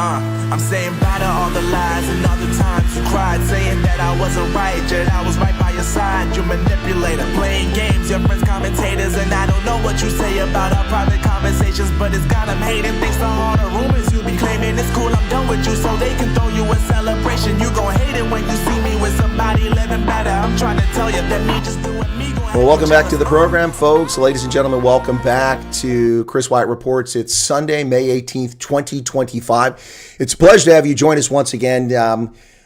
I'm saying bye to all the lies and all the times you cried, saying that I wasn't right, yet I was right by your side. You manipulator, playing games, your friends commentators, and I don't know what you say about our private conversations, but it's got them hating. Thanks to all the rumors you be claiming. It's cool, I'm done with you, so they can throw you a celebration. You gon' hate it when you see me with somebody living better. I'm trying to tell you that me just doing me. Well, welcome back to the program, folks. Ladies and gentlemen, welcome back to Chris Wyatt Reports. It's Sunday, May 18th, 2025. It's a pleasure to have you join us once again.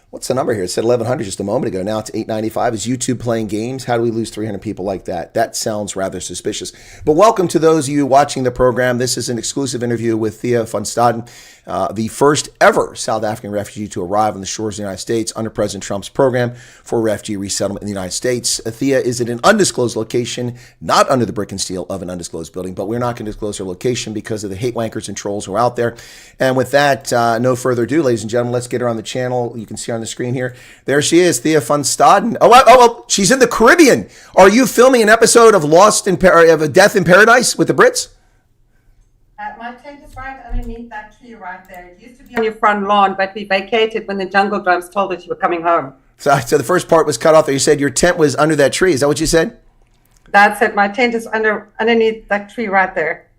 What's the number here? It said 1,100 just a moment ago. Now it's 895. Is YouTube playing games? How do we lose 300 people like that? That sounds rather suspicious. But welcome to those of you watching the program. This is an exclusive interview with Thea van Staden, the first ever South African refugee to arrive on the shores of the United States under President Trump's program for refugee resettlement in the United States. Thea is at an undisclosed location, not under the brick and steel of an undisclosed building, but we're not going to disclose her location because of the hate wankers and trolls who are out there. And with that, no further ado, ladies and gentlemen, let's get her on the channel. You can see her on the screen here. There she is, Thea van Staden. Oh, she's in the Caribbean. Are you filming an episode of of Death in Paradise with the Brits? My tent is right underneath that tree right there. It used to be on your front lawn, but we vacated when the jungle drums told us you were coming home. So the first part was cut off there. You said your tent was under that tree. Is that what you said? That's it. My tent is underneath that tree right there.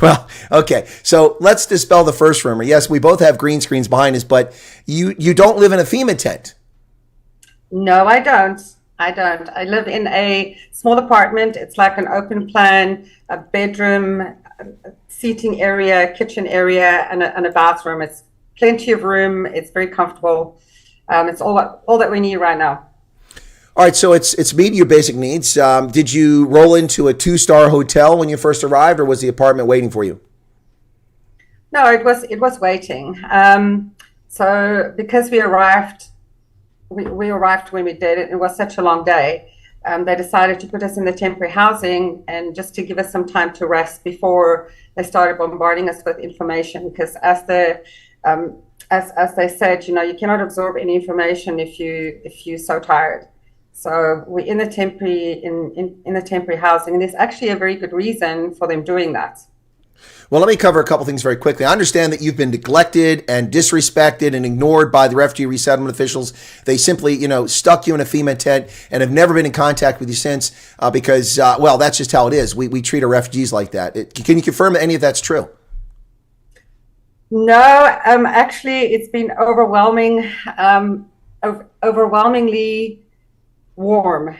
Well, okay. So let's dispel the first rumor. Yes, we both have green screens behind us, but you don't live in a FEMA tent. No, I don't. I live in a small apartment. It's like an open plan, a bedroom, a seating area, kitchen area, and a bathroom. It's plenty of room. It's very comfortable. It's all that we need right now. All right, so it's meeting your basic needs. Did you roll into a 2-star hotel when you first arrived, or was the apartment waiting for you? No, it was waiting. So because we arrived when we did it. It was such a long day. They decided to put us in the temporary housing and just to give us some time to rest before they started bombarding us with information. Because as they said, you cannot absorb any information if you're so tired. So we're in the temporary in the temporary housing, and there's actually a very good reason for them doing that. Well, let me cover a couple things very quickly. I understand that you've been neglected and disrespected and ignored by the refugee resettlement officials. They simply, stuck you in a FEMA tent and have never been in contact with you since because, that's just how it is. We treat our refugees like that. Can you confirm that any of that's true? No, actually, it's been overwhelmingly warm.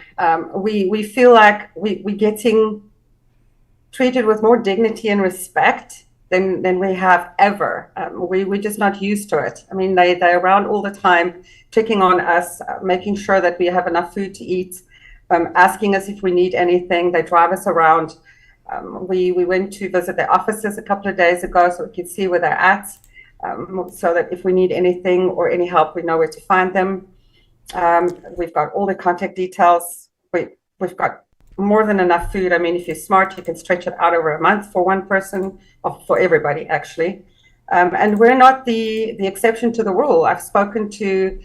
We feel like we're getting treated with more dignity and respect than we have ever. We're just not used to it. I mean, they're around all the time, checking on us, making sure that we have enough food to eat, asking us if we need anything. They drive us around. We went to visit their offices a couple of days ago so we could see where they're at, so that if we need anything or any help, we know where to find them. We've got all the contact details. We've got more than enough food. I mean, if you're smart, you can stretch it out over a month for one person, or for everybody, actually. And we're not the exception to the rule. I've spoken to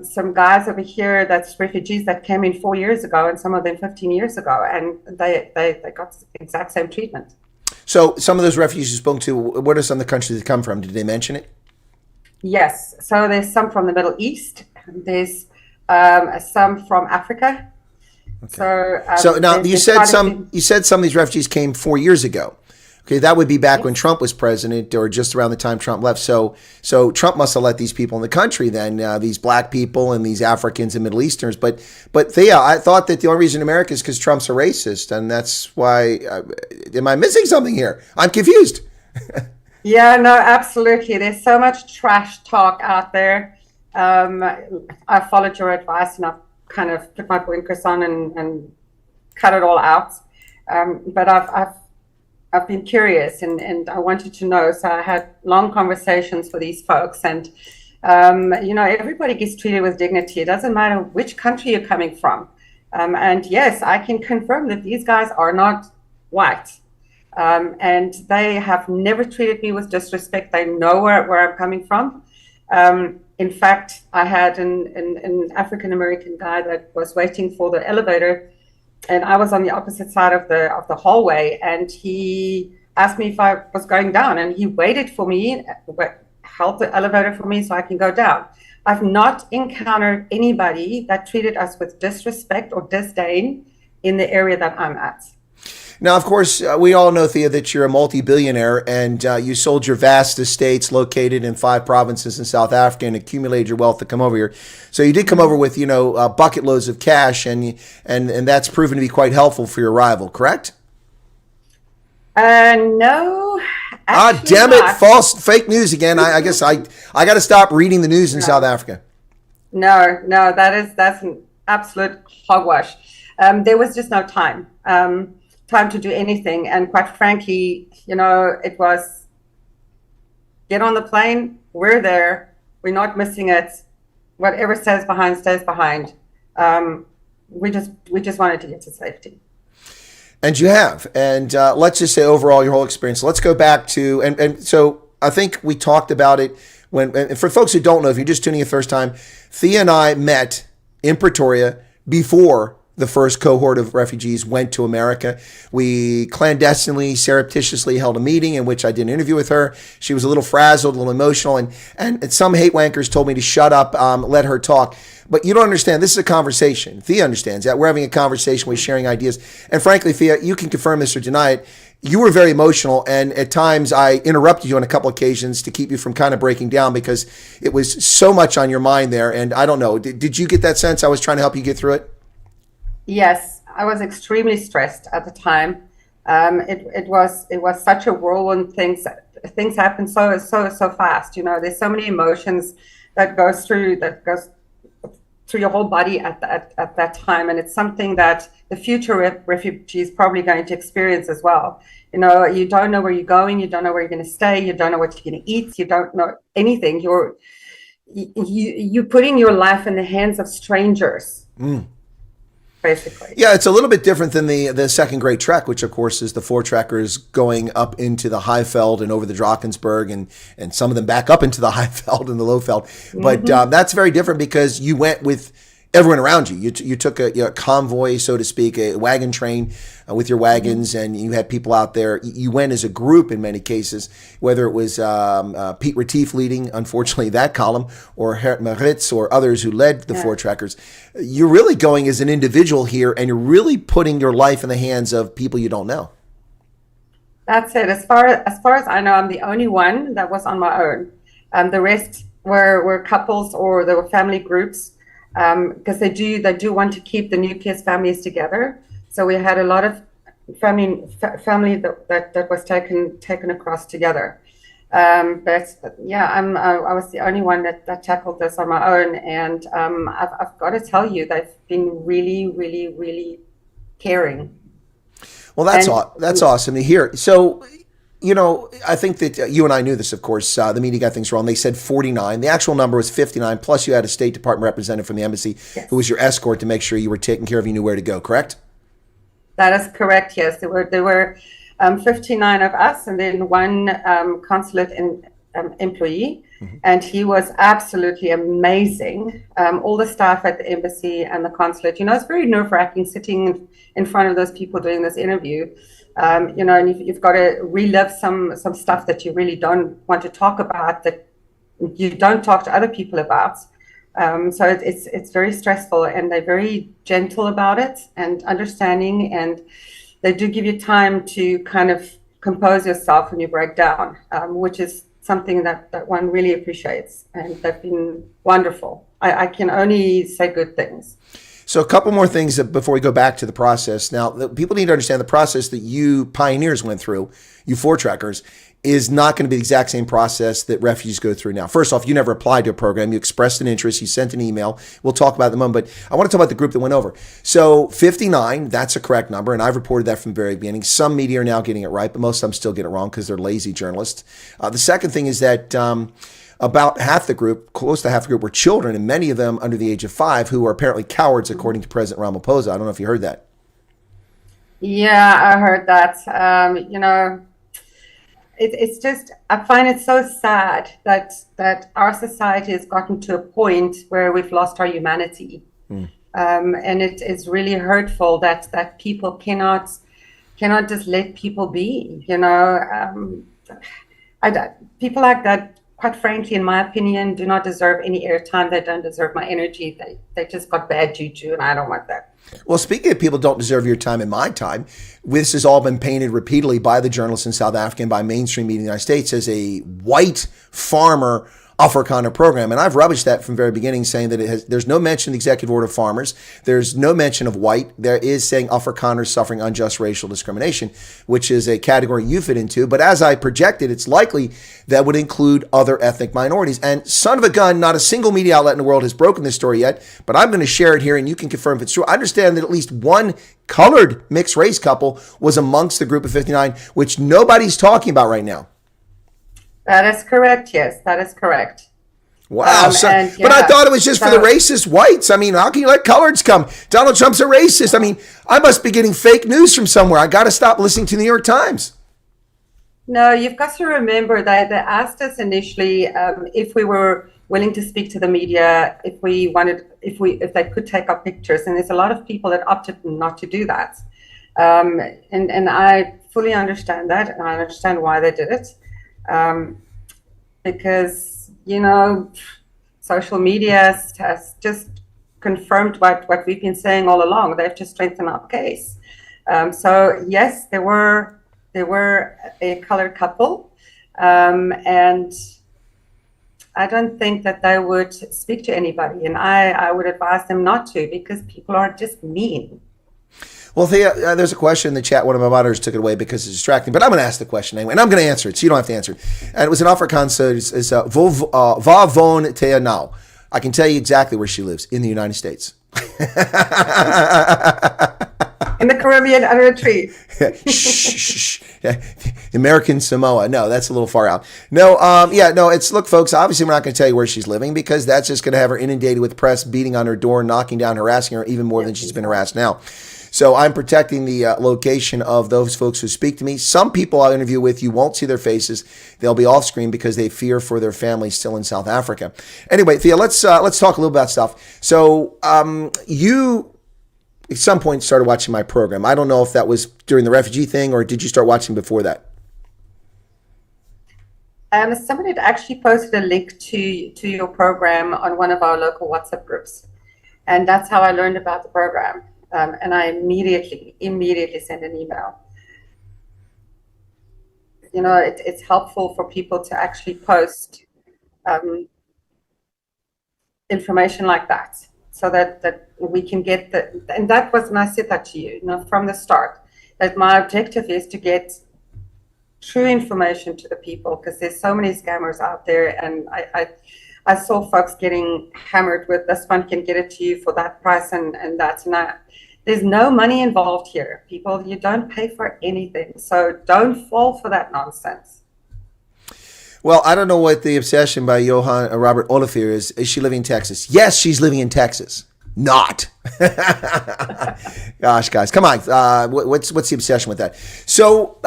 some guys over here that's refugees that came in 4 years ago, and some of them 15 years ago, and they got the exact same treatment. So some of those refugees you spoke to, what are some of the countries they come from? Did they mention it? Yes. So there's some from the Middle East. There's some from Africa. Okay. So now you said some of these refugees came 4 years ago. Okay, that would be back when Trump was president, or just around the time Trump left. So Trump must have let these people in the country then, these black people and these Africans and Middle Easterners. But Thea, I thought that the only reason America is because Trump's a racist, and that's why. Am I missing something here? I'm confused. Yeah, no, absolutely. There's so much trash talk out there. I followed your advice, and I've kind of put my blinkers on and cut it all out. But I've been curious and I wanted to know. So I had long conversations with these folks, and everybody gets treated with dignity. It doesn't matter which country you're coming from. And yes, I can confirm that these guys are not white. And they have never treated me with disrespect. They know where I'm coming from. In fact, I had an African-American guy that was waiting for the elevator, and I was on the opposite side of the hallway, and asked me if I was going down, and he waited for me, held the elevator for me so I can go down. I've not encountered anybody that treated us with disrespect or disdain in the area that I'm at. Now, of course, we all know, Thea, that you're a multi-billionaire, and you sold your vast estates located in 5 provinces in South Africa and accumulated your wealth to come over here. So you did come over with, bucket loads of cash, and that's proven to be quite helpful for your arrival, correct? No. Damn it! Not. Fake news again. I guess I got to stop reading the news in South Africa. No, that's an absolute hogwash. There was just no time to do anything, and quite frankly, it was get on the plane. We're there. We're not missing it. Whatever stays behind stays behind. We just wanted to get to safety. And you have. And let's just say overall your whole experience. Let's go back to, and so I think we talked about it and for folks who don't know, if you're just tuning in the first time, Thea and I met in Pretoria before the first cohort of refugees went to America. We clandestinely, surreptitiously held a meeting in which I did an interview with her. She was a little frazzled, a little emotional, and some hate wankers told me to shut up, let her talk. But you don't understand. This is a conversation. Thea understands that. We're having a conversation. We're sharing ideas. And frankly, Thea, you can confirm this or deny it. You were very emotional, and at times I interrupted you on a couple occasions to keep you from kind of breaking down because it was so much on your mind there. And I don't know, did you get that sense I was trying to help you get through it? Yes, I was extremely stressed at the time. It was such a whirlwind. Things happen so fast. There's so many emotions that goes through your whole body at that time, and it's something that the future refugee is probably going to experience as well. You don't know where you're going, you don't know where you're going to stay, you don't know what you're going to eat, you don't know anything. You're putting your life in the hands of strangers. Basically. Yeah, it's a little bit different than the second great trek, which of course is the 4 trekkers going up into the Highveld and over the Drakensberg, and some of them back up into the Highveld and the Lowveld. But that's very different because you went with everyone around you. You took a convoy, so to speak, a wagon train with your wagons, and you had people out there. You went as a group in many cases, whether it was Piet Retief leading, unfortunately, that column, or Gert Maritz or others who led the 4 trekkers. You're really going as an individual here, and you're really putting your life in the hands of people you don't know. That's it. As far as I know, I'm the only one that was on my own. The rest were couples or there were family groups. Because they do want to keep the nucleus families together. So we had a lot of family that was taken across together. But yeah, I was the only one that tackled this on my own, and I've got to tell you, they've been really, really, really caring. Well, that's awesome to hear. So, I think that you and I knew this, of course. The media got things wrong. They said 49. The actual number was 59, plus you had a State Department representative from the embassy who was your escort to make sure you were taken care of, you knew where to go, correct? That is correct, yes. There were 59 of us, and then one consulate employee, and he was absolutely amazing. All the staff at the embassy and the consulate, it's very nerve-wracking sitting in front of those people doing this interview. And you've got to relive some stuff that you really don't want to talk about, that you don't talk to other people about. So it's very stressful, and they're very gentle about it and understanding, and they do give you time to kind of compose yourself when you break down, which is something that one really appreciates, and they've been wonderful. I can only say good things. So a couple more things before we go back to the process. Now, people need to understand the process that you pioneers went through, you 4 trekkers, is not going to be the exact same process that refugees go through now. First off, you never applied to a program. You expressed an interest. You sent an email. We'll talk about it in a moment, but I want to talk about the group that went over. So 59, that's a correct number, and I've reported that from the very beginning. Some media are now getting it right, but most of them still get it wrong because they're lazy journalists. The second thing is that about half the group, close to half the group, were children, and many of them under the age of 5, who are apparently cowards, according to President Ramaphosa. I don't know if you heard that. Yeah, I heard that. It's just, I find it so sad that our society has gotten to a point where we've lost our humanity. And it is really hurtful that people cannot cannot just let people be, you know. People like that, quite frankly, in my opinion, do not deserve any airtime. They don't deserve my energy. They just got bad juju, and I don't want that. Well, speaking of people don't deserve your time and my time, this has all been painted repeatedly by the journalists in South Africa and by mainstream media in the United States as a white farmer Afrikaner program. And I've rubbished that from the very beginning, saying that there's no mention of the executive order of farmers. There's no mention of white. There is saying Afrikaners suffering unjust racial discrimination, which is a category you fit into. But as I projected, it's likely that would include other ethnic minorities. And son of a gun, not a single media outlet in the world has broken this story yet, but I'm going to share it here and you can confirm if it's true. I understand that at least one colored mixed race couple was amongst the group of 59, which nobody's talking about right now. That is correct. Yes, that is correct. Wow. But I thought it was just for the racist whites. I mean, how can you let coloreds come? Donald Trump's a racist. I mean, I must be getting fake news from somewhere. I got to stop listening to the New York Times. No, you've got to remember that they asked us initially if we were willing to speak to the media, if they could take our pictures. And there's a lot of people that opted not to do that. And I fully understand that, and I understand why they did it. Because, you know, social media has just confirmed what we've been saying all along. They've just strengthened our case. So yes, there were a colored couple, and I don't think that they would speak to anybody, and I would advise them not to, because people are just mean. Well, Thea, there's a question in the chat. One of my monitors took it away because it's distracting, but I'm going to ask the question anyway, and I'm going to answer it, so you don't have to answer it. And it was an Afrikaans, so it's waar woon Thea now? I can tell you exactly where she lives, in the United States. In the Caribbean, under a tree. Shh. American Samoa. No, that's a little far out. No, it's, look, folks, obviously we're not going to tell you where she's living, because that's just going to have her inundated with press beating on her door, knocking down, harassing her even more than she's been harassed now. So I'm protecting the location of those folks who speak to me. Some people I'll interview with, you won't see their faces. They'll be off screen because they fear for their families still in South Africa. Anyway, Thea, let's talk a little about stuff. So you at some point started watching my program. I don't know if that was during the refugee thing, or did you start watching before that? Somebody had actually posted a link to your program on one of our local WhatsApp groups. And that's how I learned about the program. And I immediately sent an email. You know, it's helpful for people to actually post information like that, so that we can get and that was, and I said that to you, from the start, that my objective is to get true information to the people, because there's so many scammers out there, and I saw folks getting hammered with, this one can get it to you for that price and that. And there's no money involved here, people. You don't pay for anything. So don't fall for that nonsense. Well, I don't know what the obsession by Robert Olivier is. Is she living in Texas? Yes, she's living in Texas. Not. Gosh, guys, come on. What's the obsession with that? So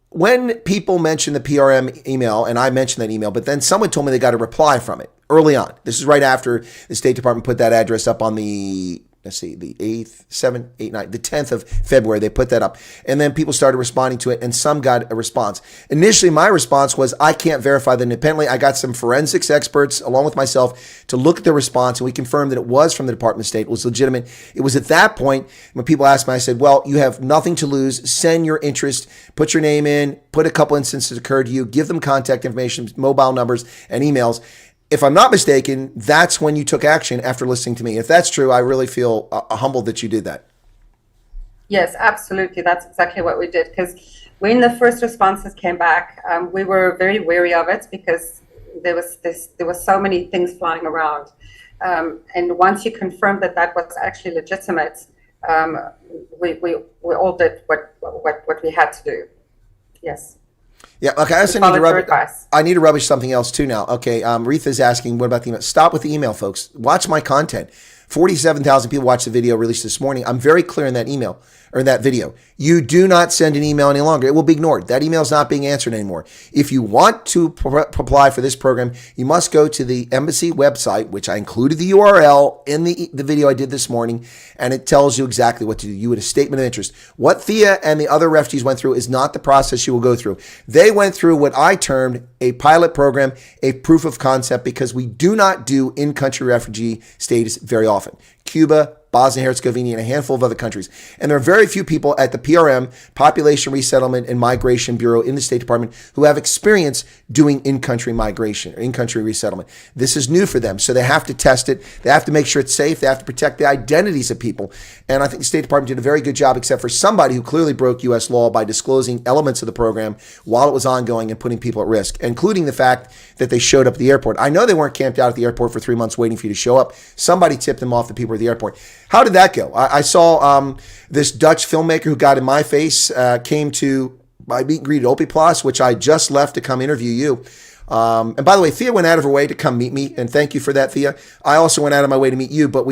when people mention the PRM email, and I mentioned that email, but then someone told me they got a reply from it early on. This is right after the State Department put that address up on the, the 8th, 7th, 8th, 9th, the 10th of February, they put that up. And then people started responding to it, and some got a response. Initially, my response was, I can't verify that independently. I got some forensics experts, along with myself, to look at the response, and we confirmed that it was from the Department of State. It was legitimate. It was at that point, when people asked me, I said, well, you have nothing to lose. Send your interest. Put your name in. Put a couple instances that occurred to you. Give them contact information, mobile numbers, and emails. If I'm not mistaken, that's when you took action after listening to me. If that's true, I really feel humbled that you did that. Yes, absolutely. That's exactly what we did. Because when the first responses came back, we were very wary of it, because there was so many things flying around. And once you confirmed that that was actually legitimate, we all did what we had to do. Yes. Yeah, okay, I also need to rubbish something else too now. Okay, Retha's asking, what about the email? Stop with the email, folks. Watch my content. 47,000 people watched the video released this morning. I'm very clear in that email, or in that video, you do not send an email any longer. It will be ignored. That email is not being answered anymore. If you want to apply for this program, you must go to the embassy website, which I included the URL in the video I did this morning, and it tells you exactly what to do. You would a statement of interest. What Thea and the other refugees went through is not the process you will go through. They went through what I termed a pilot program, a proof of concept, because we do not do in-country refugee status very often. Cuba, Bosnia and Herzegovina, and a handful of other countries. And there are very few people at the PRM, Population Resettlement and Migration Bureau in the State Department, who have experience doing in-country migration or in-country resettlement. This is new for them, so they have to test it. They have to make sure it's safe. They have to protect the identities of people. And I think the State Department did a very good job, except for somebody who clearly broke U.S. law by disclosing elements of the program while it was ongoing and putting people at risk, including the fact that they showed up at the airport. I know they weren't camped out at the airport for 3 months waiting for you to show up. Somebody tipped them off, the people at the airport. How did that go? I saw this Dutch filmmaker who got in my face came to my meet and greet at Opie+, which I just left to come interview you. And by the way, Thea went out of her way to come meet me, and thank you for that, Thea. I also went out of my way to meet you, but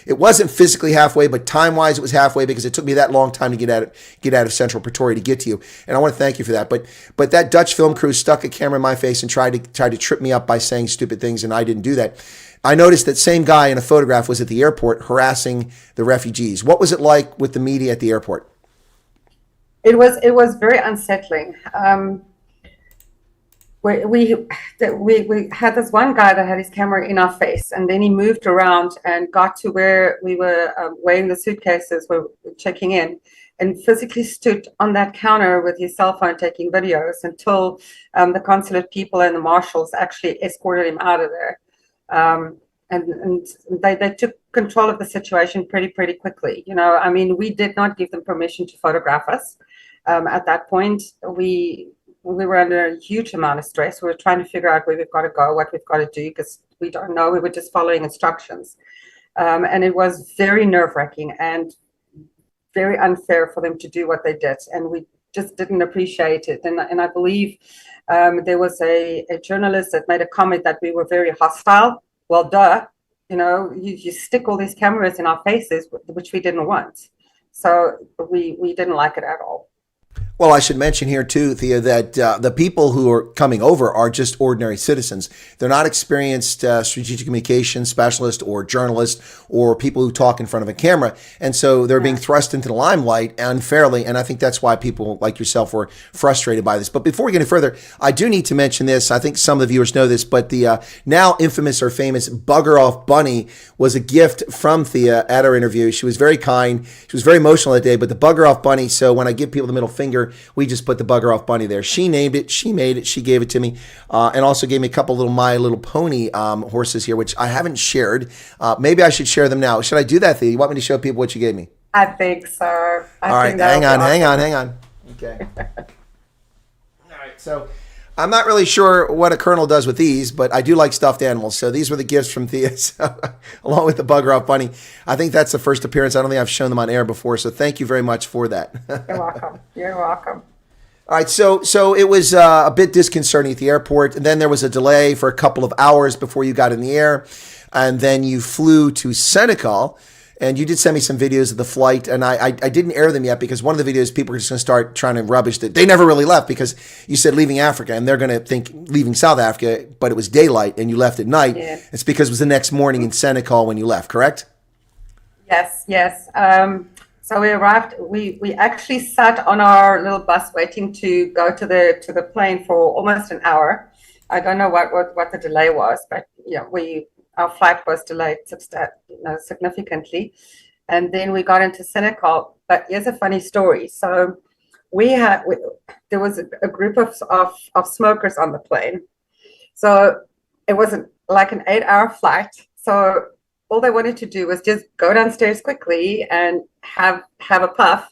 it wasn't physically halfway, but time-wise it was halfway because it took me that long time to get out of Central Pretoria to get to you. And I want to thank you for that. But that Dutch film crew stuck a camera in my face and tried to trip me up by saying stupid things, and I didn't do that. I noticed that same guy in a photograph was at the airport harassing the refugees. What was it like with the media at the airport? It was very unsettling. We had this one guy that had his camera in our face, and then he moved around and got to where we were weighing the suitcases, we were checking in, and physically stood on that counter with his cell phone taking videos until the consulate people and the marshals actually escorted him out of there. And they took control of the situation pretty quickly. You know, I mean, we did not give them permission to photograph us. At that point, we were under a huge amount of stress. We were trying to figure out where we've got to go, what we've got to do, because we don't know. We were just following instructions. And it was very nerve-wracking and very unfair for them to do what they did. And we just didn't appreciate it. And I believe there was a journalist that made a comment that we were very hostile. Well, duh, you know, you stick all these cameras in our faces, which we didn't want. So we didn't like it at all. Well, I should mention here too, Thea, that the people who are coming over are just ordinary citizens. They're not experienced strategic communication specialists or journalists or people who talk in front of a camera. And so they're being thrust into the limelight unfairly. And I think that's why people like yourself were frustrated by this. But before we get any further, I do need to mention this. I think some of the viewers know this, but the now infamous or famous Bugger Off Bunny was a gift from Thea at our interview. She was very kind. She was very emotional that day, but the Bugger Off Bunny, so when I give people the middle finger, we just put the Bugger Off Bunny there. She named it. She made it. She gave it to me, and also gave me a couple little My Little Pony horses here, which I haven't shared. Maybe I should share them now. Should I do that, Thea? You want me to show people what you gave me? I think so. All right, hang on. Okay. All right, so I'm not really sure what a colonel does with these, but I do like stuffed animals. So these were the gifts from Thea, along with the Bugger Off Bunny. I think that's the first appearance. I don't think I've shown them on air before, so thank you very much for that. You're welcome. You're welcome. All right, so it was a bit disconcerting at the airport, and then there was a delay for a couple of hours before you got in the air, and then you flew to Senegal. And you did send me some videos of the flight, and I didn't air them yet because one of the videos people are just going to start trying to rubbish that they never really left because you said leaving Africa, and they're going to think leaving South Africa, but it was daylight and you left at night. Yeah. It's because it was the next morning in Senegal when you left, correct? Yes. So we arrived. We actually sat on our little bus waiting to go to the plane for almost an hour. I don't know what the delay was, but yeah, our flight was delayed significantly. And then we got into Senegal. But here's a funny story. So there was a group of smokers on the plane. So it was like an 8-hour flight. So all they wanted to do was just go downstairs quickly and have a puff.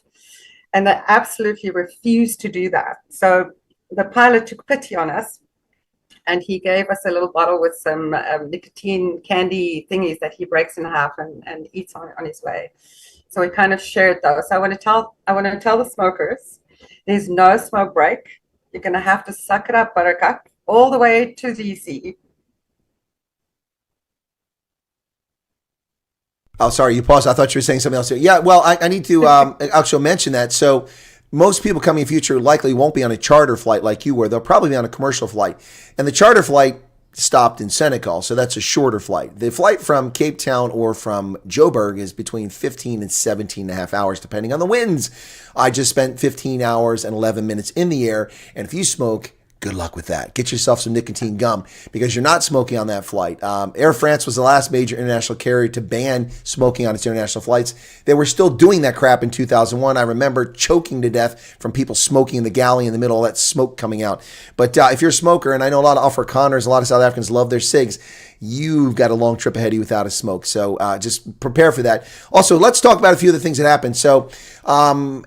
And they absolutely refused to do that. So the pilot took pity on us. And he gave us a little bottle with some nicotine candy thingies that he breaks in half and eats on his way. So we kind of shared those. I want to tell the smokers, there's no smoke break. You're going to have to suck it up, Buttercup, all the way to DC. Oh, sorry, you paused. I thought you were saying something else. Yeah, well, I need to actually mention that. So most people coming in the future likely won't be on a charter flight like you were. They'll probably be on a commercial flight. And the charter flight stopped in Senegal, so that's a shorter flight. The flight from Cape Town or from Joburg is between 15 and 17 and a half hours, depending on the winds. I just spent 15 hours and 11 minutes in the air, and if you smoke, good luck with that. Get yourself some nicotine gum because you're not smoking on that flight. Air France was the last major international carrier to ban smoking on its international flights. They were still doing that crap in 2001. I remember choking to death from people smoking in the galley in the middle, all that smoke coming out. But if you're a smoker, and I know a lot of Afrikaners, a lot of South Africans love their cigs, you've got a long trip ahead of you without a smoke. So just prepare for that. Also, let's talk about a few of the things that happened. So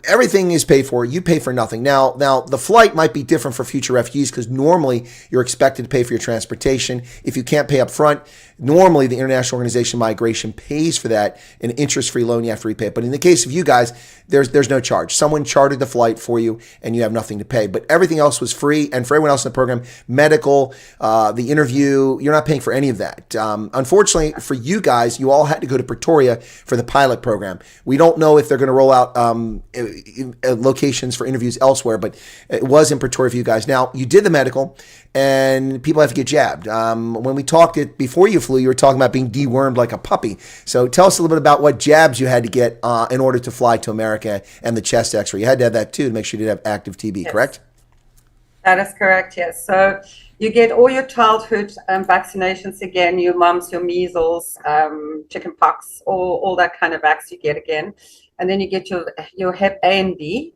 everything is paid for. You pay for nothing. Now, the flight might be different for future refugees because normally you're expected to pay for your transportation. If you can't pay up front, normally the International Organization of Migration pays for that. An interest-free loan, you have to repay it. But in the case of you guys, there's no charge. Someone chartered the flight for you and you have nothing to pay. But everything else was free. And for everyone else in the program, medical, the interview, you're not paying for any of that. Unfortunately for you guys, you all had to go to Pretoria for the pilot program. We don't know if they're going to roll out locations for interviews elsewhere, but it was in Pretoria for you guys. Now, you did the medical, and people have to get jabbed. When we talked before you flew, you were talking about being dewormed like a puppy. So tell us a little bit about what jabs you had to get in order to fly to America, and the chest X-ray. You had to have that too to make sure you didn't have active TB, Yes. correct? That is correct, yes. So you get all your childhood vaccinations again, your mumps, your measles, chicken pox, all that kind of vax you get again. And then you get your Hep A and B.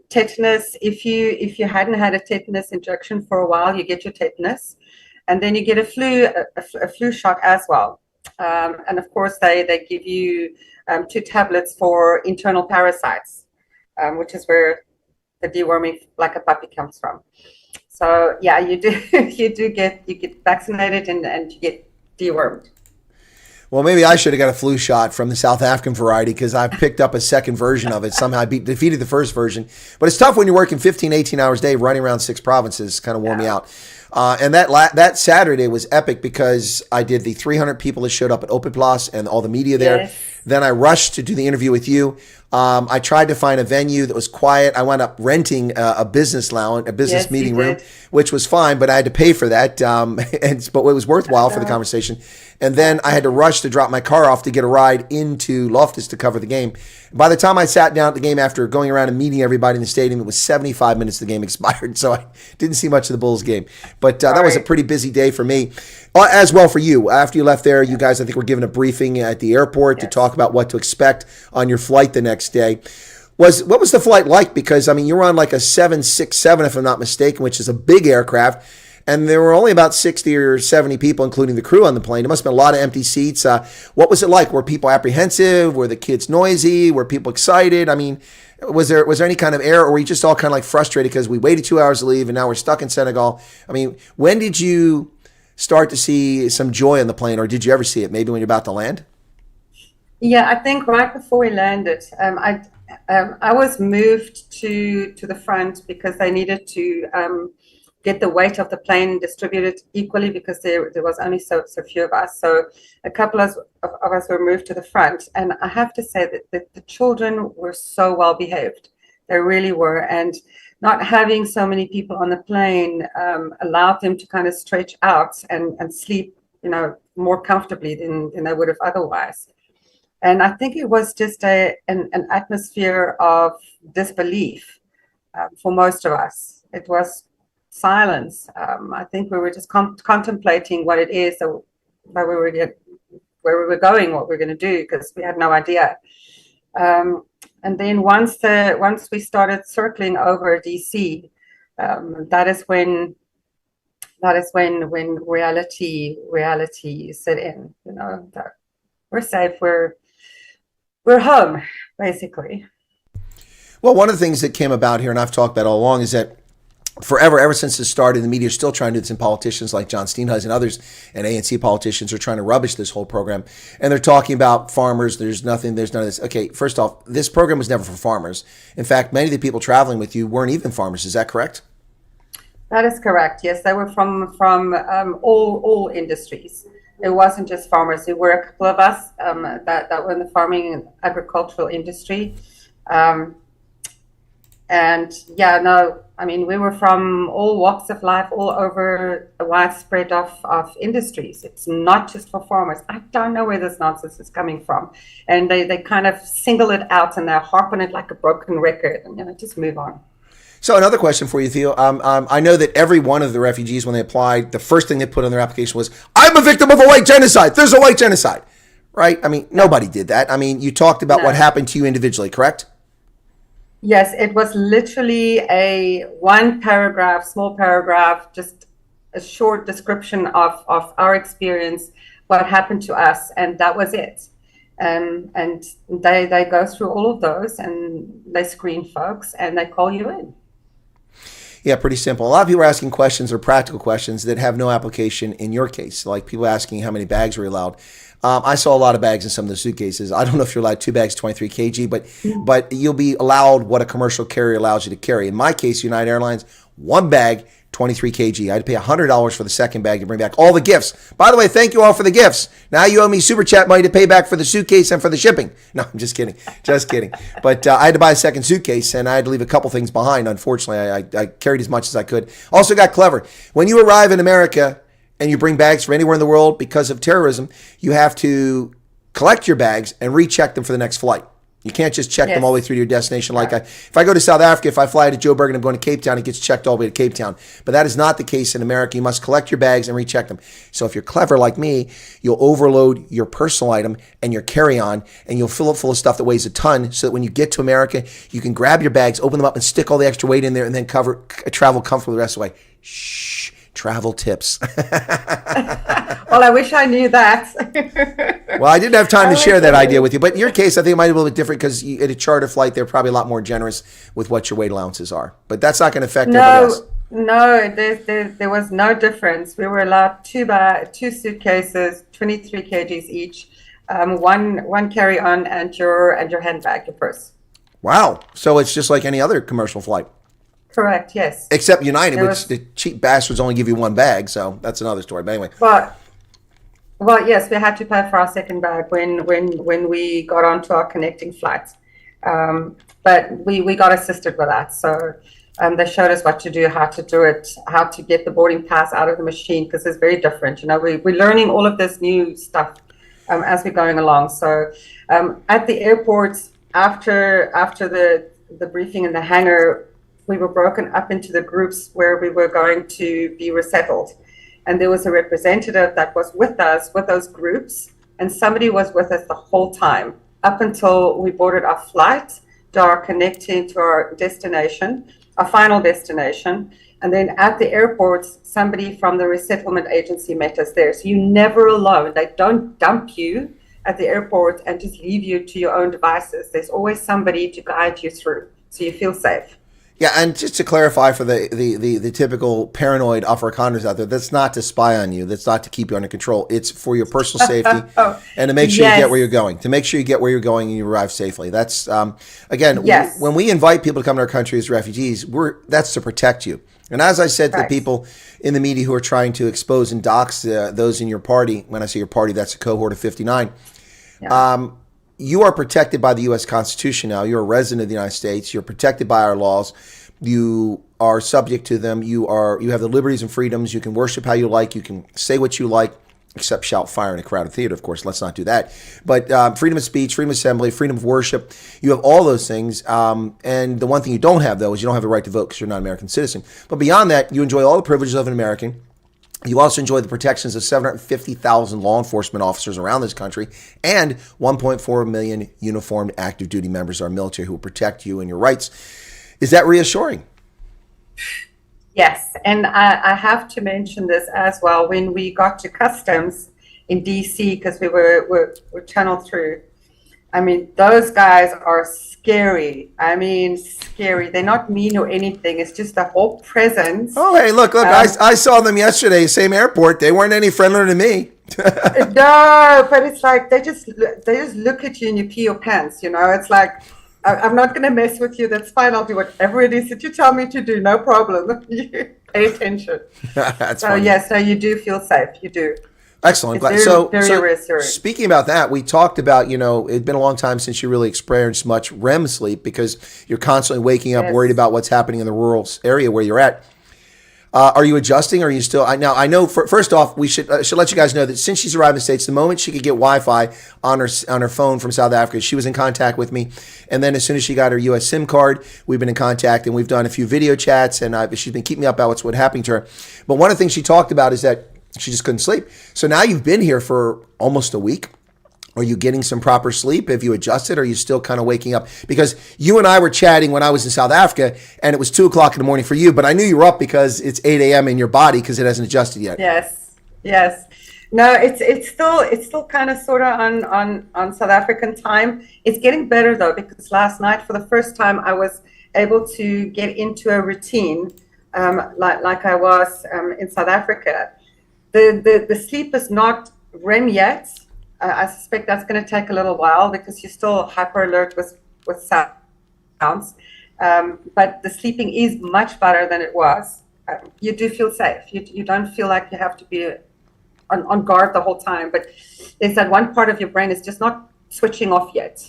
Tetanus, if you hadn't had a tetanus injection for a while, you get your tetanus. And then you get a flu shot as well. And of course, they give you 2 tablets for internal parasites, which is where the deworming like a puppy comes from. So yeah, you get vaccinated and you get dewormed. Well, maybe I should have got a flu shot from the South African variety because I picked up a second version of it. Somehow I defeated the first version. But it's tough when you're working 15, 18 hours a day, running around 6 provinces. Kind of wore me out. And that Saturday was epic because I did the 300 people that showed up at Open Plus and all the media there. Yes. Then I rushed to do the interview with you. I tried to find a venue that was quiet. I wound up renting a business lounge, a business Yes, meeting you room, did. which was fine, but I had to pay for that. But it was worthwhile for the conversation. And then I had to rush to drop my car off to get a ride into Loftus to cover the game. By the time I sat down at the game after going around and meeting everybody in the stadium, it was 75 minutes the game expired. So I didn't see much of the Bulls game. But that was a pretty busy day for me. As well for you. After you left there, you guys, I think, were given a briefing at the airport to talk about what to expect on your flight the next day. What was the flight like? Because, I mean, you were on like a 767, if I'm not mistaken, which is a big aircraft. And there were only about 60 or 70 people, including the crew on the plane. There must have been a lot of empty seats. What was it like? Were people apprehensive? Were the kids noisy? Were people excited? I mean, was there any kind of air, or were you just all kind of like frustrated because we waited 2 hours to leave and now we're stuck in Senegal? I mean, when did you start to see some joy on the plane, or did you ever see it? Maybe when you're about to land? Yeah, I think right before we landed, I was moved to the front because they needed to get the weight of the plane distributed equally because there was only so few of us. So a couple of us were moved to the front. And I have to say that the children were so well behaved. They really were. And not having so many people on the plane allowed them to kind of stretch out and sleep, more comfortably than they would have otherwise. And I think it was just an atmosphere of disbelief for most of us. It was silence. I think we were just contemplating what it is where we were going, what we were going to do, because we had no idea. And then once we started circling over DC, that is when reality set in. That we're safe, we're home, basically. Well, one of the things that came about here, and I've talked about all along, is that ever since it started, the media is still trying to do this, and politicians like John Steenhuisen and others, and ANC politicians are trying to rubbish this whole program. And they're talking about farmers. There's none of this. Okay, first off, this program was never for farmers. In fact, many of the people traveling with you weren't even farmers. Is that correct? That is correct. Yes, they were from all industries. It wasn't just farmers. There were a couple of us that were in the farming and agricultural industry. And yeah, no, I mean, we were from all walks of life, all over a wide spread of industries. It's not just for farmers. I don't know where this nonsense is coming from. And they kind of single it out and they harp on it like a broken record and, just move on. So another question for you, Thea. I know that every one of the refugees, when they applied, the first thing they put on their application was, I'm a victim of a white genocide. There's a white genocide, right? I mean, nobody did that. I mean, you talked about what happened to you individually, correct? Yes, it was literally a one paragraph, small paragraph, just a short description of our experience, what happened to us, and that was it. And they go through all of those and they screen folks and they call you in. Yeah, pretty simple. A lot of people are asking questions or practical questions that have no application in your case, like people asking how many bags were allowed. I saw a lot of bags in some of the suitcases. I don't know if you're allowed 2 bags, 23 kg, but you'll be allowed what a commercial carrier allows you to carry. In my case, United Airlines, 1 bag, 23 kg. I had to pay $100 for the second bag to bring back all the gifts. By the way, thank you all for the gifts. Now you owe me super chat money to pay back for the suitcase and for the shipping. No, I'm just kidding. Just kidding. But I had to buy a second suitcase and I had to leave a couple things behind. Unfortunately, I carried as much as I could. Also got clever. When you arrive in America and you bring bags from anywhere in the world because of terrorism, you have to collect your bags and recheck them for the next flight. You can't just check them all the way through to your destination. Like if I go to South Africa, if I fly to Joburg and I'm going to Cape Town, it gets checked all the way to Cape Town. But that is not the case in America. You must collect your bags and recheck them. So if you're clever like me, you'll overload your personal item and your carry-on, and you'll fill it full of stuff that weighs a ton, so that when you get to America, you can grab your bags, open them up, and stick all the extra weight in there, and then travel comfortably the rest of the way. Shh. Travel tips. Well, I wish I knew that. Well, I didn't have time to share that idea with you. But in your case, I think it might be a little bit different because at a charter flight, they're probably a lot more generous with what your weight allowances are. But that's not going to affect everybody else. No, there was no difference. We were allowed 2 suitcases, 23 kgs each, one carry-on, and your handbag, your purse. Wow. So it's just like any other commercial flight. Correct, yes. Except United, which the cheap bastards only give you 1 bag, so that's another story. But anyway. Well, yes, we had to pay for our second bag when we got onto our connecting flights. But we got assisted with that. So they showed us what to do, how to do it, how to get the boarding pass out of the machine, because it's very different. We're learning all of this new stuff as we're going along. So at the airports, after the briefing in the hangar, we were broken up into the groups where we were going to be resettled. And there was a representative that was with us, with those groups, and somebody was with us the whole time, up until we boarded our flight to our connecting to our destination, our final destination. And then at the airports, somebody from the resettlement agency met us there. So you're never alone. They don't dump you at the airport and just leave you to your own devices. There's always somebody to guide you through, so you feel safe. Yeah, and just to clarify for the typical paranoid Afrikaners out there, that's not to spy on you. That's not to keep you under control. It's for your personal safety and to make sure you get where you're going. To make sure you get where you're going and you arrive safely. That's, again, when we invite people to come to our country as refugees, that's to protect you. And as I said to the people in the media who are trying to expose and dox those in your party, when I say your party, that's a cohort of 59, you are protected by the U.S. Constitution now. You're a resident of the United States. You're protected by our laws. You are subject to them. You have the liberties and freedoms. You can worship how you like. You can say what you like, except shout fire in a crowded theater, of course. Let's not do that. But freedom of speech, freedom of assembly, freedom of worship. You have all those things. And the one thing you don't have, though, is you don't have the right to vote because you're not an American citizen. But beyond that, you enjoy all the privileges of an American. You also enjoy the protections of 750,000 law enforcement officers around this country and 1.4 million uniformed active duty members of our military who will protect you and your rights. Is that reassuring? Yes, and I have to mention this as well. When we got to customs in DC, because we were channeled through, I mean, those guys are scary. I mean, scary. They're not mean or anything. It's just the whole presence. Oh, hey, look. I saw them yesterday, same airport. They weren't any friendlier to me. No, but it's like they just look at you and you pee your pants. It's like, I'm not going to mess with you. That's fine. I'll do whatever it is that you tell me to do. No problem. Pay attention. That's so funny. yes, no, you do feel safe. You do. Excellent. It's very reassuring. Speaking about that, we talked about, it'd been a long time since you really experienced much REM sleep because you're constantly waking up worried about what's happening in the rural area where you're at. Are you adjusting? Or are you still? Now I know. First off, we should let you guys know that since she's arrived in the States, the moment she could get Wi-Fi on her phone from South Africa, she was in contact with me. And then as soon as she got her U.S. SIM card, we've been in contact and we've done a few video chats. And she's been keeping me up about what's happening to her. But one of the things she talked about is that she just couldn't sleep. So now you've been here for almost a week. Are you getting some proper sleep? Have you adjusted? Or are you still kind of waking up? Because you and I were chatting when I was in South Africa and it was 2:00 in the morning for you, but I knew you were up because it's 8 a.m. in your body because it hasn't adjusted yet. Yes. No, it's still kind of sort of on South African time. It's getting better though, because last night for the first time I was able to get into a routine like I was in South Africa. The sleep is not REM yet. I suspect that's going to take a little while because you're still hyper alert with sounds. But the sleeping is much better than it was. You do feel safe. You don't feel like you have to be on guard the whole time. But there's that one part of your brain is just not switching off yet.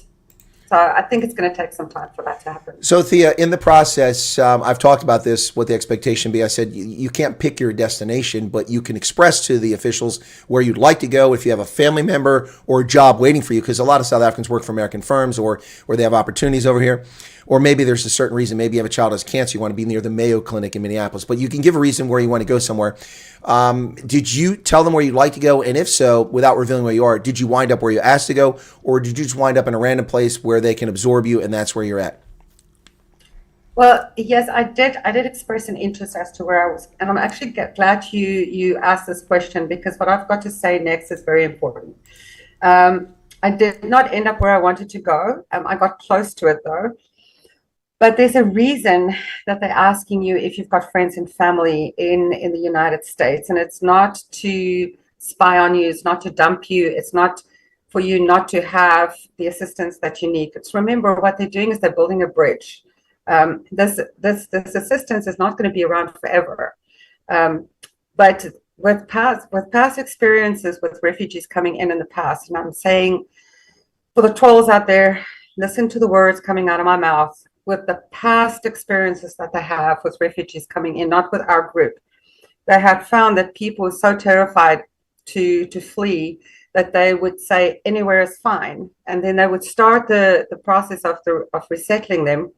So I think it's going to take some time for that to happen. So Thea, in the process, I've talked about this, what the expectation be. I said you can't pick your destination, but you can express to the officials where you'd like to go if you have a family member or a job waiting for you, because a lot of South Africans work for American firms or they have opportunities over here. Or maybe there's a certain reason. Maybe you have a child who has cancer. You want to be near the Mayo Clinic in Minneapolis. But you can give a reason where you want to go somewhere. Did you tell them where you'd like to go? And if so, without revealing where you are, did you wind up where you asked to go? Or did you just wind up in a random place where they can absorb you and that's where you're at? Well, yes, I did express an interest as to where I was. And I'm actually glad you asked this question because what I've got to say next is very important. I did not end up where I wanted to go. I got close to it though. But there's a reason that they're asking you if you've got friends and family in the United States. And it's not to spy on you. It's not to dump you. It's not for you not to have the assistance that you need. It's remember what they're doing is they're building a bridge. This assistance is not going to be around forever. But with past experiences with refugees coming in the past, and I'm saying for the trolls out there, listen to the words coming out of my mouth. With the past experiences that they have with refugees coming in, not with our group, they had found that people were so terrified to flee that they would say anywhere is fine, and then they would start the process of resettling them,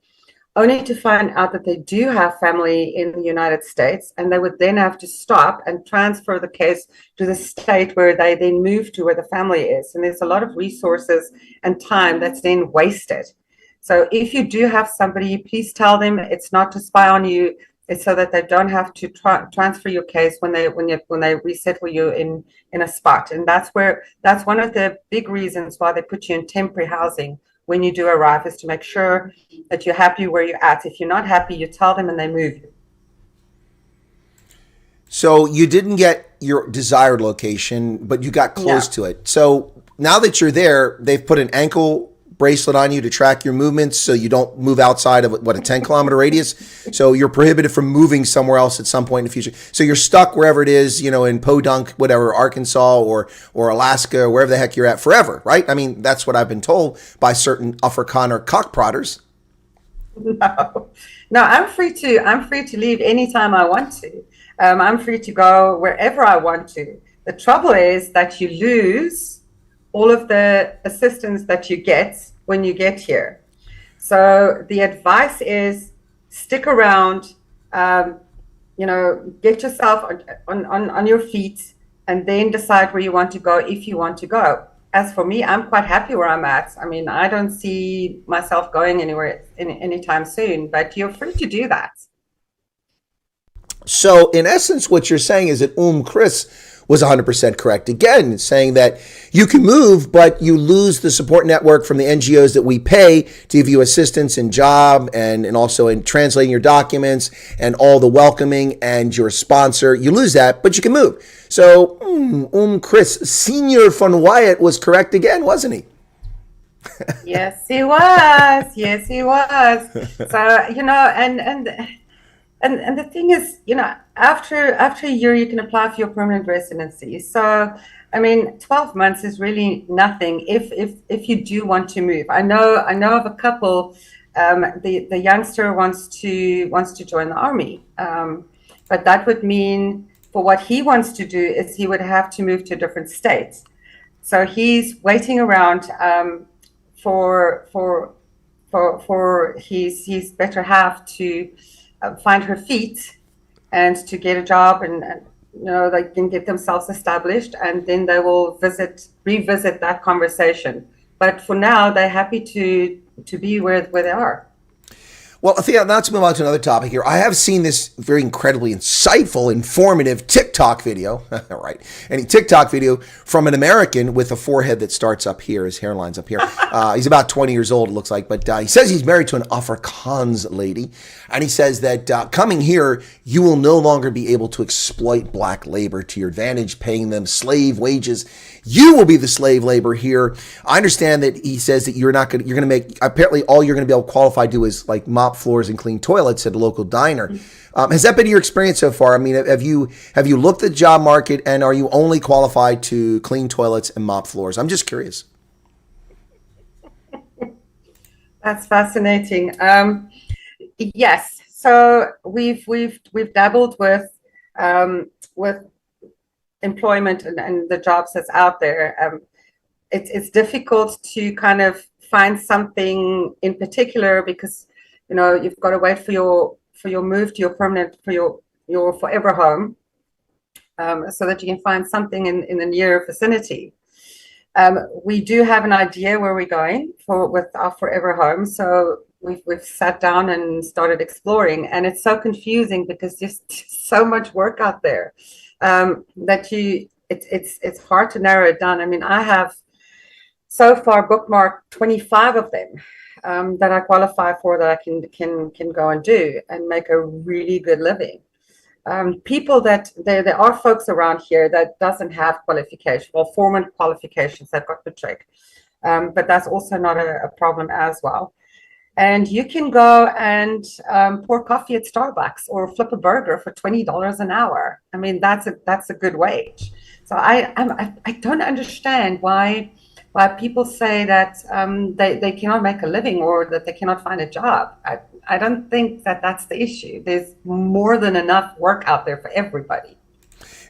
only to find out that they do have family in the United States, and they would then have to stop and transfer the case to the state where they then move to where the family is, and there's a lot of resources and time that's then wasted. So if you do have somebody, please tell them it's not to spy on you. It's so that they don't have to transfer your case when they resettle you in a spot. And that's one of the big reasons why they put you in temporary housing when you do arrive, is to make sure that you're happy where you're at. If you're not happy, you tell them and they move you. So you didn't get your desired location, but you got close to it. So now that you're there, they've put an ankle bracelet on you to track your movements so you don't move outside of a 10-kilometer radius. So you're prohibited from moving somewhere else at some point in the future. So you're stuck wherever it is, in Podunk, whatever, Arkansas or Alaska, or wherever the heck you're at forever, right? I mean, that's what I've been told by certain Afrikaner cockprodders. No, I'm free to leave anytime I want to. I'm free to go wherever I want to. The trouble is that you lose all of the assistance that you get when you get here. So the advice is stick around, get yourself on your feet and then decide where you want to go if you want to go. As for me, I'm quite happy where I'm at. I mean, I don't see myself going anywhere anytime soon, but you're free to do that. So in essence, what you're saying is that Chris was 100% correct. Again, saying that you can move, but you lose the support network from the NGOs that we pay to give you assistance in job and also in translating your documents and all the welcoming and your sponsor. You lose that, but you can move. So Chris, Senior von Wyatt was correct again, wasn't he? Yes, he was. Yes, he was. So, and and the thing is, after a year, you can apply for your permanent residency. So, I mean, 12 months is really nothing if you do want to move. I know of a couple. The youngster wants to join the army, but that would mean, for what he wants to do, is he would have to move to a different state. So he's waiting around for his better half to find her feet and to get a job, and they can get themselves established, and then they will revisit that conversation. But for now, they're happy to be where they are. Well, Thea, now let's move on to another topic here. I have seen this very incredibly insightful, informative TikTok video, right? Any TikTok video from an American with a forehead that starts up here, his hairline's up here. He's about 20 years old, it looks like, but he says he's married to an Afrikaans lady, and he says that coming here, you will no longer be able to exploit black labor to your advantage, paying them slave wages. You will be the slave labor here. I understand that he says that you're going to make, apparently all you're going to be able to qualify to do is like mop floors and clean toilets at a local diner. Has that been your experience so far? I mean, have you looked at the job market, and are you only qualified to clean toilets and mop floors? I'm just curious. That's fascinating. Yes. So we've dabbled with employment and the jobs that's out there. It's difficult to kind of find something in particular, because you've got to wait for your move to your permanent, for your forever home, so that you can find something in the near vicinity. We do have an idea where we're going with our forever home, so we've sat down and started exploring, and it's so confusing because there's so much work out there that it's hard to narrow it down. I mean, I have so far bookmarked 25 of them that I qualify for, that I can go and do and make a really good living. People that there are folks around here that doesn't have qualification, or foreman qualifications, that got the trick, but that's also not a problem as well. And you can go and pour coffee at Starbucks or flip a burger for $20 an hour. I mean, that's a good wage. So I don't understand why people say that they cannot make a living, or that they cannot find a job. I don't think that that's the issue. There's more than enough work out there for everybody.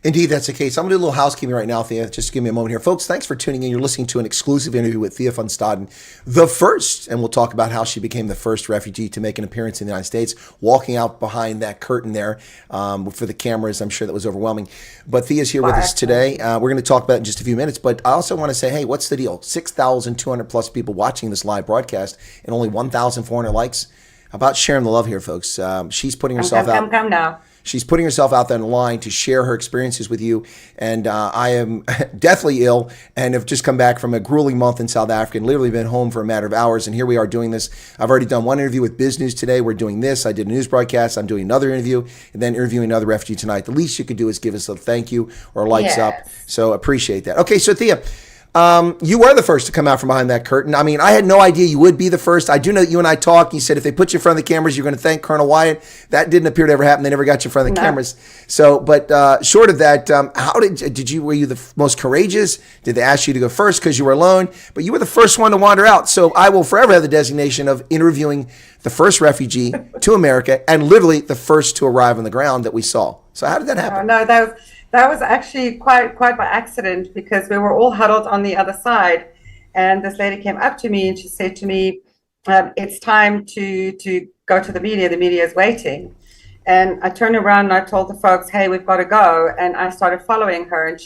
Indeed, that's the case. I'm going to do a little housekeeping right now, Thea. Just give me a moment here. Folks, thanks for tuning in. You're listening to an exclusive interview with Thea van Staden, the first, and we'll talk about how she became the first refugee to make an appearance in the United States, walking out behind that curtain there for the cameras. I'm sure that was overwhelming. But Thea's here with us today. We're going to talk about it in just a few minutes, but I also want to say, hey, what's the deal? 6,200 plus people watching this live broadcast and only 1,400 likes. How about sharing the love here, folks? She's putting herself out. Come now. She's putting herself out there on the line to share her experiences with you. And I am deathly ill and have just come back from a grueling month in South Africa and literally been home for a matter of hours. And here we are doing this. I've already done one interview with Biz News today. We're doing this. I did a news broadcast. I'm doing another interview and then interviewing another refugee tonight. The least you could do is give us a thank you or lights up. So appreciate that. Okay, so Thea, you were the first to come out from behind that curtain. I mean, I had no idea you would be the first. I do know that you and I talked. You said if they put you in front of the cameras, you're going to thank Colonel Wyatt. That didn't appear to ever happen. They never got you in front of the cameras. So, but short of that, how were you the most courageous? Did they ask you to go first because you were alone? But you were the first one to wander out. So I will forever have the designation of interviewing the first refugee to America and literally the first to arrive on the ground that we saw. So how did that happen? No, that was actually quite by accident, because we were all huddled on the other side, and this lady came up to me and she said to me, it's time to go to the media. The media is waiting. And I turned around and I told the folks, hey, we've got to go. And I started following her, and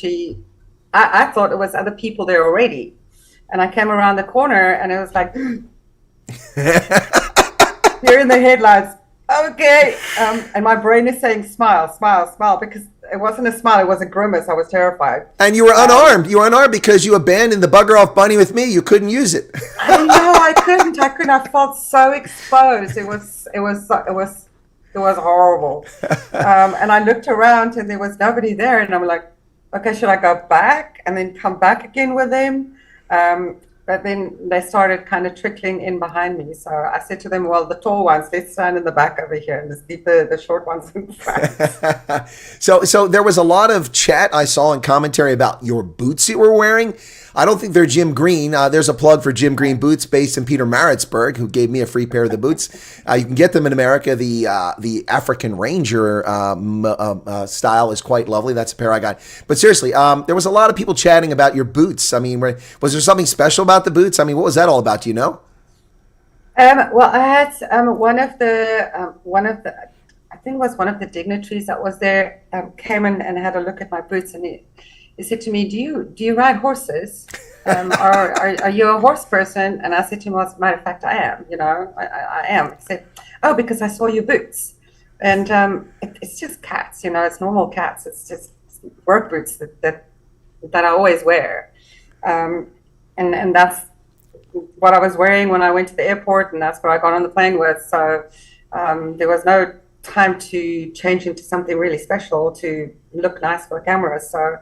I thought it was other people there already. And I came around the corner and it was like, you're in the headlights. Okay. And my brain is saying, smile, smile, smile, because it wasn't a smile, it was a grimace. I was terrified. And you were unarmed. You were unarmed because you abandoned the bugger off bunny with me. You couldn't use it. I know, I couldn't. I felt so exposed. It was horrible. And I looked around and there was nobody there. And I'm like, okay, should I go back and then come back again with them? but then they started kind of trickling in behind me. So I said to them, well, the tall ones, let's stand in the back over here and just leave the short ones in front. So there was a lot of chat I saw in commentary about your boots you were wearing. I don't think they're Jim Green. There's a plug for Jim Green Boots based in Peter Maritzburg, who gave me a free pair of the boots. You can get them in America. The African Ranger style is quite lovely. That's a pair I got. But seriously, there was a lot of people chatting about your boots. I mean, was there something special about the boots? I mean, what was that all about? Do you know? Well, I had one of the, I think it was one of the dignitaries that was there, came in and had a look at my boots, and he said to me, do you ride horses? Or are you a horse person? And I said to him, well, as a matter of fact, I am, I am. He said, oh, because I saw your boots. And it's just cats, it's normal cats. It's just work boots that I always wear. And that's what I was wearing when I went to the airport, and that's what I got on the plane with. So there was no time to change into something really special to look nice for a camera. So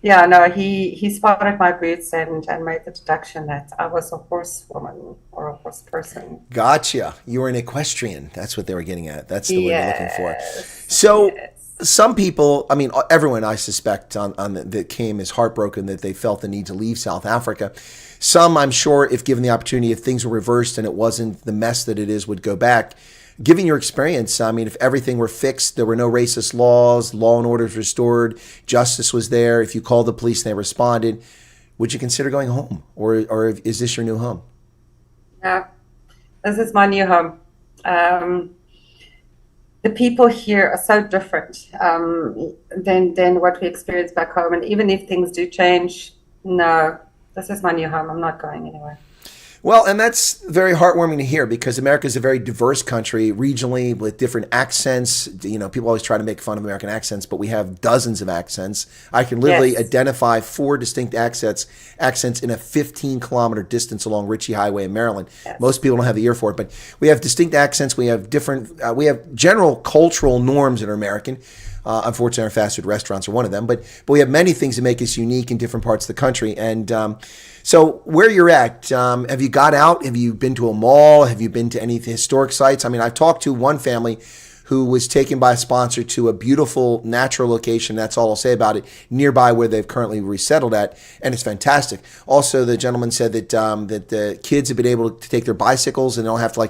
yeah, no, he spotted my boots and made the deduction that I was a horsewoman or a horse person. Gotcha. You were an equestrian. That's what they were getting at. That's the word you're looking for. Yes. So some people, I mean, everyone I suspect that came is heartbroken that they felt the need to leave South Africa. Some, I'm sure, if given the opportunity, if things were reversed and it wasn't the mess that it is, would go back. Given your experience, I mean, if everything were fixed, there were no racist laws, law and order was restored, justice was there, if you called the police and they responded, would you consider going home? Or is this your new home? No, this is my new home. The people here are so different than what we experience back home. And even if things do change, no, this is my new home. I'm not going anywhere. Well, and that's very heartwarming to hear, because America is a very diverse country regionally with different accents. People always try to make fun of American accents, but we have dozens of accents. I can literally identify 4 distinct accents in a 15-kilometer distance along Ritchie Highway in Maryland. Yes. Most people don't have the ear for it, but we have distinct accents. We have different. We have general cultural norms that are American. Unfortunately, our fast food restaurants are one of them, but we have many things that make us unique in different parts of the country. And so where you're at, have you got out? Have you been to a mall? Have you been to any historic sites? I mean, I've talked to one family who was taken by a sponsor to a beautiful natural location. That's all I'll say about it, nearby where they've currently resettled at, and it's fantastic. Also, the gentleman said that that the kids have been able to take their bicycles, and they don't have to,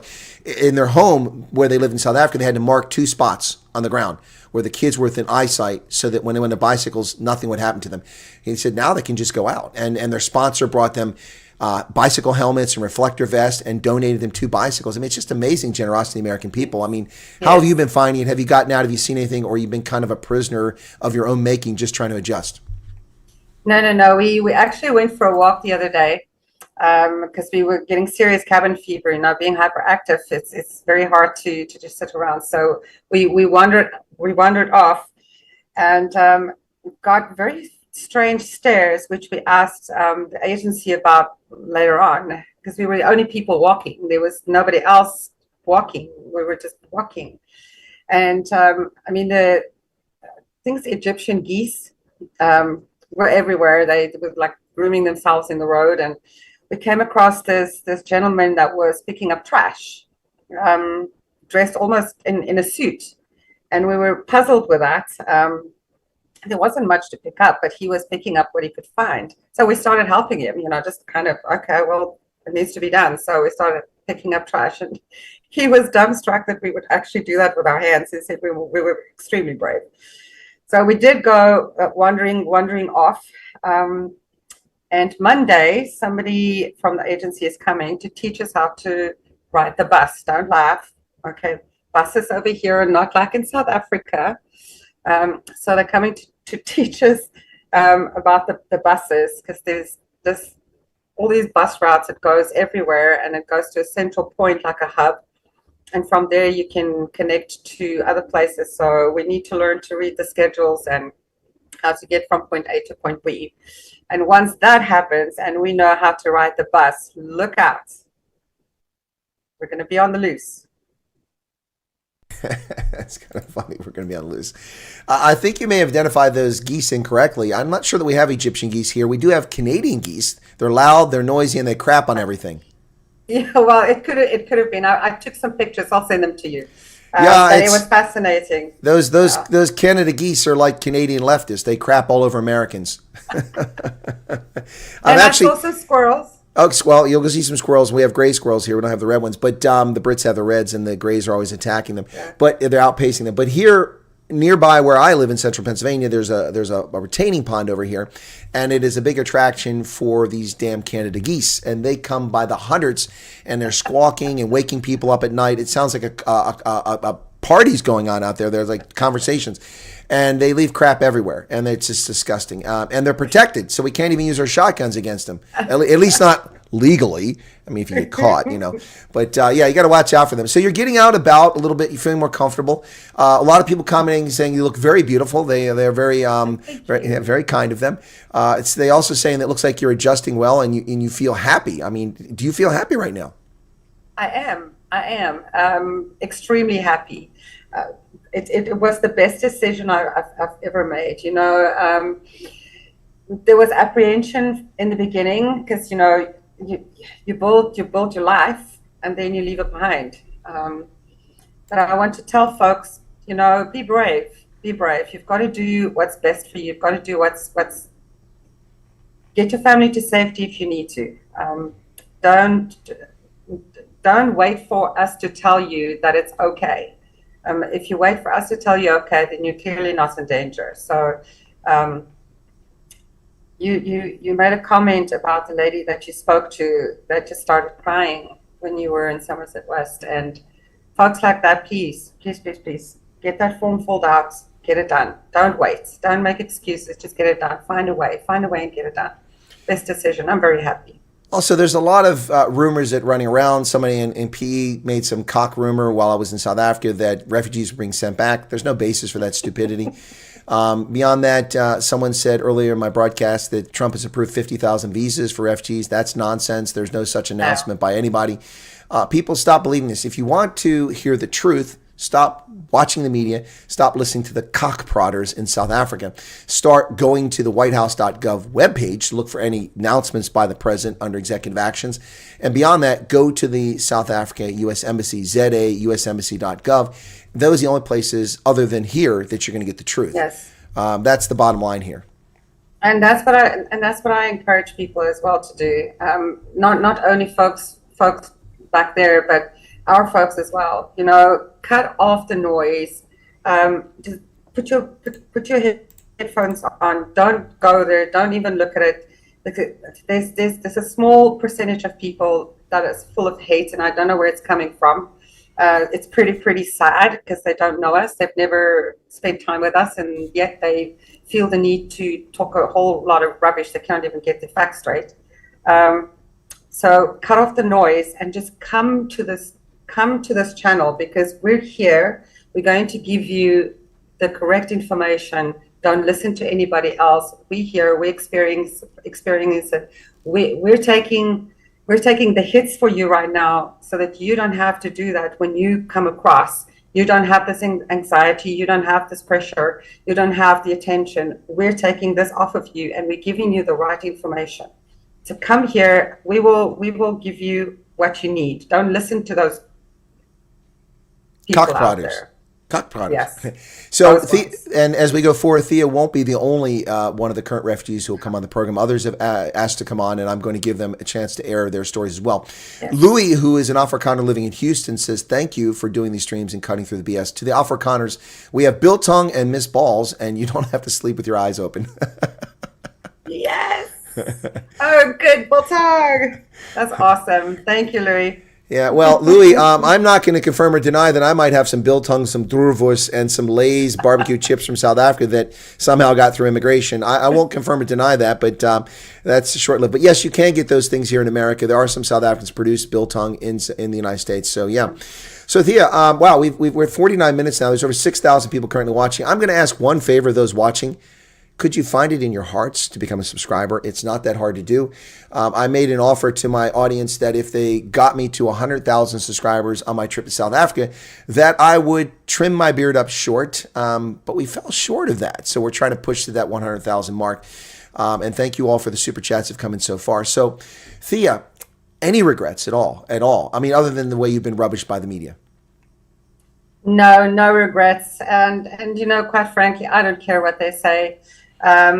in their home where they live in South Africa, they had to mark 2 spots on the ground where the kids were within eyesight, so that when they went to bicycles, nothing would happen to them. He said now they can just go out, and their sponsor brought them bicycle helmets and reflector vests and donated them 2 bicycles. I mean, it's just amazing generosity of the American people. I mean, how have you been finding it? Have you gotten out? Have you seen anything, or you've been kind of a prisoner of your own making, just trying to adjust? No. We actually went for a walk the other day because we were getting serious cabin fever. Being hyperactive, it's very hard to just sit around. So we wandered off and got very strange stares, which we asked the agency about later on, because we were the only people walking. There was nobody else walking. We were just walking. And I mean, the things, Egyptian geese were everywhere. They were grooming themselves in the road. And we came across this gentleman that was picking up trash, dressed almost in a suit. And we were puzzled with that. There wasn't much to pick up, but he was picking up what he could find. So we started helping him, just kind of, okay, well, it needs to be done. So we started picking up trash, and he was dumbstruck that we would actually do that with our hands. He said we were extremely brave. So we did go wandering off. And Monday, somebody from the agency is coming to teach us how to ride the bus. Don't laugh. Okay, buses over here are not like in South Africa. So they're coming to teach us about the buses, because there's all these bus routes. It goes everywhere, and it goes to a central point like a hub. And from there, you can connect to other places. So we need to learn to read the schedules and how to get from point A to point B. And once that happens and we know how to ride the bus, look out. We're going to be on the loose. That's kind of funny. We're going to be on loose. I think you may have identified those geese incorrectly. I'm not sure that we have Egyptian geese here. We do have Canadian geese. They're loud, they're noisy, and they crap on everything. Yeah, well, it could have been. I took some pictures. I'll send them to you. Yeah, it was fascinating. Those Canada geese are like Canadian leftists. They crap all over Americans. And I saw some squirrels. Oh, well, you'll go see some squirrels. We have gray squirrels here. We don't have the red ones, but the Brits have the reds, and the grays are always attacking them. Yeah. But they're outpacing them. But here, nearby where I live in central Pennsylvania, there's a retaining pond over here, and it is a big attraction for these damn Canada geese. And they come by the hundreds, and they're squawking and waking people up at night. It sounds like a party's going on out there. There's like conversations. And they leave crap everywhere, and it's just disgusting. And they're protected, so we can't even use our shotguns against them, at least not legally. I mean, if you get caught, you know. But yeah, you got to watch out for them. So you're getting out about a little bit. You're feeling more comfortable. A lot of people commenting saying you look very beautiful. They're very kind of them. They also saying that it looks like you're adjusting well, and you feel happy. I mean, do you feel happy right now? I am extremely happy. It was the best decision I've ever made. You know, there was apprehension in the beginning because, you know, you build your life and then you leave it behind. But I want to tell folks, you know, be brave. You've got to do what's best for you. You've got to do what's get your family to safety if you need to. Don't wait for us to tell you that it's okay. If you wait for us to tell you okay, then you're clearly not in danger. So you made a comment about the lady that you spoke to that just started crying when you were in Somerset West. And folks like that, please, get that form filled out, get it done. Don't wait. Don't make excuses. Just get it done. Find a way and get it done. Best decision. I'm very happy. Also, there's a lot of rumors that running around. Somebody in PE made some cock rumor while I was in South Africa that refugees were being sent back. There's no basis for that stupidity. Beyond that, someone said earlier in my broadcast that Trump has approved 50,000 visas for refugees. That's nonsense. There's no such announcement by anybody. People, stop believing this. If you want to hear the truth, stop watching the media. Stop listening to the cock prodders in South Africa. Start going to the whitehouse.gov webpage to look for any announcements by the president under executive actions. And beyond that, go to the South Africa U.S. Embassy, zaUSembassy.gov. Those are the only places other than here that you're going to get the truth. Yes. That's the bottom line here. And that's what I encourage people as well to do. Not only folks back there, but our folks as well. You know, cut off the noise. Just put your headphones on. Don't go there. Don't even look at it. There's a small percentage of people that is full of hate, and I don't know where it's coming from. It's pretty sad because they don't know us. They've never spent time with us, and yet they feel the need to talk a whole lot of rubbish. They can't even get the facts straight. So cut off the noise and just come to this channel, because we're here. We're going to give you the correct information. Don't listen to anybody else. We're here. We're experiencing it. We're taking the hits for you right now, so that you don't have to do that when you come across. You don't have this anxiety. You don't have this pressure. You don't have the attention. We're taking this off of you, and we're giving you the right information. So come here. We will give you what you need. Don't listen to those people out there. Cock prodders. Yes. So, and as we go forward, Thea won't be the only one of the current refugees who will come on the program. Others have asked to come on, and I'm going to give them a chance to air their stories as well. Yes. Louis, who is an Afrikaner living in Houston, says, thank you for doing these streams and cutting through the BS. To the Afrikaners, we have Biltong and Miss Balls, and you don't have to sleep with your eyes open. Yes. Oh, good. Biltong. That's awesome. Thank you, Louis. Yeah, well, Louis, I'm not going to confirm or deny that I might have some biltong, some droervoes, and some Lay's barbecue chips from South Africa that somehow got through immigration. I won't confirm or deny that, but that's short-lived. But yes, you can get those things here in America. There are some South Africans produced biltong in the United States. So yeah. So Thea, wow, we're at 49 minutes now. There's over 6,000 people currently watching. I'm going to ask one favor of those watching. could you find it in your hearts to become a subscriber? It's not that hard to do. I made an offer to my audience that if they got me to 100,000 subscribers on my trip to South Africa, that I would trim my beard up short. But we fell short of that. So we're trying to push to that 100,000 mark. And thank you all for the super chats that have come in so far. So, Thea, any regrets at all? I mean, other than the way you've been rubbished by the media. No, no regrets. And quite frankly, I don't care what they say. I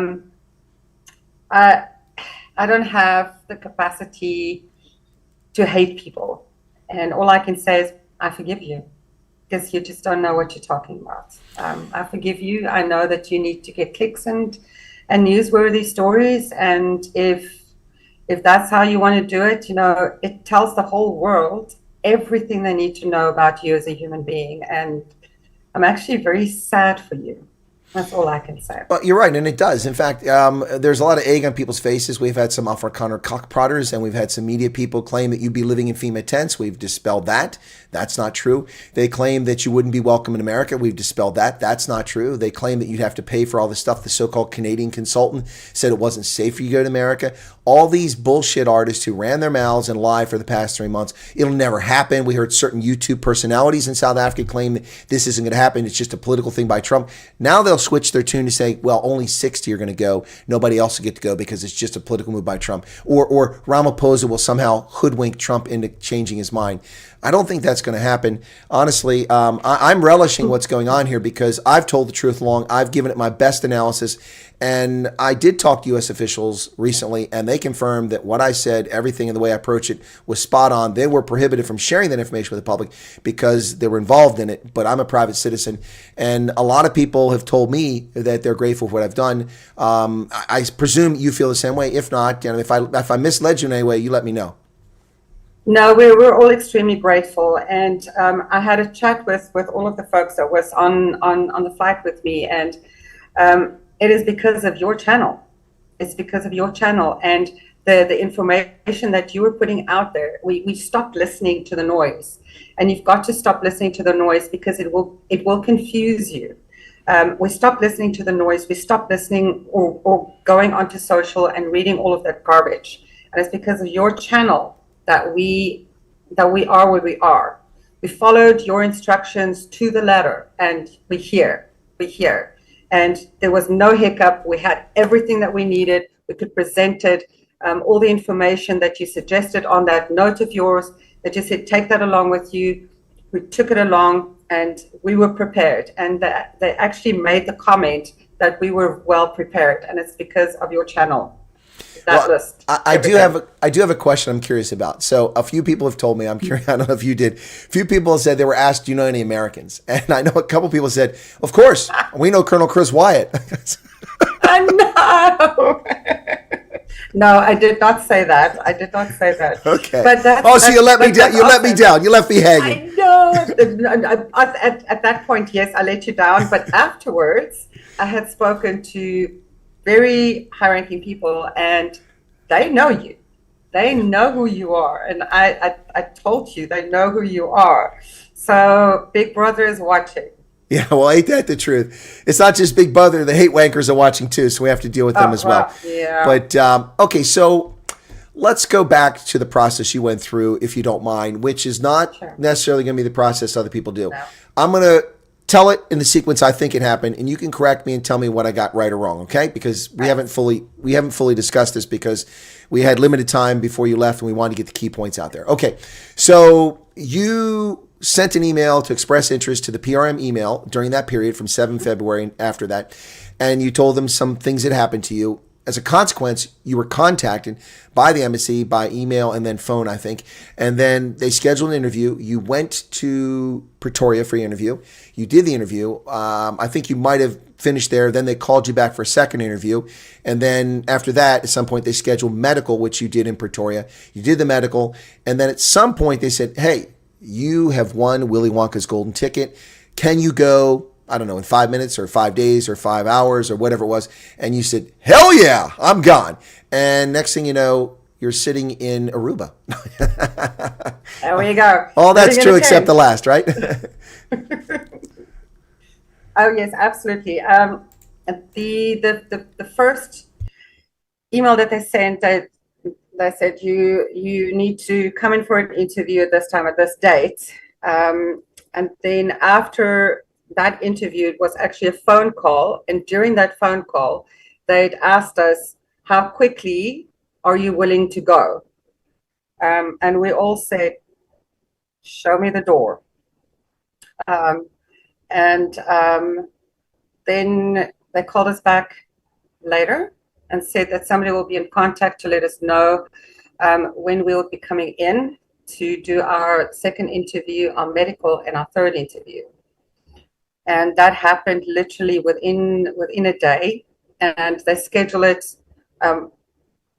don't have the capacity to hate people. And all I can say is, I forgive you, because you just don't know what you're talking about. I forgive you. I know that you need to get clicks and newsworthy stories. And if that's how you want to do it, it tells the whole world everything they need to know about you as a human being. And I'm actually very sad for you. That's all I can say. Well, you're right, and it does. In fact, there's a lot of egg on people's faces. We've had some Afrikaner cockprodders, and we've had some media people claim that you'd be living in FEMA tents. We've dispelled that. That's not true. They claim that you wouldn't be welcome in America. We've dispelled that. That's not true. They claim that you'd have to pay for all the stuff. The so-called Canadian consultant said it wasn't safe for you to go to America. All these bullshit artists who ran their mouths and lied for the past 3 months. It'll never happen. We heard certain YouTube personalities in South Africa claim that this isn't going to happen. It's just a political thing by Trump. Now they'll switch their tune to say, well, only 60 are going to go. Nobody else will get to go because it's just a political move by Trump. Or Ramaphosa will somehow hoodwink Trump into changing his mind. I don't think that's going to happen. Honestly, I'm relishing what's going on here because I've told the truth long. I've given it my best analysis. And I did talk to U.S. officials recently, and they confirmed that what I said, everything and the way I approached it was spot on. They were prohibited from sharing that information with the public because they were involved in it. But I'm a private citizen, and a lot of people have told me that they're grateful for what I've done. I presume you feel the same way. If not, if I misled you in any way, you let me know. No, we're all extremely grateful, and I had a chat with all of the folks that was on the flight with me, and it is because of your channel. It's because of your channel and the information that you were putting out there. We stopped listening to the noise, and you've got to stop listening to the noise because it will confuse you. We stopped listening to the noise. We stopped listening or going onto social and reading all of that garbage, and it's because of your channel that we are where we are. We followed your instructions to the letter, and we're here. And there was no hiccup. We had everything that we needed. We could present it, all the information that you suggested on that note of yours that you said, take that along with you. We took it along, and we were prepared. And they actually made the comment that we were well prepared, and it's because of your channel. I do have a question I'm curious about. So a few people have told me, I'm curious, I don't know if you did. A few people said they were asked, do you know any Americans? And I know a couple people said, of course, we know Colonel Chris Wyatt. No. No, I did not say that. Okay. But so you let me down. You let me down. You left me hanging. I know. At that point, yes, I let you down. But afterwards, I had spoken to very high-ranking people, and they know you. They know who you are, and I told you they know who you are. So Big Brother is watching. Yeah, well, ain't that the truth? It's not just Big Brother. The hate wankers are watching too, so we have to deal with them as well. Yeah. But okay, so let's go back to the process you went through, if you don't mind, which is not necessarily going to be the process other people do. No. I'm going to tell it in the sequence I think it happened, and you can correct me and tell me what I got right or wrong, okay? Because we haven't fully discussed this because we had limited time before you left, and we wanted to get the key points out there. Okay, so you sent an email to express interest to the PRM email during that period from 7 February and after that, and you told them some things had happened to you. As a consequence, you were contacted by the embassy by email and then phone, I think. And then they scheduled an interview. You went to Pretoria for your interview. You did the interview. I think you might have finished there. Then they called you back for a second interview. And then after that, at some point, they scheduled medical, which you did in Pretoria. You did the medical. And then at some point, they said, hey, you have won Willy Wonka's golden ticket. Can you go, I don't know, in 5 minutes or 5 days or 5 hours or whatever it was? And you said, hell yeah, I'm gone. And next thing you know, you're sitting in Aruba. There we go. All that's true except the last, right? Oh, yes, absolutely. the first email that they sent, they said you need to come in for an interview at this time at this date, and then after that interview, it was actually a phone call, and during that phone call, they'd asked us, how quickly are you willing to go? And we all said, show me the door. And then they called us back later and said that somebody will be in contact to let us know when we'll be coming in to do our second interview, our medical, and our third interview. And that happened literally within a day, and they schedule it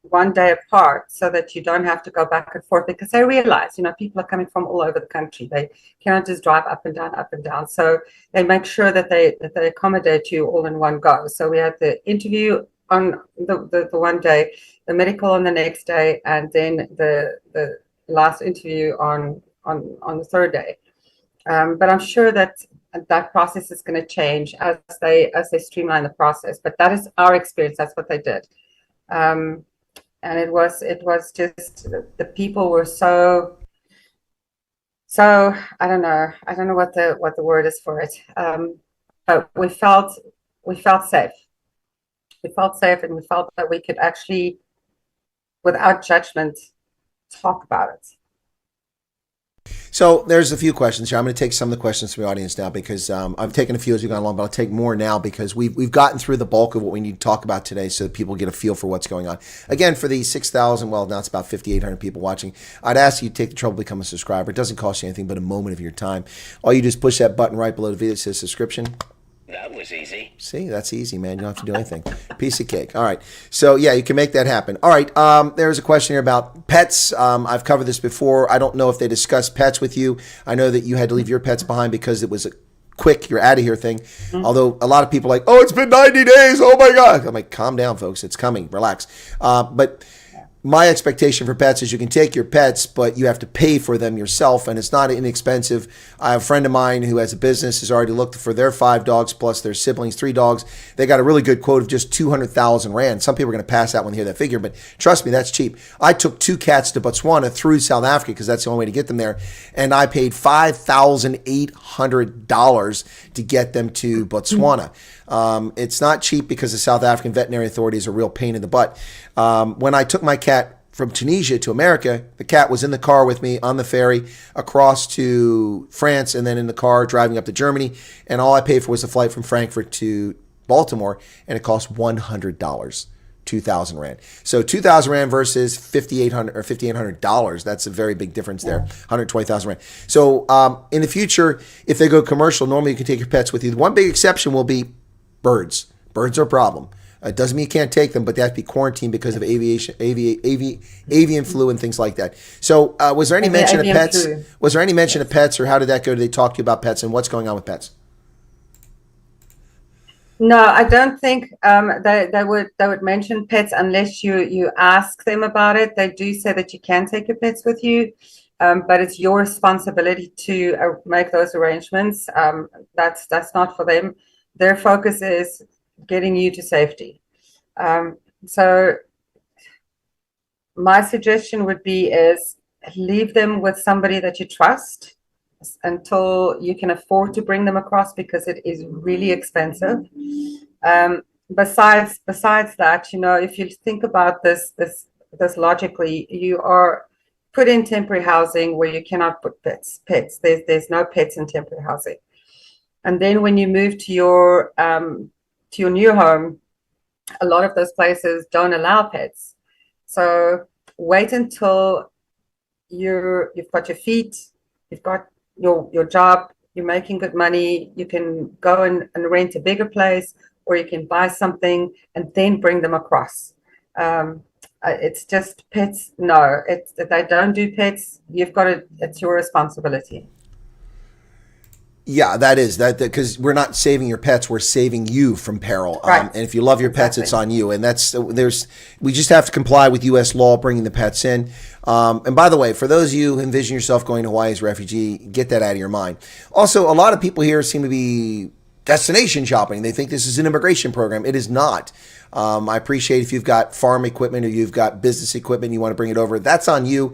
one day apart so that you don't have to go back and forth, because they realize, people are coming from all over the country. They cannot just drive up and down. So they make sure that they accommodate you all in one go. So we had the interview on the one day, the medical on the next day, and then the last interview on the third day. But I'm sure that process is going to change as they streamline the process. But that is our experience. That's what they did. And it was just, the people were so I don't know what the word is for it. But we felt safe. We felt safe, and we felt that we could actually, without judgment, talk about it. So there's a few questions here. I'm going to take some of the questions from the audience now, because I've taken a few as we've gone along, but I'll take more now because we've gotten through the bulk of what we need to talk about today, so that people get a feel for what's going on. Again, for the 6,000, well, now it's about 5,800 people watching, I'd ask you to take the trouble to become a subscriber. It doesn't cost you anything but a moment of your time. All you do is push that button right below the video that says subscription. That was easy. See, that's easy, man. You don't have to do anything. Piece of cake. All right. So, yeah, you can make that happen. All right. There's a question here about pets. I've covered this before. I don't know if they discussed pets with you. I know that you had to leave your pets behind because it was a quick, you're out of here thing. Mm-hmm. Although a lot of people are like, oh, it's been 90 days. Oh, my God. I'm like, calm down, folks. It's coming. Relax. But my expectation for pets is you can take your pets, but you have to pay for them yourself, and it's not inexpensive. I have a friend of mine who has a business, has already looked for their 5 dogs plus their siblings, 3 dogs. They got a really good quote of just 200,000 Rand. Some people are going to pass out when they hear that figure, but trust me, that's cheap. I took 2 cats to Botswana through South Africa because that's the only way to get them there, and I paid $5,800 to get them to Botswana. It's not cheap because the South African veterinary authority is a real pain in the butt. When I took my cat from Tunisia to America, the cat was in the car with me on the ferry across to France, and then in the car driving up to Germany. And all I paid for was a flight from Frankfurt to Baltimore, and it cost $100. 2,000 Rand. So 2,000 Rand versus 5,800 or $5,800. That's a very big difference there. 120,000 Rand. So in the future, if they go commercial, normally you can take your pets with you. The one big exception will be birds. Birds are a problem. It doesn't mean you can't take them, but they have to be quarantined because of avian flu and things like that. So was there any mention of pets? Was there any mention of pets, or how did that go? Did they talk to you about pets, and what's going on with pets? No, I don't think they would mention pets unless you ask them about it. They do say that you can take your pets with you, but it's your responsibility to make those arrangements. That's not for them. Their focus is getting you to safety. So my suggestion would be is leave them with somebody that you trust until you can afford to bring them across, because it is really expensive. Besides that, if you think about this logically, you are put in temporary housing where you cannot put pets. There's no pets in temporary housing. And then when you move to your new home, a lot of those places don't allow pets. So wait until you've got your feet, you've got your job, you're making good money, you can go and rent a bigger place, or you can buy something and then bring them across. It's just pets. No, they don't do pets. It's your responsibility. Yeah, that is because we're not saving your pets, we're saving you from peril. Right. And if you love your pets, it's on you. And we just have to comply with U.S. law, bringing the pets in. And by the way, for those of you who envision yourself going to Hawaii as a refugee, get that out of your mind. Also, a lot of people here seem to be destination shopping. They think this is an immigration program. It is not. I appreciate if you've got farm equipment or you've got business equipment, you want to bring it over. That's on you.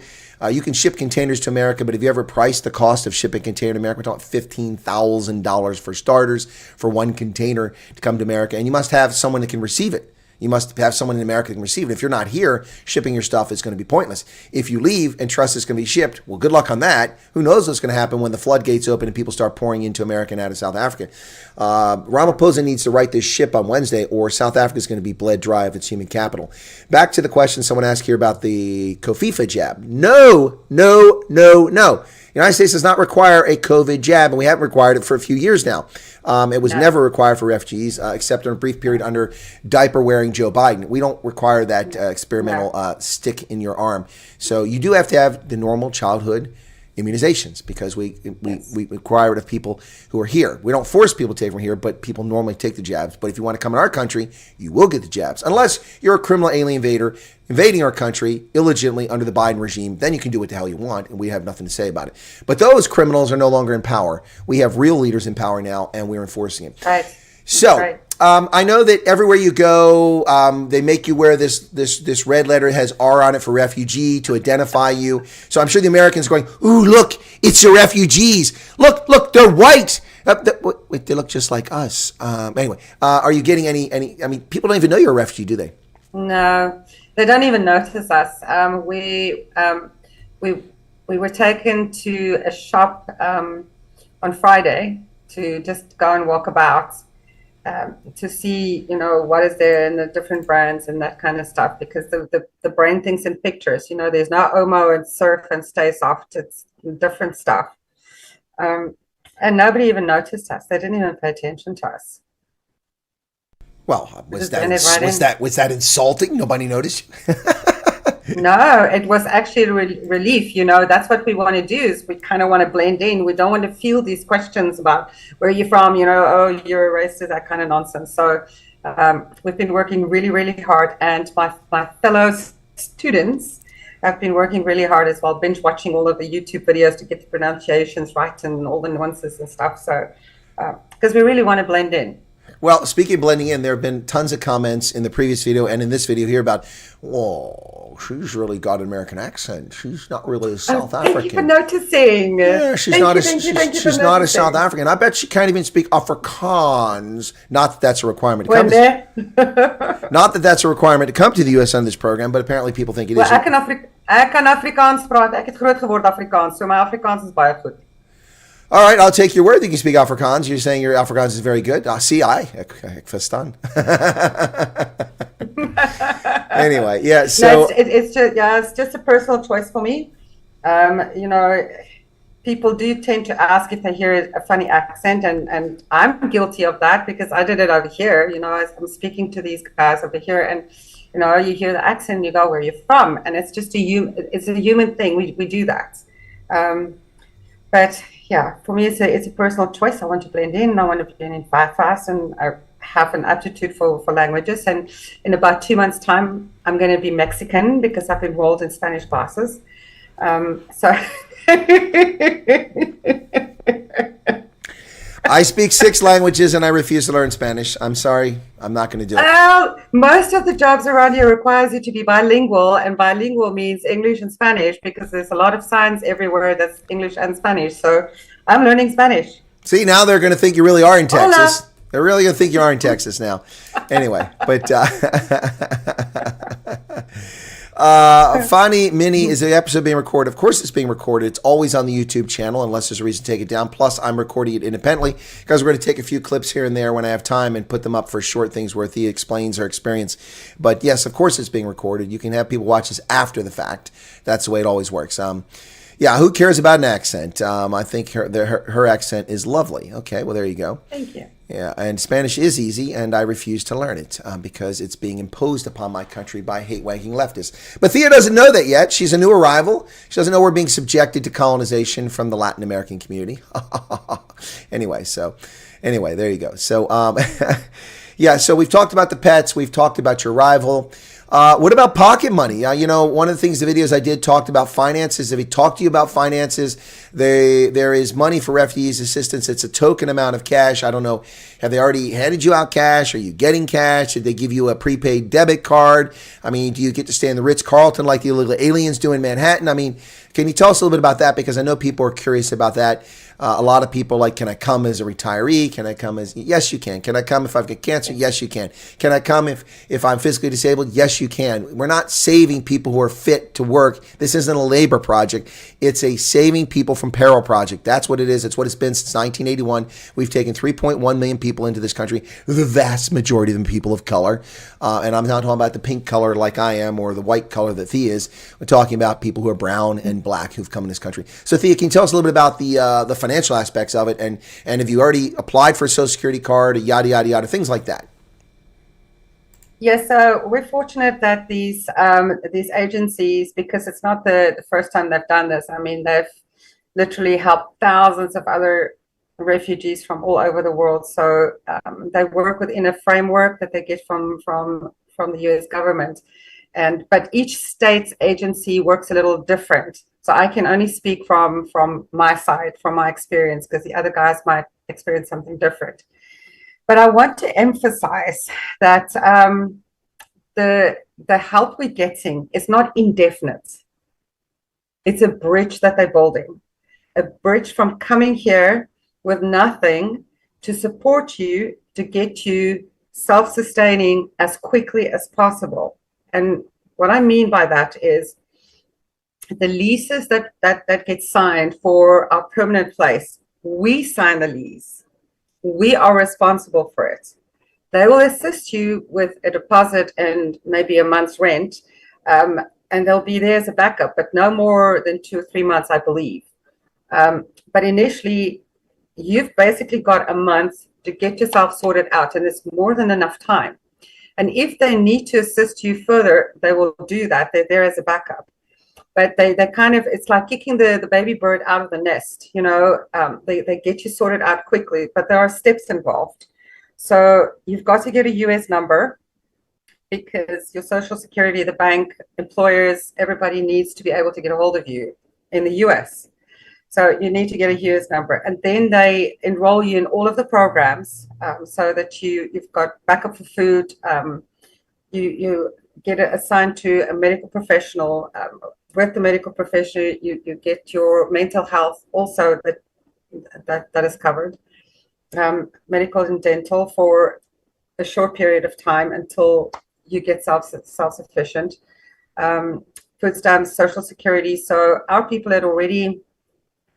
You can ship containers to America, but have you ever priced the cost of shipping a container to America? We're talking $15,000 for starters for one container to come to America, and you must have someone that can receive it. You must have someone in America that can receive it. If you're not here, shipping your stuff is going to be pointless. If you leave and trust it's going to be shipped, well, good luck on that. Who knows what's going to happen when the floodgates open and people start pouring into America and out of South Africa. Ramaphosa needs to right this ship on Wednesday, or South Africa is going to be bled dry of its human capital. Back to the question someone asked here about the Kofifa jab. No. The United States does not require a COVID jab, and we haven't required it for a few years now. It was never required for refugees, except in a brief period under diaper-wearing Joe Biden. We don't require that experimental stick in your arm. So you do have to have the normal childhood immunizations, because we require it of people who are here. We don't force people to take them here, but people normally take the jabs. But if you want to come in our country, you will get the jabs. Unless you're a criminal alien invader invading our country illegitimately under the Biden regime, then you can do what the hell you want, and we have nothing to say about it. But those criminals are no longer in power. We have real leaders in power now, and we're enforcing it. Right. So Right. I know that everywhere you go, they make you wear this red letter that has R on it for refugee to identify you. So I'm sure the Americans are going, ooh, look, it's the refugees. Look, they're white. Wait, they look just like us. Anyway, are you getting any? I mean, people don't even know you're a refugee, do they? No, they don't even notice us. We were taken to a shop on Friday to just go and walk about. To see, what is there in the different brands and that kind of stuff, because the brain thinks in pictures. There's no Omo and Surf and Stay Soft. It's different stuff. And nobody even noticed us. They didn't even pay attention to us. Well, was that insulting? Nobody noticed you? No, it was actually a relief. That's what we want to do, is we kind of want to blend in. We don't want to feel these questions about where you're from, oh, you're a racist, that kind of nonsense. So we've been working really, really hard. And my fellow students have been working really hard as well, binge watching all of the YouTube videos to get the pronunciations right and all the nuances and stuff. So because we really want to blend in. Well, speaking of blending in, there have been tons of comments in the previous video and in this video here about, whoa, she's really got an American accent. She's not really a South African. Thank you for noticing. Yeah, she's not a South African. I bet she can't even speak Afrikaans. Not that that's a requirement. Not that that's a requirement to come to the U.S. on this program, but apparently people think it is. Ek kan Afrikaans praat. Ek het groot geword Afrikaans, so my Afrikaans is baie goed. All right, I'll take your word that you can speak Afrikaans. You're saying your Afrikaans is very good. Ek verstaan. Anyway, yeah. So it's just a personal choice for me. People do tend to ask if they hear a funny accent, and I'm guilty of that because I did it over here. I'm speaking to these guys over here, and you hear the accent, and you go, "Where are you from?" And it's just it's a human thing. We do that. But yeah, for me, it's a personal choice. I want to blend in. I want to blend in fast, and I have an aptitude for languages. And in about 2 months' time, I'm going to be Mexican because I've enrolled in Spanish classes. So I speak 6 languages and I refuse to learn Spanish. I'm sorry. I'm not going to do it. Most of the jobs around here requires you to be bilingual, and bilingual means English and Spanish because there's a lot of signs everywhere that's English and Spanish. So I'm learning Spanish. See, now they're going to think you really are in Texas. Hola. They're really going to think you are in Texas now. Anyway, but Fani Mini, is the episode being recorded? Of course it's being recorded. It's always on the YouTube channel unless there's a reason to take it down. Plus, I'm recording it independently because we're going to take a few clips here and there when I have time and put them up for short things where Thea explains her experience. But yes, of course it's being recorded. You can have people watch this after the fact. That's the way it always works. Yeah, who cares about an accent? I think her accent is lovely. Okay, well, there you go. Thank you. Yeah, and Spanish is easy, and I refuse to learn it because it's being imposed upon my country by hate-wagging leftists. But Thea doesn't know that yet. She's a new arrival. She doesn't know we're being subjected to colonization from the Latin American community. Anyway, there you go. So, yeah, so we've talked about the pets. We've talked about your arrival. What about pocket money? One of the things, the videos I did talked about finances. If he talked to you about finances, there is money for refugees assistance. It's a token amount of cash. I don't know. Have they already handed you out cash? Are you getting cash? Did they give you a prepaid debit card? I mean, do you get to stay in the Ritz-Carlton like the illegal aliens do in Manhattan? I mean, can you tell us a little bit about that? Because I know people are curious about that. A lot of people like, can I come as a retiree? Can I come as, yes, you can. Can I come if I've got cancer? Yes, you can. Can I come if I'm physically disabled? Yes, you can. We're not saving people who are fit to work. This isn't a labor project. It's a saving people from peril project. That's what it is. It's what it's been since 1981. We've taken 3.1 million people into this country, the vast majority of them people of color. And I'm not talking about the pink color like I am or the white color that Thea is. We're talking about people who are brown and black who've come in this country. So Thea, can you tell us a little bit about the financial aspects of it, and have you already applied for a Social Security card, yada yada yada, things like that? Yes, so we're fortunate that these agencies, because it's not the first time they've done this. I mean, they've literally helped thousands of other refugees from all over the world. So they work within a framework that they get from the U.S. government, but each state's agency works a little different. So I can only speak from my side, from my experience, because the other guys might experience something different. But I want to emphasize that the help we're getting is not indefinite. It's a bridge that they're building, a bridge from coming here with nothing to support you to get you self-sustaining as quickly as possible. And what I mean by that is the leases that get signed for our permanent place, we sign the lease. We are responsible for it. They will assist you with a deposit and maybe a month's rent, and they'll be there as a backup, but no more than 2 or 3 months, I believe. But initially, you've basically got a month to get yourself sorted out, and it's more than enough time. And if they need to assist you further, they will do that. They're there as a backup. But they kind of, it's like kicking the baby bird out of the nest, they get you sorted out quickly, but there are steps involved. So you've got to get a US number, because your Social Security, the bank, employers, everybody needs to be able to get a hold of you in the US. So you need to get a US number, and then they enroll you in all of the programs, so that you've got backup for food, you get assigned to a medical professional. With the medical professional, you get your mental health also that is covered, medical and dental for a short period of time until you get self-sufficient. Food stamps, Social Security. So our people had already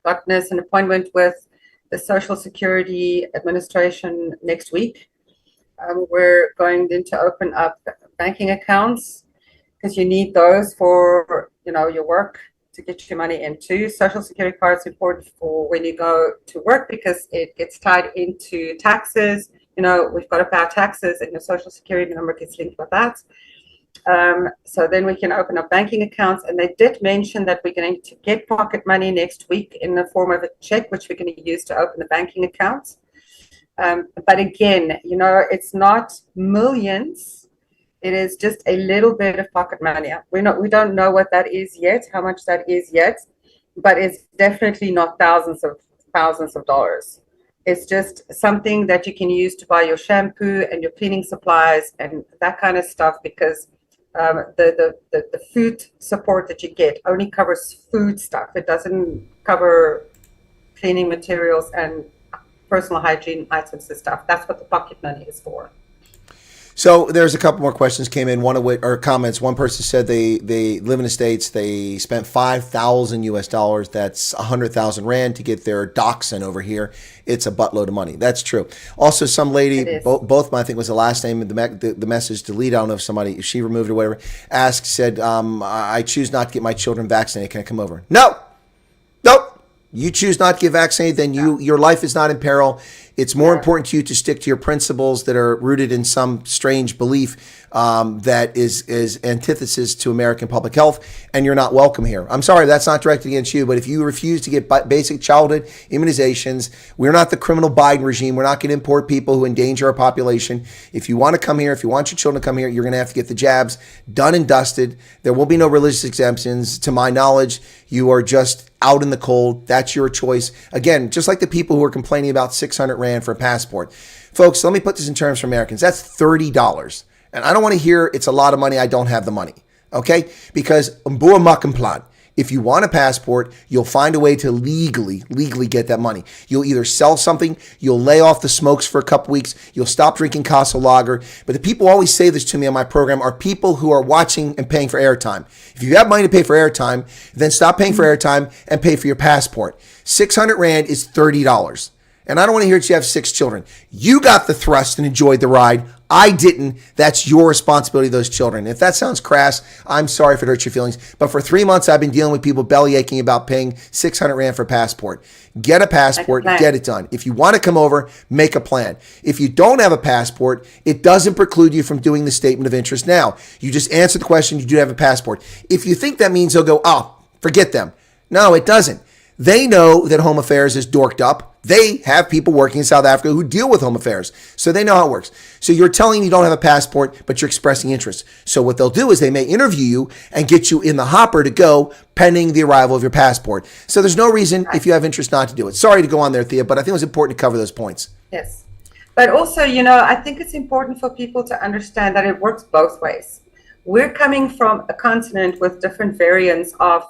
gotten us an appointment with the Social Security Administration next week. We're going then to open up banking accounts, because you need those for your work to get your money into. Social Security card is important for when you go to work, because it gets tied into taxes. We've got to pay our taxes, and your Social Security number gets linked with that. So then we can open up banking accounts. And they did mention that we're going to get pocket money next week in the form of a check, which we're going to use to open the banking accounts. But again, it's not millions. It is just a little bit of pocket money. We don't know what that is yet, how much that is yet, but it's definitely not thousands of dollars. It's just something that you can use to buy your shampoo and your cleaning supplies and that kind of stuff, because the food support that you get only covers food stuff. It doesn't cover cleaning materials and personal hygiene items and stuff. That's what the pocket money is for. So there's a couple more questions came in. Comments. One person said they live in the States. They spent $5,000 US. That's 100,000 Rand to get their dachshund over here. It's a buttload of money. That's true. Also, some lady, both I think was the last name of the message delete. I don't know if she removed it or whatever. Said, I choose not to get my children vaccinated. Can I come over? No. Nope. You choose not to get vaccinated, then your life is not in peril. It's more important to you to stick to your principles that are rooted in some strange belief that is antithesis to American public health, and you're not welcome here. I'm sorry, that's not directed against you, but if you refuse to get basic childhood immunizations, we're not the criminal Biden regime. We're not going to import people who endanger our population. If you want to come here, if you want your children to come here, you're going to have to get the jabs done and dusted. There will be no religious exemptions. To my knowledge, you are just out in the cold. That's your choice. Again, just like the people who are complaining about 600 Rand for a passport. Folks, let me put this in terms for Americans. That's $30. And I don't want to hear it's a lot of money, I don't have the money. Okay? Because if you want a passport, you'll find a way to legally get that money. You'll either sell something, you'll lay off the smokes for a couple weeks, you'll stop drinking Casa Lager. But the people who always say this to me on my program are people who are watching and paying for airtime. If you have money to pay for airtime, then stop paying for airtime and pay for your passport. 600 Rand is $30. And I don't want to hear that you have 6 children. You got the thrust and enjoyed the ride. I didn't. That's your responsibility, those children. If that sounds crass, I'm sorry if it hurts your feelings. But for 3 months, I've been dealing with people belly aching about paying 600 Rand for a passport. Get a passport, get it done. If you want to come over, make a plan. If you don't have a passport, it doesn't preclude you from doing the statement of interest now. You just answer the question, you do have a passport. If you think that means they'll go, oh, forget them. No, it doesn't. They know that Home Affairs is dorked up. They have people working in South Africa who deal with Home Affairs, so they know how it works. So you're telling you don't have a passport, but you're expressing interest. So what they'll do is they may interview you and get you in the hopper to go pending the arrival of your passport. So there's no reason, if you have interest, not to do it. Sorry to go on there, Thea, but I think it was important to cover those points. Yes. But also, I think it's important for people to understand that it works both ways. We're coming from a continent with different variants of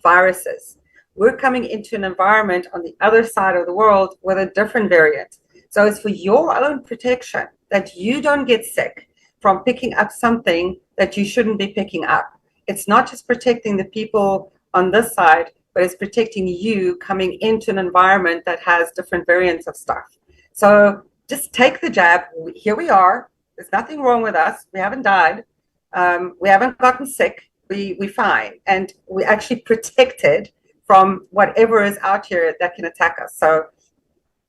viruses. We're coming into an environment on the other side of the world with a different variant. So it's for your own protection that you don't get sick from picking up something that you shouldn't be picking up. It's not just protecting the people on this side, but it's protecting you coming into an environment that has different variants of stuff. So just take the jab. Here we are. There's nothing wrong with us. We haven't died. We haven't gotten sick. We're fine. And we're actually protected from whatever is out here that can attack us. So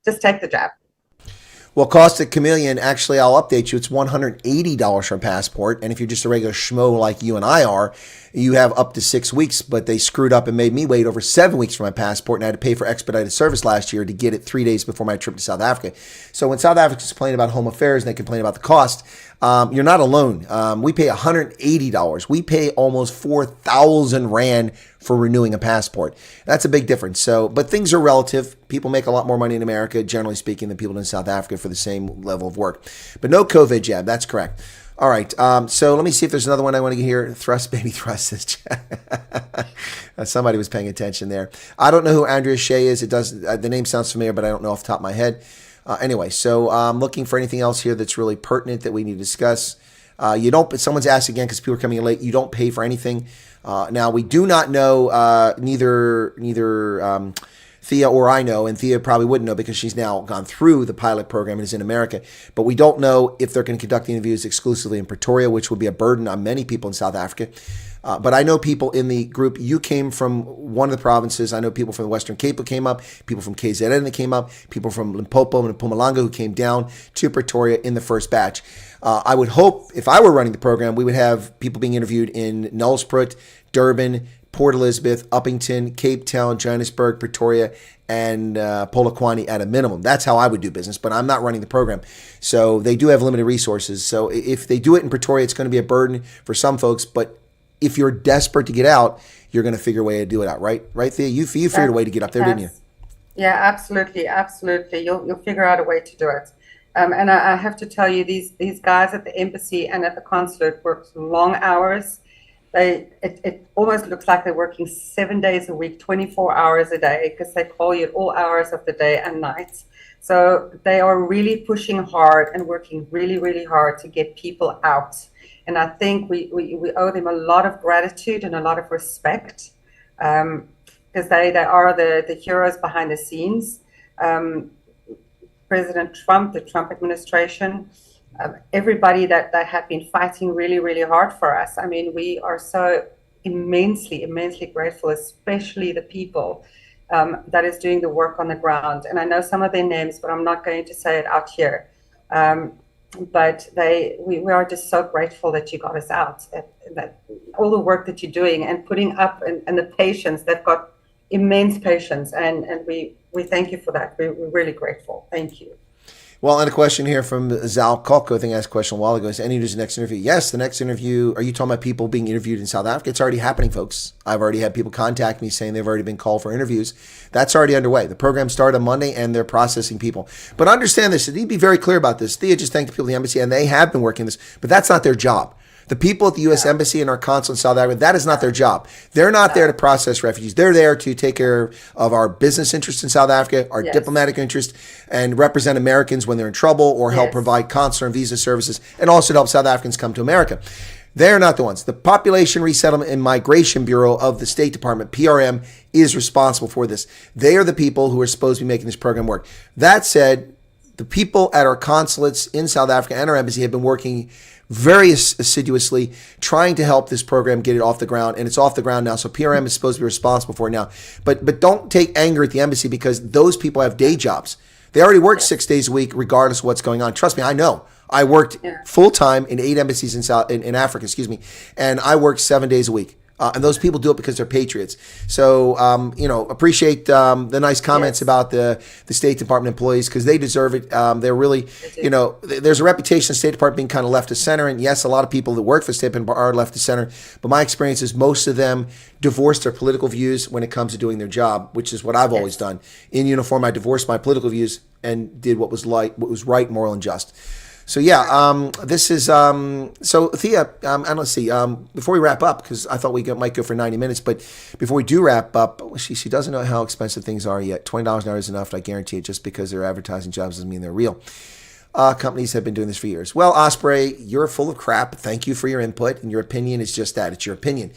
just take the jab. Well, Caustic Chameleon, actually, I'll update you. It's $180 for a passport. And if you're just a regular schmo like you and I are, you have up to 6 weeks. But they screwed up and made me wait over 7 weeks for my passport. And I had to pay for expedited service last year to get it 3 days before my trip to South Africa. So when South Africans complain about Home Affairs and they complain about the cost, you're not alone. We pay $180. We pay almost 4,000 Rand for renewing a passport. That's a big difference. So, but things are relative. People make a lot more money in America, generally speaking, than people in South Africa for the same level of work. But no COVID jab. That's correct. All right. So let me see if there's another one I want to get here. Thrust, baby, thrust. This somebody was paying attention there. I don't know who Andrea Shea is. It does. The name sounds familiar, but I don't know off the top of my head. Anyway, so I'm looking for anything else here that's really pertinent that we need to discuss. You don't. Someone's asked again because people are coming in late. You don't pay for anything. Now we do not know. Neither Thea or I know, and Thea probably wouldn't know because she's now gone through the pilot program and is in America. But we don't know if they're going to conduct the interviews exclusively in Pretoria, which would be a burden on many people in South Africa. But I know people in the group. You came from one of the provinces. I know people from the Western Cape who came up, people from KZN that came up, people from Limpopo and Mpumalanga who came down to Pretoria in the first batch. I would hope, if I were running the program, we would have people being interviewed in Nelspruit, Durban, Port Elizabeth, Uppington, Cape Town, Johannesburg, Pretoria, and Polokwane at a minimum. That's how I would do business, but I'm not running the program. So they do have limited resources. So if they do it in Pretoria, it's going to be a burden for some folks, but if you're desperate to get out, you're going to figure a way to do it out, right? Right, Thea? You figured a way to get up there, didn't you? Yeah, absolutely, absolutely. You'll figure out a way to do it. And I have to tell you, these guys at the embassy and at the consulate work long hours. It almost looks like they're working 7 days a week, 24 hours a day, because they call you at all hours of the day and nights. So they are really pushing hard and working really, really hard to get people out. And I think we owe them a lot of gratitude and a lot of respect, because they are the heroes behind the scenes. President Trump, the Trump administration, everybody that had been fighting really, really hard for us. I mean, we are so immensely, immensely grateful, especially the people that is doing the work on the ground. And I know some of their names, but I'm not going to say it out here. but we are just so grateful that you got us out, that all the work that you're doing and putting up, and the patience. They've got immense patience, and we thank you for that. We're really grateful. Thank you. Well, and a question here from Zal Kolko, I think I asked a question a while ago. Is any news the next interview? Yes, the next interview. Are you talking about people being interviewed in South Africa? It's already happening, folks. I've already had people contact me saying they've already been called for interviews. That's already underway. The program started on Monday, and they're processing people. But understand this. I need to be very clear about this. Thea just thanked the people at the embassy, and they have been working this, but that's not their job. The people at the U.S. Embassy and our consulate in South Africa, that is not their job. They're not there to process refugees. They're there to take care of our business interests in South Africa, our diplomatic interests, and represent Americans when they're in trouble, or help provide consular and visa services, and also to help South Africans come to America. They're not the ones. The Population Resettlement and Migration Bureau of the State Department, PRM, is responsible for this. They are the people who are supposed to be making this program work. That said, the people at our consulates in South Africa and our embassy have been working very assiduously trying to help this program get it off the ground, and it's off the ground now. So PRM is supposed to be responsible for it now. But don't take anger at the embassy, because those people have day jobs. They already work 6 days a week, regardless of what's going on. Trust me, I know. I worked full time in 8 embassies in Africa, and I worked 7 days a week. And those people do it because they're patriots. So, appreciate the nice comments about the State Department employees, because they deserve it. They're really, there's a reputation of the State Department being kind of left of center. And yes, a lot of people that work for the State Department are left of center. But my experience is most of them divorce their political views when it comes to doing their job, which is what I've always done. In uniform, I divorced my political views and did what was right, moral, and just. So this is so Thea. And let's see. Before we wrap up, because I thought we might go for 90 minutes, but before we do wrap up, she doesn't know how expensive things are yet. $20 an hour is enough, I guarantee it. Just because they're advertising jobs doesn't mean they're real. Companies have been doing this for years. Well, Osprey, you're full of crap. Thank you for your input, and your opinion is just that. It's your opinion.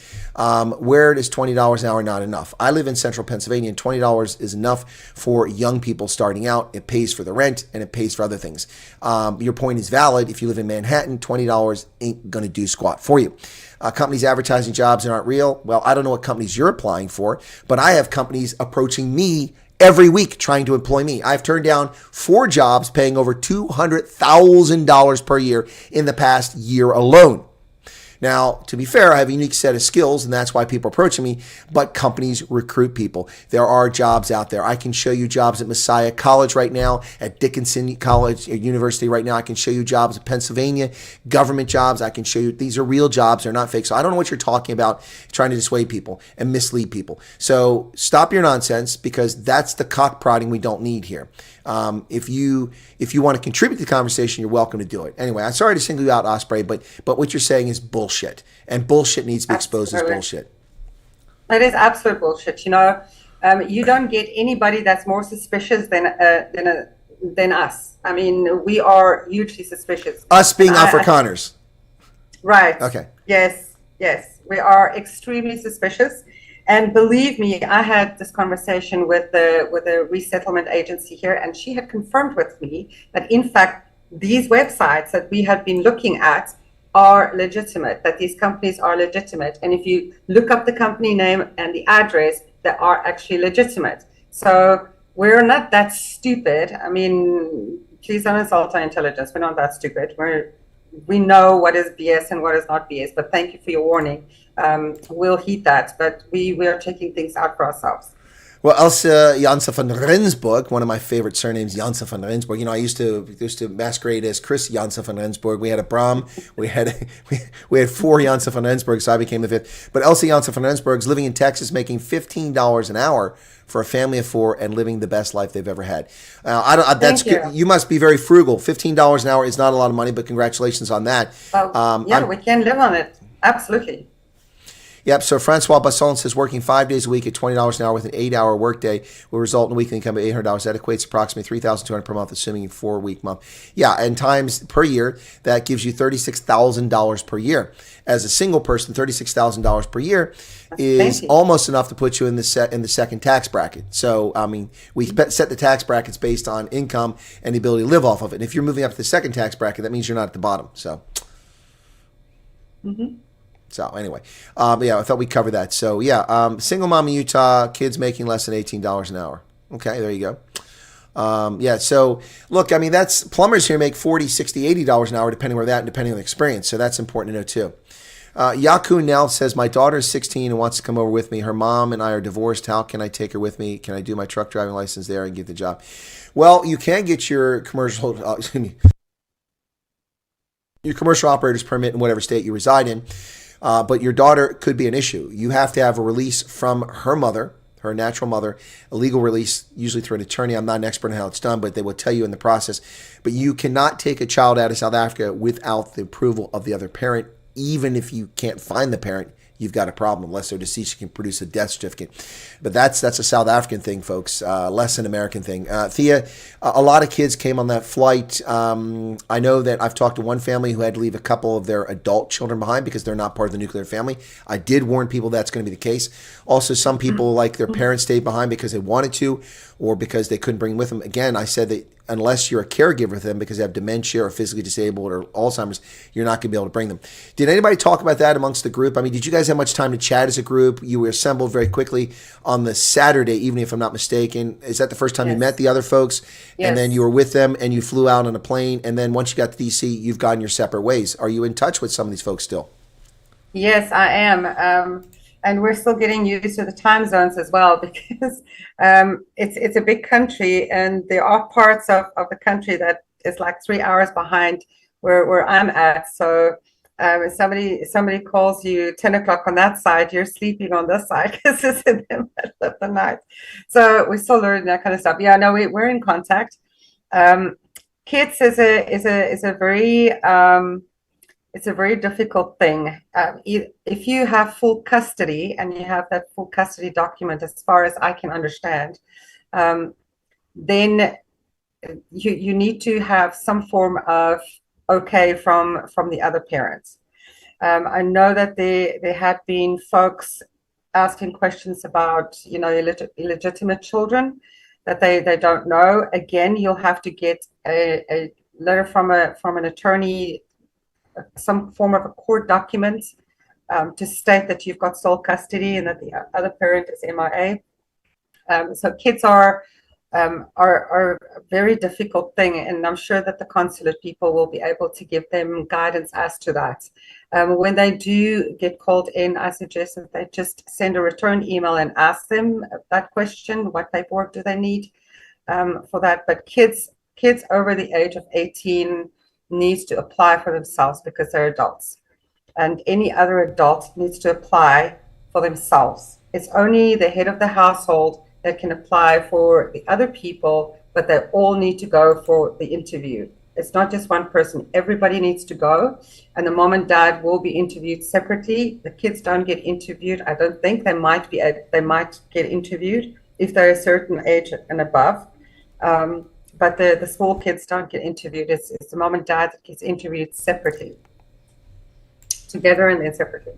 Where is $20 an hour not enough? I live in central Pennsylvania, and $20 is enough for young people starting out. It pays for the rent, and it pays for other things. Your point is valid. If you live in Manhattan, $20 ain't going to do squat for you. Companies advertising jobs that aren't real. Well, I don't know what companies you're applying for, but I have companies approaching me every week trying to employ me. I've turned down 4 jobs paying over $200,000 per year in the past year alone. Now, to be fair, I have a unique set of skills, and that's why people are approaching me, but companies recruit people. There are jobs out there. I can show you jobs at Messiah College right now, at Dickinson College University right now. I can show you jobs at Pennsylvania, government jobs. I can show you, these are real jobs. They're not fake. So I don't know what you're talking about, trying to dissuade people and mislead people. So stop your nonsense, because that's the cock prodding we don't need here. If you want to contribute to the conversation, you're welcome to do it. Anyway, I'm sorry to single you out, Osprey, but what you're saying is bullshit, and bullshit needs to be exposed as bullshit. It is absolute bullshit. You don't get anybody that's more suspicious than us. I mean, we are hugely suspicious. Us being Afrikaners. Right. Okay. Yes. We are extremely suspicious. And believe me, I had this conversation with the resettlement agency here, and she had confirmed with me that, in fact, these websites that we have been looking at are legitimate, that these companies are legitimate. And if you look up the company name and the address, they are actually legitimate. So we're not that stupid. I mean, please don't insult our intelligence. We're not that stupid. We know what is BS and what is not BS, but thank you for your warning. We'll heed that, but we are taking things out for ourselves. Well, Elsa Janssen van Rensburg, one of my favorite surnames, Janssen van Rensburg. I used to masquerade as Chris Janssen van Rensburg. We had a Bram. We had 4 Janssen van Rensburg, so I became the 5th. But Elsa Janssen van Rensburg is living in Texas, making $15 an hour for a family of 4 and living the best life they've ever had. That's good. You must be very frugal. $15 an hour is not a lot of money, but congratulations on that. We can live on it. Absolutely. Yep. So Francois Basson says working 5 days a week at $20 an hour with an 8-hour workday will result in a weekly income of $800. That equates to approximately $3,200 per month, assuming a 4-week month. Yeah, and times per year, that gives you $36,000 per year. As a single person, $36,000 per year is almost enough to put you in the second tax bracket. So, I mean, we set the tax brackets based on income and the ability to live off of it. And if you're moving up to the second tax bracket, that means you're not at the bottom. So. Mm-hmm. So anyway, I thought we'd cover that. So single mom in Utah, kids making less than $18 an hour. Okay, there you go. Yeah. So look, I mean, that's plumbers here make $40, $60, $80 an hour, depending where that and depending on the experience. So that's important to know too. Yaku Nell says, my daughter is 16 and wants to come over with me. Her mom and I are divorced. How can I take her with me? Can I do my truck driving license there and get the job? Well, you can get your commercial operator's permit in whatever state you reside in, but your daughter could be an issue. You have to have a release from her mother, her natural mother, a legal release, usually through an attorney. I'm not an expert on how it's done, but they will tell you in the process. But you cannot take a child out of South Africa without the approval of the other parent. Even if you can't find the parent, you've got a problem. Unless they're deceased, you can produce a death certificate. But that's a South African thing, folks, less an American thing. Thea, a lot of kids came on that flight. I know that I've talked to one family who had to leave a couple of their adult children behind because they're not part of the nuclear family. I did warn people that's going to be the case. Also, some people, like their parents, stayed behind because they wanted to or because they couldn't bring them with them. Again, I said that unless you're a caregiver for them because they have dementia or physically disabled or Alzheimer's, you're not going to be able to bring them. Did anybody talk about that amongst the group? I mean, did you guys have much time to chat as a group? You were assembled very quickly on the Saturday evening, if I'm not mistaken. Is that the first time you met the other folks? Yes. And then you were with them and you flew out on a plane. And then once you got to DC, you've gone your separate ways. Are you in touch with some of these folks still? Yes, I am. And we're still getting used to the time zones as well because it's a big country and there are parts of the country that is like 3 hours behind where I'm at. So if somebody calls you 10 o'clock on that side, you're sleeping on this side because it's in the middle of the night. So we're still learning that kind of stuff. Yeah, no, we're in contact. Kids is a very it's a very difficult thing. If you have full custody and you have that full custody document, as far as I can understand, then you need to have some form of okay from the other parents. I know that there have been folks asking questions about, illegitimate children that they don't know. Again, you'll have to get a letter from an attorney, some form of a court document to state that you've got sole custody and that the other parent is MIA. So kids are a very difficult thing, and I'm sure that the consulate people will be able to give them guidance as to that. When they do get called in, I suggest that they just send a return email and ask them that question: what paperwork do they need for that? But kids over the age of 18 needs to apply for themselves because they're adults, and any other adult needs to apply for themselves. It's only the head of the household that can apply for the other people, but they all need to go for the interview. It's not just one person. Everybody needs to go, and the mom and dad will be interviewed separately. The kids don't get interviewed. I don't think they might get interviewed if they're a certain age and above. But the small kids don't get interviewed. It's the mom and dad that gets interviewed separately, together and then separately.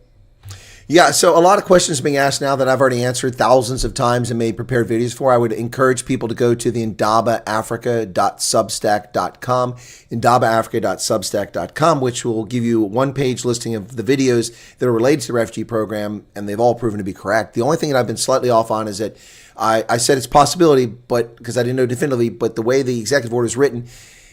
Yeah, so a lot of questions being asked now that I've already answered thousands of times and made prepared videos for. I would encourage people to go to the indabaafrica.substack.com, indabaafrica.substack.com, which will give you a one-page listing of the videos that are related to the refugee program, and they've all proven to be correct. The only thing that I've been slightly off on is that I said it's a possibility, but because I didn't know definitively, but the way the executive order is written,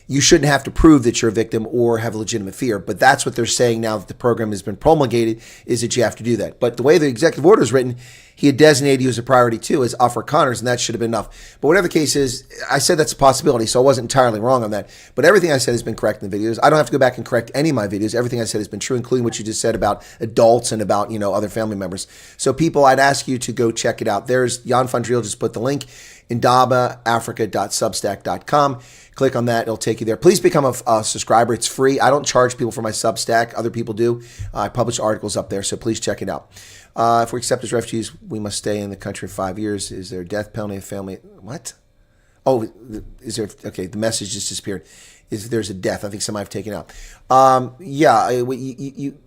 you shouldn't have to prove that you're a victim or have a legitimate fear. But that's what they're saying now that the program has been promulgated, is that you have to do that. But the way the executive order is written, he had designated you as a priority too, as Afrikaners, and that should have been enough. But whatever the case is, I said that's a possibility, so I wasn't entirely wrong on that. But everything I said has been correct in the videos. I don't have to go back and correct any of my videos. Everything I said has been true, including what you just said about adults and about, other family members. So people, I'd ask you to go check it out. There's Jan van Driel just put the link, indabaafrica.substack.com. Click on that. It'll take you there. Please become a subscriber. It's free. I don't charge people for my Substack. Other people do. I publish articles up there, so please check it out. If we accept as refugees, we must stay in the country for 5 years. Is there a death penalty if family? What? Oh, is there? Okay, the message just disappeared. There's a death? I think some I've taken out. Yeah, you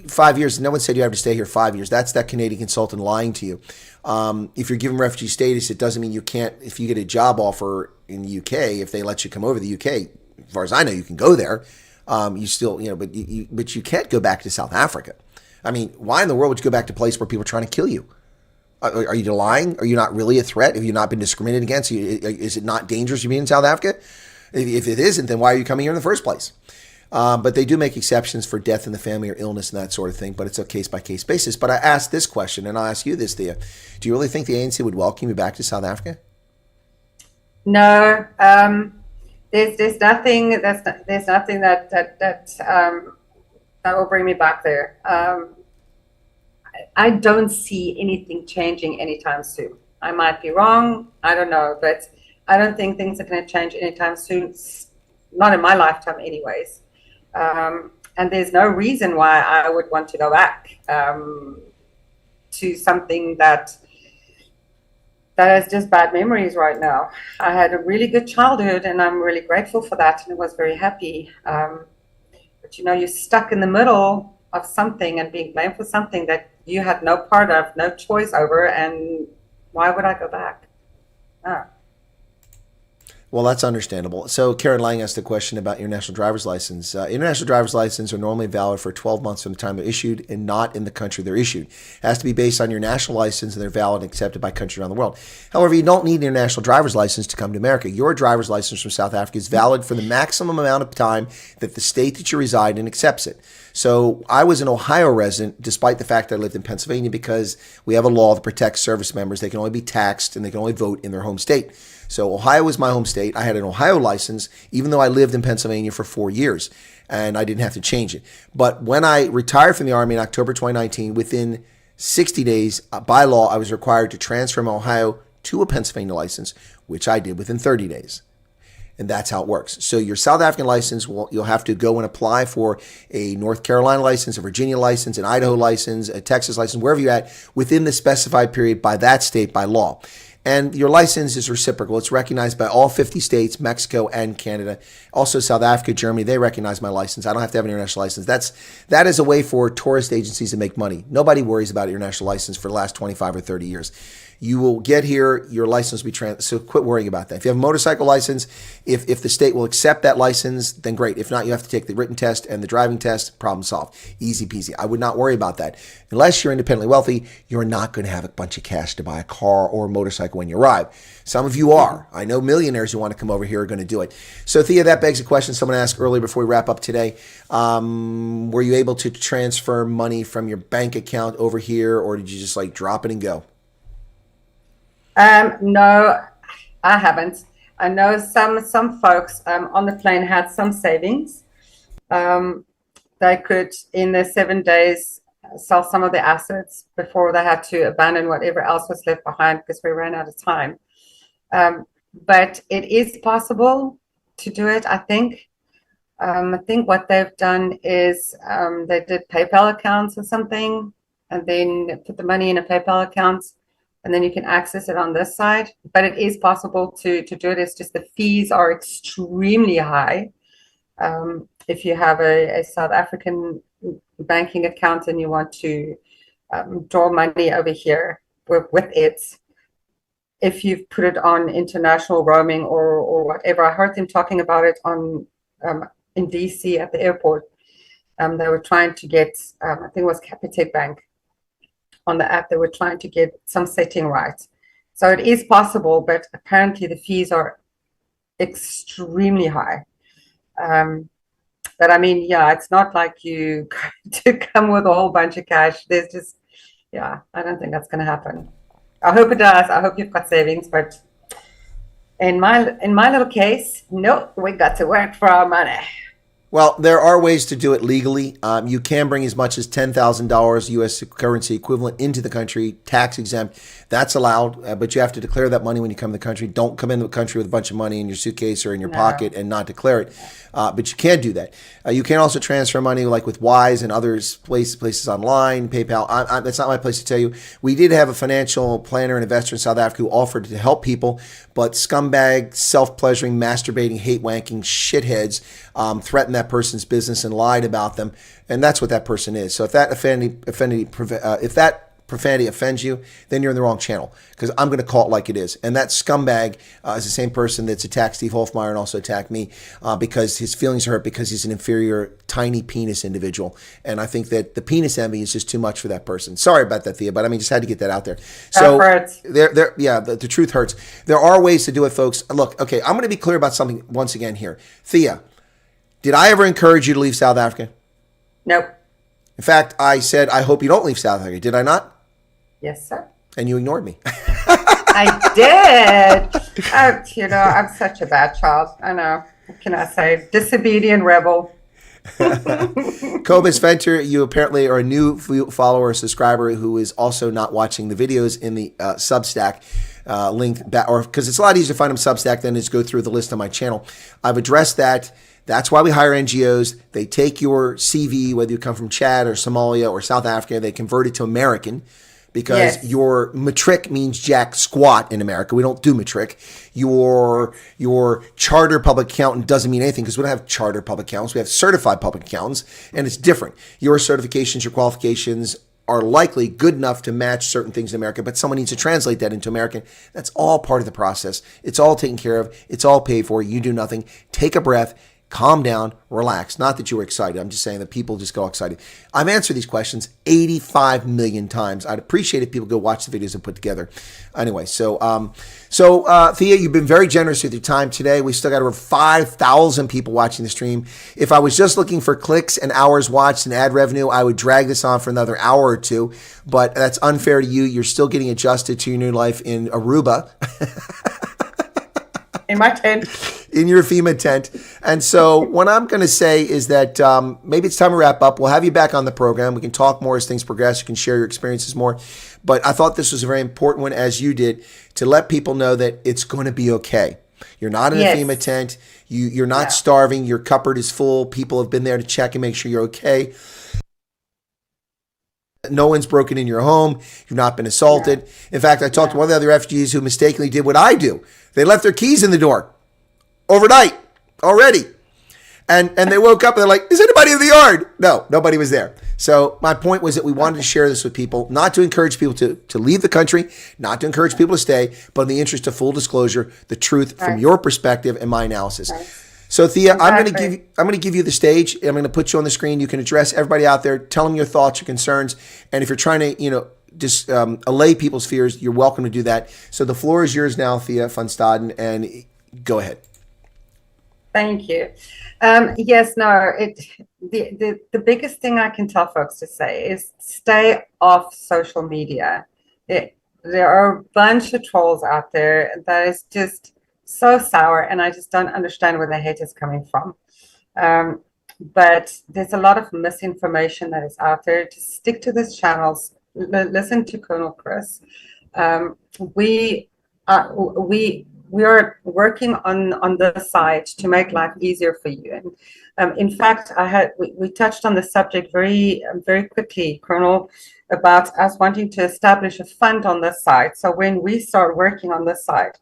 5 years. No one said you have to stay here 5 years. That's that Canadian consultant lying to you. If you're given refugee status, it doesn't mean you can't. If you get a job offer in the UK, if they let you come over to the UK, as far as I know, you can go there. You still, but you can't go back to South Africa. I mean, why in the world would you go back to a place where people are trying to kill you? Are you lying? Are you not really a threat? Have you not been discriminated against? Is it not dangerous to be in South Africa? If it isn't, then why are you coming here in the first place? But they do make exceptions for death in the family or illness and that sort of thing, but it's a case-by-case basis. But I asked this question, and I'll ask you this, Thea. Do you really think the ANC would welcome you back to South Africa? No, there's nothing that will bring me back there. I don't see anything changing anytime soon. I might be wrong, I don't know, but I don't think things are going to change anytime soon, not in my lifetime anyways. And there's no reason why I would want to go back to something that has just bad memories right now. I had a really good childhood and I'm really grateful for that, and I was very happy. But you're stuck in the middle of something and being blamed for something that you had no part of, no choice over, and why would I go back? Oh. Well, that's understandable. So Karen Lang asked a question about your national driver's license. International driver's licenses are normally valid for 12 months from the time they're issued and not in the country they're issued. It has to be based on your national license, and they're valid and accepted by countries around the world. However, you don't need an international driver's license to come to America. Your driver's license from South Africa is valid for the maximum amount of time that the state that you reside in accepts it. So I was an Ohio resident, despite the fact that I lived in Pennsylvania, because we have a law that protects service members. They can only be taxed and they can only vote in their home state. So Ohio was my home state. I had an Ohio license, even though I lived in Pennsylvania for 4 years, and I didn't have to change it. But when I retired from the Army in October 2019, within 60 days, by law, I was required to transfer my Ohio to a Pennsylvania license, which I did within 30 days. And that's how it works. So your South African license, you'll have to go and apply for a North Carolina license, a Virginia license, an Idaho license, a Texas license, wherever you're at, within the specified period by that state by law. And your license is reciprocal. It's recognized by all 50 states, Mexico and Canada. Also South Africa, Germany, they recognize my license. I don't have to have an international license. That is a way for tourist agencies to make money. Nobody worries about your international license for the last 25 or 30 years. You will get here, your license will be transferred. So quit worrying about that. If you have a motorcycle license, if the state will accept that license, then great. If not, you have to take the written test and the driving test. Problem solved. Easy peasy. I would not worry about that. Unless you're independently wealthy, you're not going to have a bunch of cash to buy a car or a motorcycle when you arrive. Some of you are. I know millionaires who want to come over here are going to do it. So Thea, that begs a question someone asked earlier before we wrap up today. Were you able to transfer money from your bank account over here, or did you just like drop it and go? No, I haven't. I know some folks on the plane had some savings. They could, in the 7 days, sell some of their assets before they had to abandon whatever else was left behind because we ran out of time. But it is possible to do it, I think. I think what they've done is they did PayPal accounts or something, and then put the money in a PayPal account, and then you can access it on this side. But it is possible to do it. It's just the fees are extremely high. If you have a South African banking account and you want to draw money over here with it, if you've put it on international roaming or whatever. I heard them talking about it on in DC at the airport. They were trying to get, I think it was Capitec Bank, on the app, they were trying to get some setting right. So it is possible, but apparently the fees are extremely high. But I mean, yeah, it's not like you to come with a whole bunch of cash. There's just, yeah, I don't think that's going to happen. I hope it does. I hope you've got savings, but in my little case, no, we got to work for our money. Well, there are ways to do it legally. You can bring as much as $10,000 U.S. currency equivalent into the country, tax exempt. That's allowed, but you have to declare that money when you come to the country. Don't come into the country with a bunch of money in your suitcase or in your pocket and not declare it. But you can do that. You can also transfer money like with Wise and others places online, PayPal. That's not my place to tell you. We did have a financial planner and investor in South Africa who offered to help people, but scumbag, self-pleasuring, masturbating, hate-wanking shitheads threatened that person's business and lied about them, and that's what that person is. So if that profanity offends you, then you're in the wrong channel, because I'm going to call it like it is. And that scumbag is the same person that's attacked Steve Hofmeyer and also attacked me because his feelings are hurt because he's an inferior, tiny penis individual. And I think that the penis envy is just too much for that person. Sorry about that, Thea, but I mean, just had to get that out there. So the truth hurts. There are ways to do it, folks. Look, okay, I'm going to be clear about something once again here. Thea, did I ever encourage you to leave South Africa? Nope. In fact, I said, I hope you don't leave South Africa. Did I not? Yes, sir. And you ignored me. I did. You know, I'm such a bad child. I know. What can I say? Disobedient rebel. Cobus Venter, you apparently are a new follower or subscriber who is also not watching the videos in the Substack link, or because it's a lot easier to find them Substack than is go through the list on my channel. I've addressed that. That's why we hire NGOs. They take your CV, whether you come from Chad or Somalia or South Africa, they convert it to American, because your matric means jack squat in America. We don't do matric. Your charter public accountant doesn't mean anything, because we don't have charter public accountants. We have certified public accountants, and it's different. Your certifications, your qualifications are likely good enough to match certain things in America, but someone needs to translate that into American. That's all part of the process. It's all taken care of. It's all paid for. You do nothing. Take a breath. Calm down, relax. Not that you were excited. I'm just saying that people just go excited. I've answered these questions 85 million times. I'd appreciate if people go watch the videos and put together. Anyway, so Thea, you've been very generous with your time today. We still got over 5,000 people watching the stream. If I was just looking for clicks and hours watched and ad revenue, I would drag this on for another hour or two, but that's unfair to you. You're still getting adjusted to your new life in Aruba. In my tent. In your FEMA tent. And so what I'm going to say is that maybe it's time to wrap up. We'll have you back on the program. We can talk more as things progress. You can share your experiences more. But I thought this was a very important one, as you did, to let people know that it's going to be okay. You're not in a FEMA tent. You're not starving. Your cupboard is full. People have been there to check and make sure you're okay. No one's broken in your home. You've not been assaulted. In fact, I talked to one of the other refugees who mistakenly did what I do. They left their keys in the door overnight already. And they woke up and they're like, is anybody in the yard? No, nobody was there. So my point was that we wanted to share this with people, not to encourage people to leave the country, not to encourage people to stay, but in the interest of full disclosure, the truth from your perspective and my analysis. So Thea, exactly. I'm going to give you the stage. I'm going to put you on the screen. You can address everybody out there. Tell them your thoughts, your concerns, and if you're trying to, just allay people's fears, you're welcome to do that. So the floor is yours now, Thea van Staden, and go ahead. Thank you. The biggest thing I can tell folks to say is stay off social media. There are a bunch of trolls out there that is just so sour, and I just don't understand where the hate is coming from. But there's a lot of misinformation that is out there. Just stick to these channels. Listen to Colonel Chris. We are working on the site to make life easier for you. And in fact, we touched on the subject very quickly, Colonel, about us wanting to establish a fund on the site. So when we start working on the site,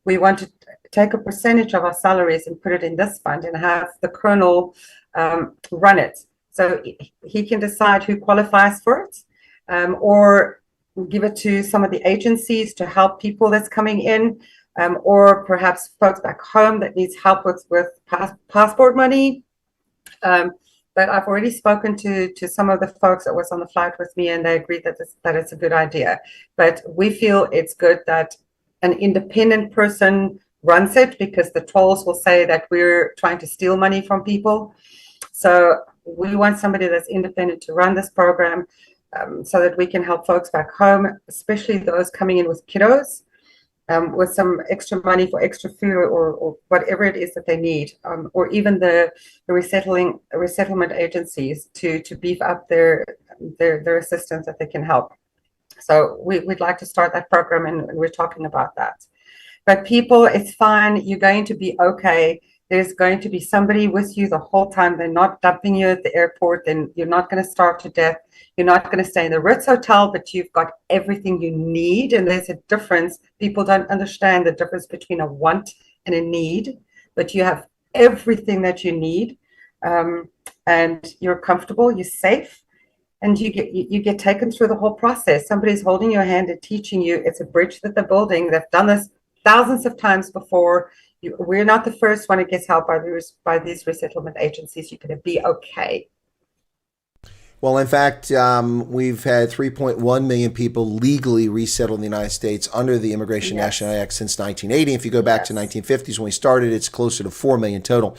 we want to take a percentage of our salaries and put it in this fund and have the Colonel run it. So he can decide who qualifies for it, or give it to some of the agencies to help people that's coming in, or perhaps folks back home that needs help with passport money. But I've already spoken to some of the folks that was on the flight with me, and they agreed that it's a good idea. But we feel it's good that an independent person runs it, because the trolls will say that we're trying to steal money from people. So we want somebody that's independent to run this program, so that we can help folks back home, especially those coming in with kiddos, with some extra money for extra food or whatever it is that they need, or even the resettlement agencies to beef up their assistance that they can help. So we'd like to start that program, and we're talking about that. But people, it's fine. You're going to be okay. There's going to be somebody with you the whole time. They're not dumping you at the airport. Then you're not going to starve to death. You're not going to stay in the Ritz Hotel, but you've got everything you need. And there's a difference. People don't understand the difference between a want and a need, but you have everything that you need, and you're comfortable, you're safe. and you get taken through the whole process. Somebody's holding your hand and teaching you. It's a bridge that they're building. They've done this thousands of times before. We're not the first one that gets help by these resettlement agencies. You're going to be okay. Well, in fact, we've had 3.1 million people legally resettled in the United States under the Immigration Nationality Act since 1980. If you go back to 1950s when we started, it's closer to 4 million total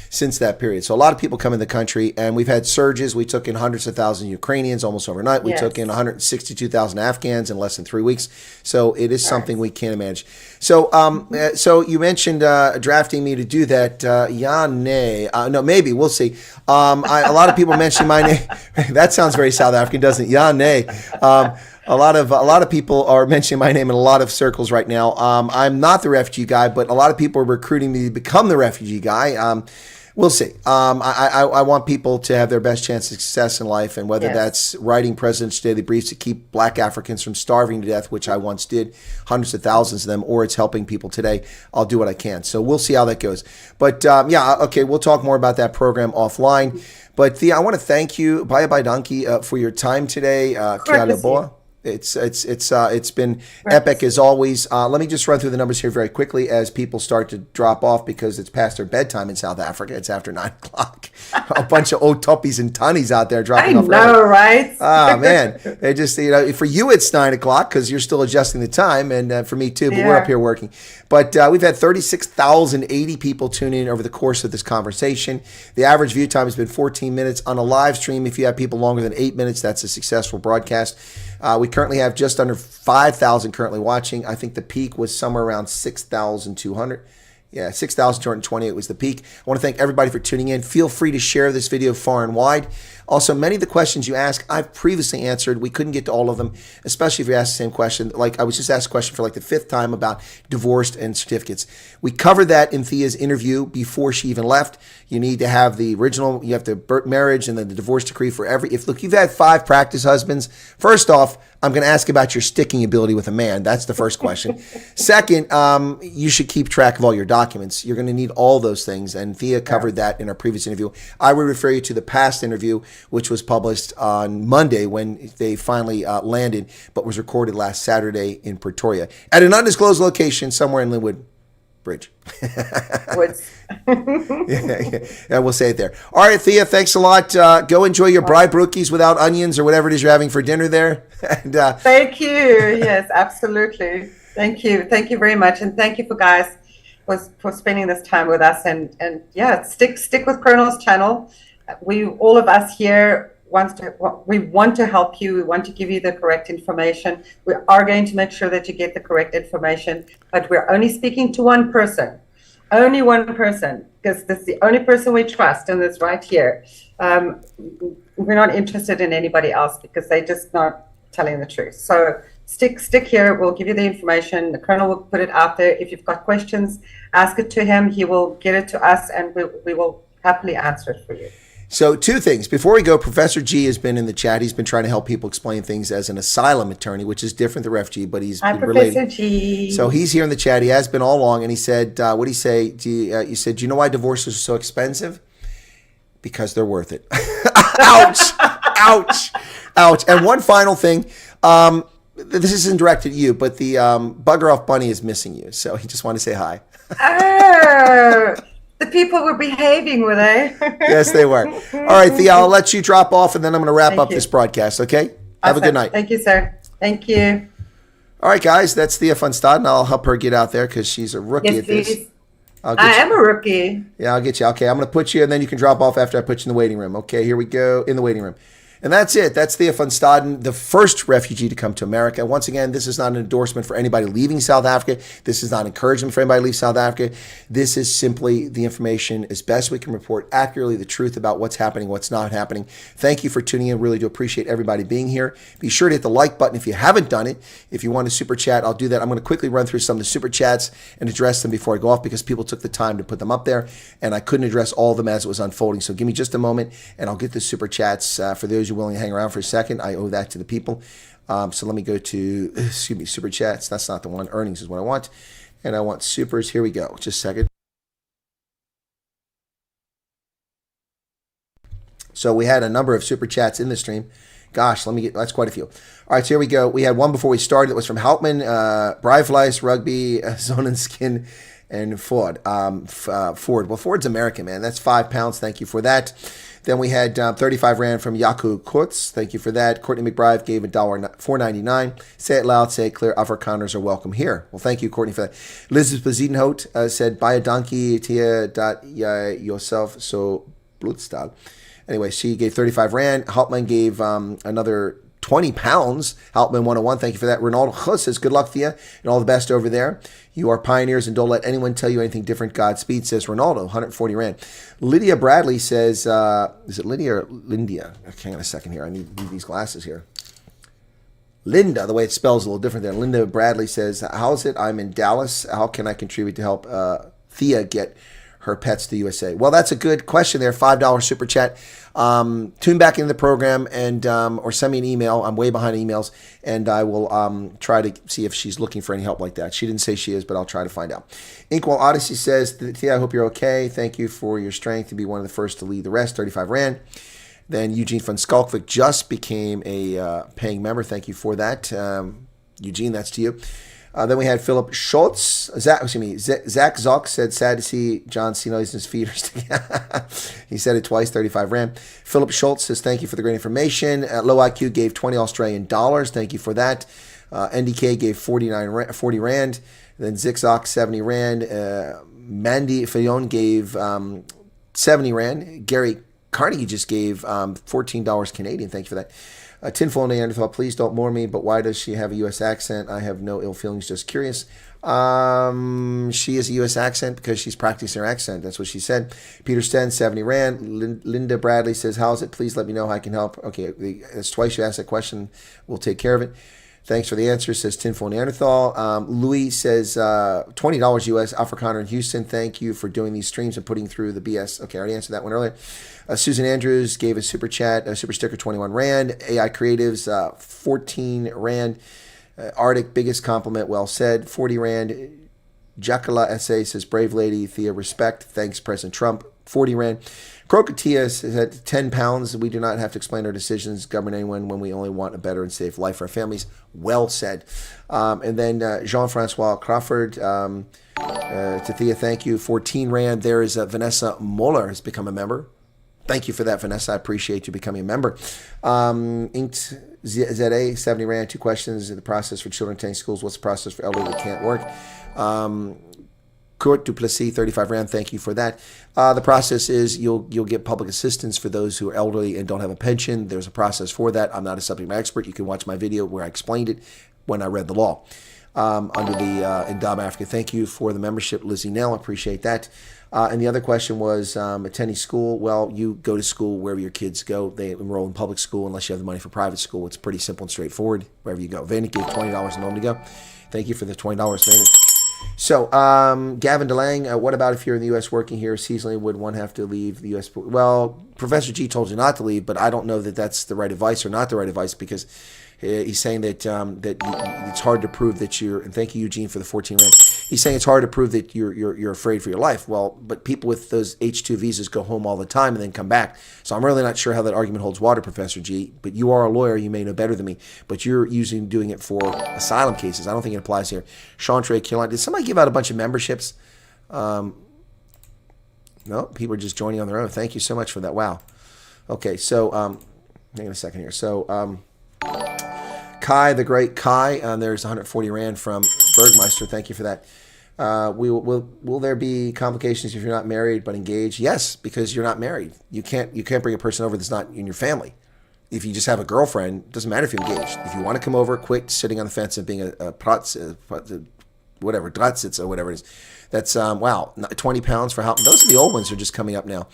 since that period. So a lot of people come in the country, and we've had surges. We took in hundreds of thousands of Ukrainians almost overnight. We took in 162,000 Afghans in less than 3 weeks. So it is something we can't manage. So so you mentioned drafting me to do that. Yeah, nay. No, maybe. We'll see. A lot of people mention my name. That sounds very South African, doesn't it? Yeah, nay. A lot of people are mentioning my name in a lot of circles right now. I'm not the refugee guy, but a lot of people are recruiting me to become the refugee guy. We'll see. I want people to have their best chance of success in life, and whether that's writing President's Daily Briefs to keep Black Africans from starving to death, which I once did, hundreds of thousands of them, or it's helping people today, I'll do what I can. So we'll see how that goes. But okay, we'll talk more about that program offline. But Thea, I want to thank you, Bye Donkey, for your time today. Kia leboa. It's been epic as always. Let me just run through the numbers here very quickly as people start to drop off because it's past their bedtime in South Africa. It's after 9 o'clock. A bunch of old tuppies and tunnies out there dropping off. I know, right? Ah, man. They just, for you it's 9 o'clock because you're still adjusting the time, and for me too, but we're up here working. But we've had 36,080 people tune in over the course of this conversation. The average view time has been 14 minutes on a live stream. If you have people longer than 8 minutes, that's a successful broadcast. We currently have just under 5,000 currently watching. I think the peak was somewhere around 6,200. Yeah, 6,228 was the peak. I want to thank everybody for tuning in. Feel free to share this video far and wide. Also, many of the questions you ask, I've previously answered. We couldn't get to all of them, especially if you ask the same question. Like I was just asked a question for like the 5th time about divorced and certificates. We covered that in Thea's interview before she even left. You need to have the original, you have the marriage and then the divorce decree for every, look, you've had 5 practice husbands. First off, I'm going to ask about your sticking ability with a man. That's the first question. Second, you should keep track of all your documents. You're going to need all those things. And Thea covered that in our previous interview. I would refer you to the past interview, which was published on Monday when they finally landed, but was recorded last Saturday in Pretoria at an undisclosed location somewhere in Linwood Bridge. Woods. Yeah, we'll say it there. All right, Thea, thanks a lot. Go enjoy your braai broekies without onions or whatever it is you're having for dinner there. And, thank you. Yes, absolutely. Thank you. Thank you very much. And thank you for spending this time with us. And yeah, stick with Colonel's channel. All of us here we want to help you. We want to give you the correct information. We are going to make sure that you get the correct information, but we're only speaking to one person. Only one person, because that's the only person we trust, and that's right here. We're not interested in anybody else because they're just not telling the truth. So stick here. We'll give you the information. The Colonel will put it out there. If you've got questions, ask it to him. He will get it to us, and we will happily answer it for you. So 2 things. Before we go, Professor G has been in the chat. He's been trying to help people explain things as an asylum attorney, which is different than refugee, but he's Hi, related. Professor G. So he's here in the chat. He has been all along, and he said, what did he say? You said, do you know why divorces are so expensive? Because they're worth it. Ouch. Ouch. Ouch. And one final thing. This isn't directed at you, but the bugger off bunny is missing you. So he just wanted to say hi. Oh. The people were behaving, were they? Yes, they were. All right, Thea, I'll let you drop off, and then I'm going to wrap up this broadcast, okay? Have a good night. Thank you, sir. Thank you. All right, guys, that's Thea van Staden. I'll help her get out there because she's a rookie at this. Please. I am a rookie. Yeah, I'll get you. Okay, I'm going to put you, and then you can drop off after I put you in the waiting room. Okay, here we go, in the waiting room. And that's it. That's Thea van Staden, the first refugee to come to America. Once again, this is not an endorsement for anybody leaving South Africa. This is not encouragement for anybody to leave South Africa. This is simply the information as best we can report accurately the truth about what's happening, what's not happening. Thank you for tuning in. Really do appreciate everybody being here. Be sure to hit the like button if you haven't done it. If you want a super chat, I'll do that. I'm going to quickly run through some of the super chats and address them before I go off because people took the time to put them up there, and I couldn't address all of them as it was unfolding. So give me just a moment, and I'll get the super chats. For those who are willing to hang around for a second, I owe that to the people. So let me go to, super chats. That's not the one. Earnings is what I want. And I want supers. Here we go. Just a second. So we had a number of super chats in the stream. Gosh, that's quite a few. All right, so here we go. We had one before we started. It was from Houtman, Breifleis, Rugby, Zonenskin, and Ford. Ford. Well, Ford's American, man. That's £5. Thank you for that. Then we had 35 Rand from Yaku Kurtz. Thank you for that. Courtney McBride gave $4.99. Say it loud, say it clear. Afrikaners are welcome here. Well, thank you, Courtney, for that. Liz Bezuidenhout said, buy a donkey, Thea, yourself, so Blutstal. Anyway, she gave 35 Rand. Hauptmann gave another 20 pounds. Hauptmann 101, thank you for that. Ronaldo Chus says, good luck, Thea, and all the best over there. You are pioneers, and don't let anyone tell you anything different. Godspeed, says Ronaldo, 140 Rand. Lydia Bradley says, is it Lydia or Lindia? Hang on a second here. I need these glasses here. Linda, the way it spells is a little different there. Linda Bradley says, how is it? I'm in Dallas. How can I contribute to help Thea get her pets to USA? Well, that's a good question there. $5 super chat. Tune back into the program and or send me an email. I'm way behind emails, and I will try to see if she's looking for any help like that. She didn't say she is, but I'll try to find out. Inkwell Odyssey says, Thea, I hope you're okay. Thank you for your strength to be one of the first to lead the rest. 35 Rand. Then Eugene von Skalkvik just became a paying member. Thank you for that. Eugene, that's to you. Then we had Philip Schultz. Zach Zock said, sad to see John Cena and his feeders together. He said it twice, 35 Rand. Philip Schultz says, thank you for the great information. Low IQ gave 20 Australian dollars. Thank you for that. NDK gave 40 Rand. Then Zixox, 70 Rand. Mandy Fayon gave 70 Rand. Gary Carnegie just gave $14 Canadian. Thank you for that. Tinfoil Neanderthal, please don't bore me, but why does she have a U.S. accent? I have no ill feelings, just curious. She has a U.S. accent because she's practicing her accent. That's what she said. Peter Sten, 70 Rand. Linda Bradley says, how's it? Please let me know how I can help. Okay, that's twice you asked that question. We'll take care of it. Thanks for the answer, says Tinfoil Neanderthal. Louis says, $20 U.S. Afrikaner in Houston. Thank you for doing these streams and putting through the BS. Okay, I already answered that one earlier. Susan Andrews gave a super chat, a super sticker, 21 Rand. AI Creatives, 14 Rand. Arctic, biggest compliment, well said, 40 Rand. Jacala SA says, brave lady, Thea, respect. Thanks, President Trump, 40 Rand. Crocatia says at £10, we do not have to explain our decisions, govern anyone when we only want a better and safe life for our families. Well said. And then Jean-Francois Crawford, to Thea, thank you, 14 Rand. There is Vanessa Moeller has become a member. Thank you for that, Vanessa. I appreciate you becoming a member. Inked ZA, 70 Rand. 2 questions. The process for children attending schools. What's the process for elderly that can't work? Kurt Duplessis, 35 Rand. Thank you for that. The process is you'll get public assistance for those who are elderly and don't have a pension. There's a process for that. I'm not a subject matter expert. You can watch my video where I explained it when I read the law. Under the Indaba Africa. Thank you for the membership, Lizzie Nell. Appreciate that. And the other question was attending school. Well, you go to school wherever your kids go. They enroll in public school unless you have the money for private school. It's pretty simple and straightforward wherever you go. Vanek gave $20 a moment ago. Thank you for the $20, Vanek. So, Gavin DeLang, what about if you're in the U.S. working here seasonally? Would one have to leave the U.S.? Well, Professor G told you not to leave, but I don't know that that's the right advice or not the right advice because he's saying that it's hard to prove that you're. And thank you, Eugene, for the 14 Rand. He's saying it's hard to prove that you're afraid for your life. Well, but people with those H-2 visas go home all the time and then come back. So I'm really not sure how that argument holds water, Professor G. But you are a lawyer. You may know better than me. But you're doing it for asylum cases. I don't think it applies here. Sean Trey Killine. Did somebody give out a bunch of memberships? No, people are just joining on their own. Thank you so much for that. Wow. Okay, so hang on a second here. So Kai, the great Kai, there's 140 Rand from Bergmeister. Thank you for that. Will there be complications if you're not married but engaged? Yes, because you're not married. You can't bring a person over that's not in your family. If you just have a girlfriend, it doesn't matter if you're engaged. If you want to come over, quit sitting on the fence and being a whatever, Dratsitz or whatever it is. That's, wow, 20 pounds for Houghton. Those are the old ones who are just coming up now.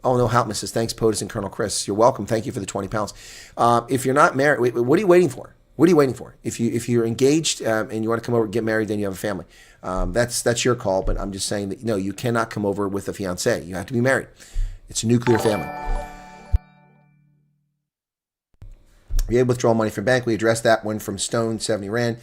Oh, no, Houghton says, thanks, POTUS and Colonel Chris. You're welcome. Thank you for the 20 pounds. If you're not married, what are you waiting for? What are you waiting for? If you're engaged and you want to come over and get married, then you have a family. That's your call, but I'm just saying that, no, you cannot come over with a fiancé. You have to be married. It's a nuclear family. We had withdraw money from bank. We addressed that one from Stone, 70 Rand.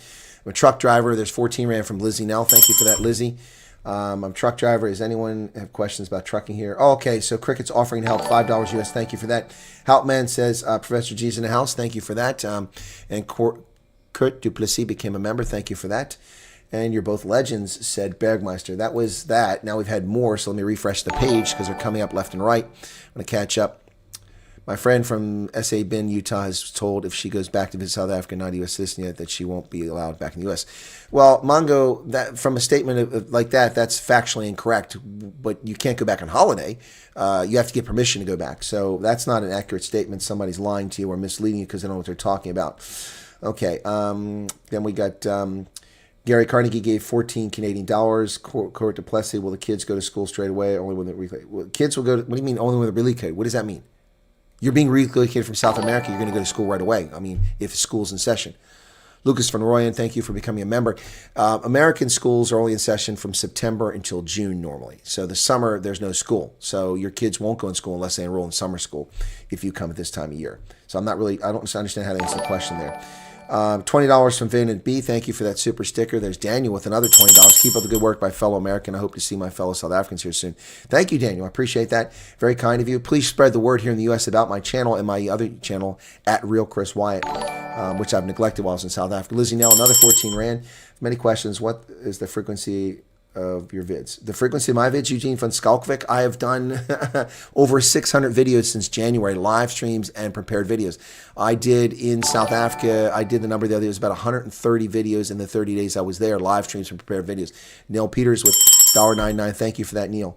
I'm a truck driver. There's 14 Rand from Lizzie Nell. Thank you for that, Lizzie. I'm a truck driver. Does anyone have questions about trucking here? Oh, okay, so Cricket's offering help, $5 US. Thank you for that. Houtman says, Professor G's in the house. Thank you for that. And Kurt Duplessis became a member. Thank you for that. And you're both legends, said Bergmeister. That was that. Now we've had more, so let me refresh the page because they're coming up left and right. I'm going to catch up. My friend from S.A. Bend, Utah, has told if she goes back to visit South Africa, not a U.S. citizen yet, that she won't be allowed back in the U.S. Well, Mongo, that from a statement like that, that's factually incorrect. But you can't go back on holiday. You have to get permission to go back. So that's not an accurate statement. Somebody's lying to you or misleading you because they don't know what they're talking about. Okay. Then we got Gary Carnegie gave 14 Canadian dollars. Court Duplessis, will the kids go to school straight away? Only when the kids will go to, what do you mean only when they're relocated? What does that mean? You're being relocated from South America. You're going to go to school right away. I mean, if school's in session. Lucas Van Royen, thank you for becoming a member. American schools are only in session from September until June normally. So the summer, there's no school. So your kids won't go in school unless they enroll in summer school if you come at this time of year. So I don't understand how to answer the question there. $20 from Vin and B. Thank you for that super sticker. There's Daniel with another $20. Keep up the good work, my fellow American. I hope to see my fellow South Africans here soon. Thank you, Daniel. I appreciate that. Very kind of you. Please spread the word here in the U.S. about my channel and my other channel at Real Chris Wyatt, which I've neglected while I was in South Africa. Lizzie Nell, another 14 Rand. Many questions. What is the frequency of your vids? The frequency of my vids, Eugene von Skalkvik. I have done over 600 videos since January, live streams and prepared videos. I did in South Africa, I did the number the other day, it was about 130 videos in the 30 days I was there, live streams and prepared videos. Neil Peters with $1.99. Thank you for that, Neil.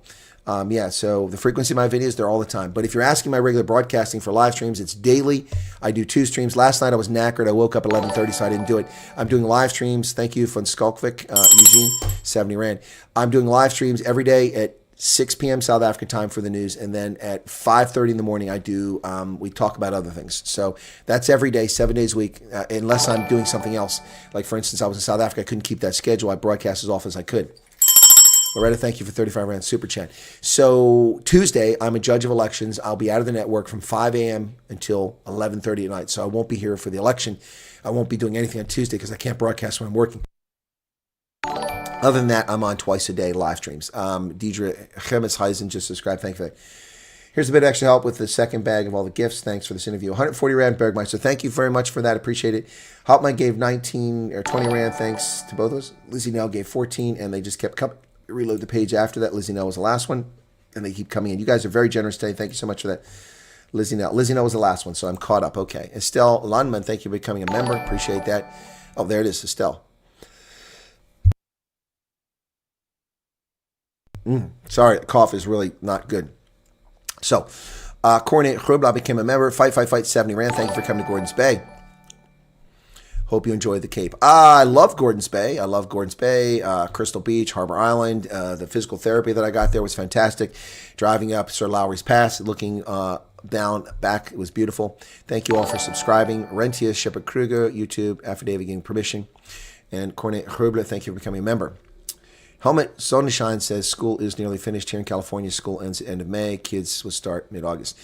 Yeah, so the frequency of my videos, they're all the time. But if you're asking my regular broadcasting for live streams, it's daily. I do 2 streams. Last night I was knackered. I woke up at 11:30, so I didn't do it. I'm doing live streams. Thank you, von Skalkvik, Eugene, 70 Rand. I'm doing live streams every day at 6 p.m. South Africa time for the news, and then at 5:30 in the morning I do, we talk about other things. So that's every day, 7 days a week, unless I'm doing something else. Like, for instance, I was in South Africa. I couldn't keep that schedule. I broadcast as often as I could. Loretta, thank you for 35 Rand super chat. So Tuesday, I'm a judge of elections. I'll be out of the network from 5 a.m. until 11:30 at night. So I won't be here for the election. I won't be doing anything on Tuesday because I can't broadcast when I'm working. Other than that, I'm on twice a day live streams. Deidre Chemesheisen just subscribed. Thank you for that. Here's a bit of extra help with the second bag of all the gifts. Thanks for this interview. 140 Rand Bergmeister. Thank you very much for that. Appreciate it. Hauptmann gave 19 or 20 Rand. Thanks to both of us. Lizzie Nell gave 14, and they just kept coming. Reload the page after that. Lizzie Nell was the last one, and they keep coming in. You guys are very generous today. Thank you so much for that. Lizzie Nell was the last one, so I'm caught up. Okay. Estelle Lundman, thank you for becoming a member. Appreciate that. Oh, there it is, Estelle. Sorry, the cough is really not good. So, Cornet Hrubla became a member. Fight, 70 Rand. Thank you for coming to Gordon's Bay. Hope you enjoyed the Cape. I love Gordon's Bay. Crystal Beach, Harbor Island. The physical therapy that I got there was fantastic. Driving up Sir Lowry's Pass, looking down, back, it was beautiful. Thank you all for subscribing. Rentia Shepard Kruger, YouTube, affidavit getting permission. And Cornet Hrubla, thank you for becoming a member. Helmet Sonnenschein says school is nearly finished here in California. School ends at the end of May. Kids will start mid-August.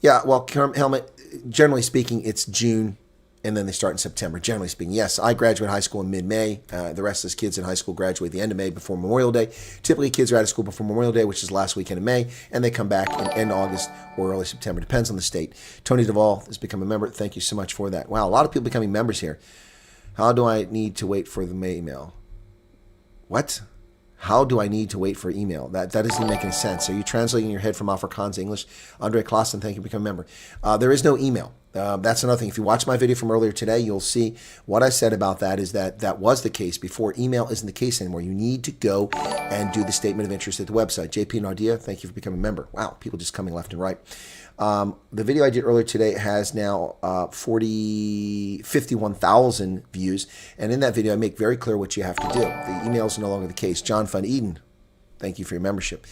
Yeah, well, Helmet, generally speaking, it's June, and then they start in September, generally speaking. Yes, I graduate high school in mid-May. The rest of the kids in high school graduate at the end of May before Memorial Day. Typically, kids are out of school before Memorial Day, which is last weekend of May, and they come back in end August or early September. Depends on the state. Tony Duvall has become a member. Thank you so much for that. Wow, a lot of people becoming members here. How do I need to wait for the email? What? How do I need to wait for email? That doesn't make any sense. Are you translating in your head from Afrikaans to English? Andre Klassen, thank you for becoming a member. There is no email. That's another thing. If you watch my video from earlier today, you'll see what I said about that is that was the case before. Email isn't the case anymore. You need to go and do the statement of interest at the website. JP Nardia, thank you for becoming a member. Wow, people just coming left and right. The video I did earlier today has now 51,000 views. And in that video, I make very clear what you have to do. The email is no longer the case. John Van Eden, thank you for your membership.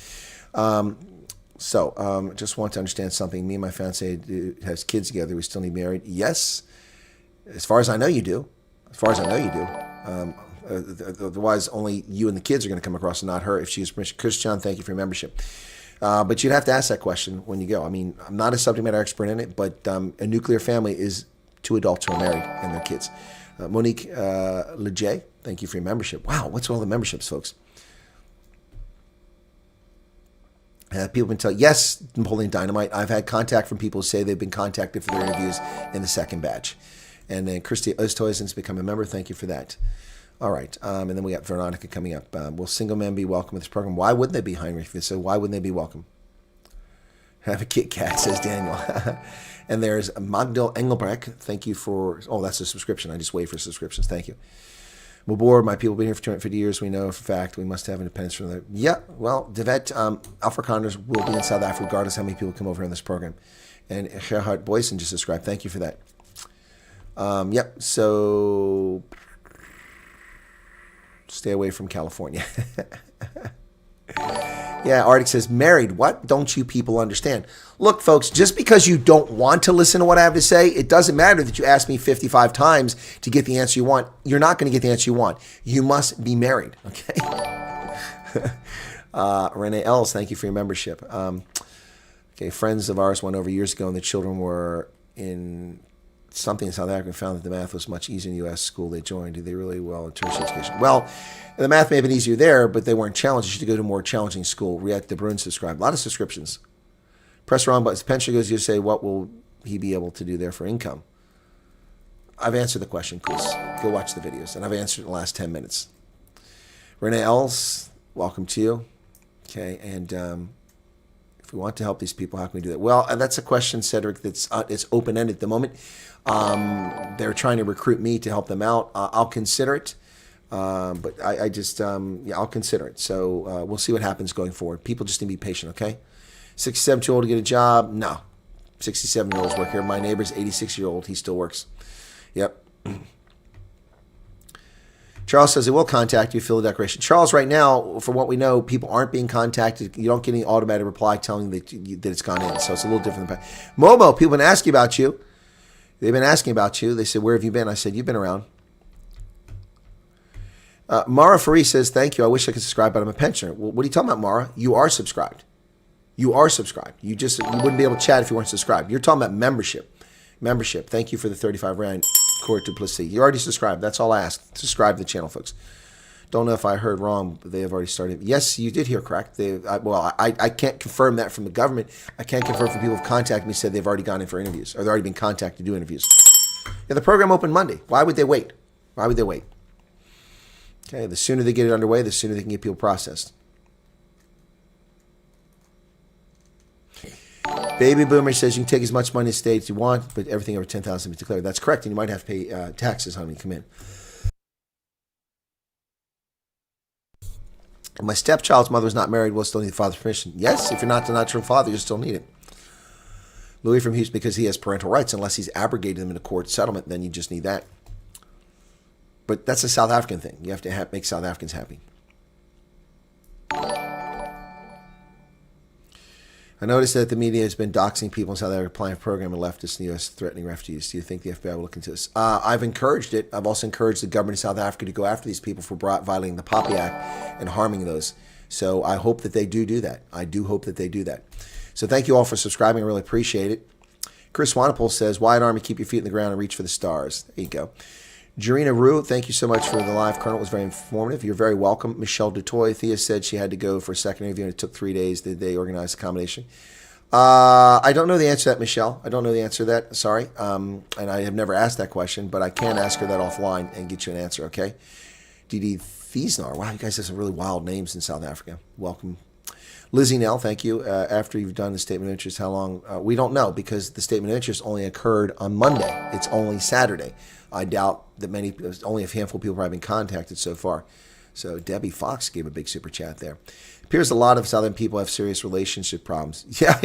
Just want to understand something. Me and my fiance has kids together. We still need married. Yes. As far as I know, you do. Otherwise, only you and the kids are going to come across and not her if she has permission. Christian, thank you for your membership. But you'd have to ask that question when you go. I mean, I'm not a subject matter expert in it, but a nuclear family is 2 adults who are married and their kids. Monique Leger, thank you for your membership. Wow, what's all the memberships, folks? People have been telling, yes, Napoleon Dynamite. I've had contact from people who say they've been contacted for their interviews in the second batch. And then Christy Oosthuizen's become a member. Thank you for that. All right. And then we got Veronica coming up. Will single men be welcome with this program? Why wouldn't they be, Heinrich? So why wouldn't they be welcome? Have a Kit Kat, says Daniel. And there's Magdal Engelbrecht. Thank you for, oh, that's a subscription. I just wait for subscriptions. Thank you. We're bored. My people have been here for 250 years. We know for a fact we must have independence from them. Yeah, well, Devet, Afrikaners will be in South Africa regardless of how many people come over in this program. And Gerhard Boysen just subscribed. Thank you for that. Yep, so stay away from California. Yeah, Arctic says, married. What don't you people understand? Look, folks, just because you don't want to listen to what I have to say, it doesn't matter that you ask me 55 times to get the answer you want. You're not going to get the answer you want. You must be married, okay? Renee Ellis, thank you for your membership. Okay, friends of ours went over years ago, and the children were in something in South Africa and found that the math was much easier in the U.S. school they joined. Did they really well in tertiary education? Well, the math may have been easier there, but they weren't challenged. You should go to a more challenging school. Riet de Bruin subscribed. A lot of subscriptions. Press wrong buttons. Pension goes, you say, what will he be able to do there for income? I've answered the question, Chris. Go watch the videos. And I've answered in the last 10 minutes. Renee Els, welcome to you. Okay, and if we want to help these people, how can we do that? Well, that's a question, Cedric, that's it's open-ended at the moment. They're trying to recruit me to help them out. I'll consider it. But I just, yeah, I'll consider it. So we'll see what happens going forward. People just need to be patient, okay? 67-year-old to get a job? No. 67-year-olds work here. My neighbor's 86-year-old. He still works. Yep. Charles says, they will contact you, fill the declaration. Charles, right now, from what we know, people aren't being contacted. You don't get any automatic reply telling you that it's gone in. So it's a little different than Momo, people have been asking about you. They've been asking about you. They said, where have you been? I said, you've been around. Mara Faris says, thank you. I wish I could subscribe, but I'm a pensioner. Well, what are you talking about, Mara? You are subscribed. You are subscribed. You wouldn't be able to chat if you weren't subscribed. You're talking about membership. Membership. Thank you for the 35 Rand Court Duplicity. You already subscribed. That's all I ask. Subscribe to the channel, folks. Don't know if I heard wrong, but they have already started. Yes, you did hear correct. I can't confirm that from the government. I can't confirm from people who've contacted me, said they've already gone in for interviews, or they've already been contacted to do interviews. Yeah, the program opened Monday. Why would they wait? Why would they wait? Okay, the sooner they get it underway, the sooner they can get people processed. Baby Boomer says you can take as much money as state as you want, but everything over 10,000 is declared. That's correct, and you might have to pay taxes on when you come in. My stepchild's mother is not married. Will still need the father's permission. Yes, if you're not the natural father, you still need it. Louis from Houston, because he has parental rights, unless he's abrogated them in a court settlement, then you just need that. But that's a South African thing. You have to make South Africans happy. I noticed that the media has been doxing people in South Africa applying for a program and leftists in the U.S. threatening refugees. Do you think the FBI will look into this? I've encouraged it. I've also encouraged the government of South Africa to go after these people for violating the Poppy Act and harming those. So I hope that they do that. I do hope that they do that. So thank you all for subscribing. I really appreciate it. Chris Swanepoel says, Wyatt Army, keep your feet in the ground and reach for the stars. There you go. Jarina Rue, thank you so much for the live. Colonel, it was very informative. You're very welcome. Michelle Dutoy, Thea said she had to go for a second interview and it took 3 days. Did they organize accommodation? I don't know the answer to that, Michelle. I don't know the answer to that. Sorry. And I have never asked that question, but I can ask her that offline and get you an answer, okay? Didi Thiesnar. Wow, you guys have some really wild names in South Africa. Welcome. Lizzie Nell, thank you. After you've done the statement of interest, how long? We don't know because the statement of interest only occurred on Monday. It's only Saturday. I doubt that only a handful of people have been contacted so far. So Debbie Fox gave a big super chat there. Appears a lot of Southern people have serious relationship problems. Yeah.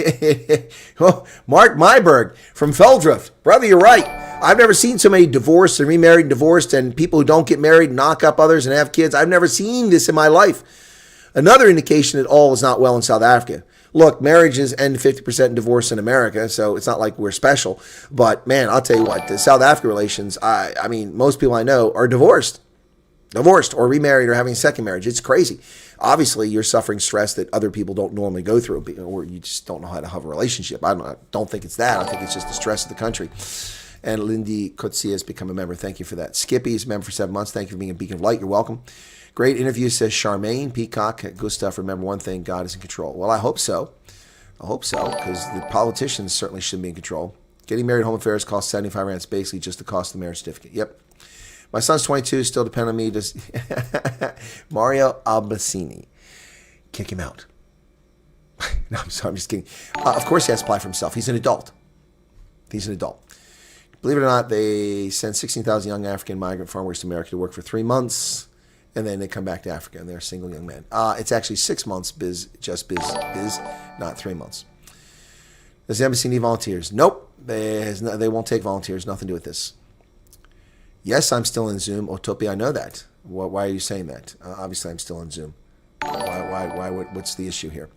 Oh, Mark Myberg from Feldrift. Brother, you're right. I've never seen so many divorced and remarried and divorced and people who don't get married knock up others and have kids. I've never seen this in my life. Another indication that all is not well in South Africa. Look, marriages end 50% in divorce in America, so it's not like we're special. But, man, I'll tell you what, the South Africa relations, I mean, most people I know are divorced or remarried or having a second marriage. It's crazy. Obviously, you're suffering stress that other people don't normally go through, or you just don't know how to have a relationship. I don't think it's that. I think it's just the stress of the country. And Lindy Kotsia has become a member. Thank you for that. Skippy is a member for 7 months. Thank you for being a beacon of light. You're welcome. Great interview, says Charmaine Peacock. Good stuff. Remember one thing, God is in control. Well, I hope so. I hope so, because the politicians certainly shouldn't be in control. Getting married home affairs costs 75 rands, basically just the cost of the marriage certificate. Yep. My son's 22, still depend on me. Does Mario Albacini. Kick him out. No, I'm sorry, I'm just kidding. Of course he has to apply for himself. He's an adult. He's an adult. Believe it or not, they send 16,000 young African migrant farmers to America to work for 3 months, and then they come back to Africa, and they're single young men. It's actually 6 months, biz, not 3 months. Does the embassy need volunteers? Nope. They won't take volunteers. Nothing to do with this. Yes, I'm still in Zoom. Otopia, I know that. Why are you saying that? Obviously, I'm still in Zoom. Why? What's the issue here?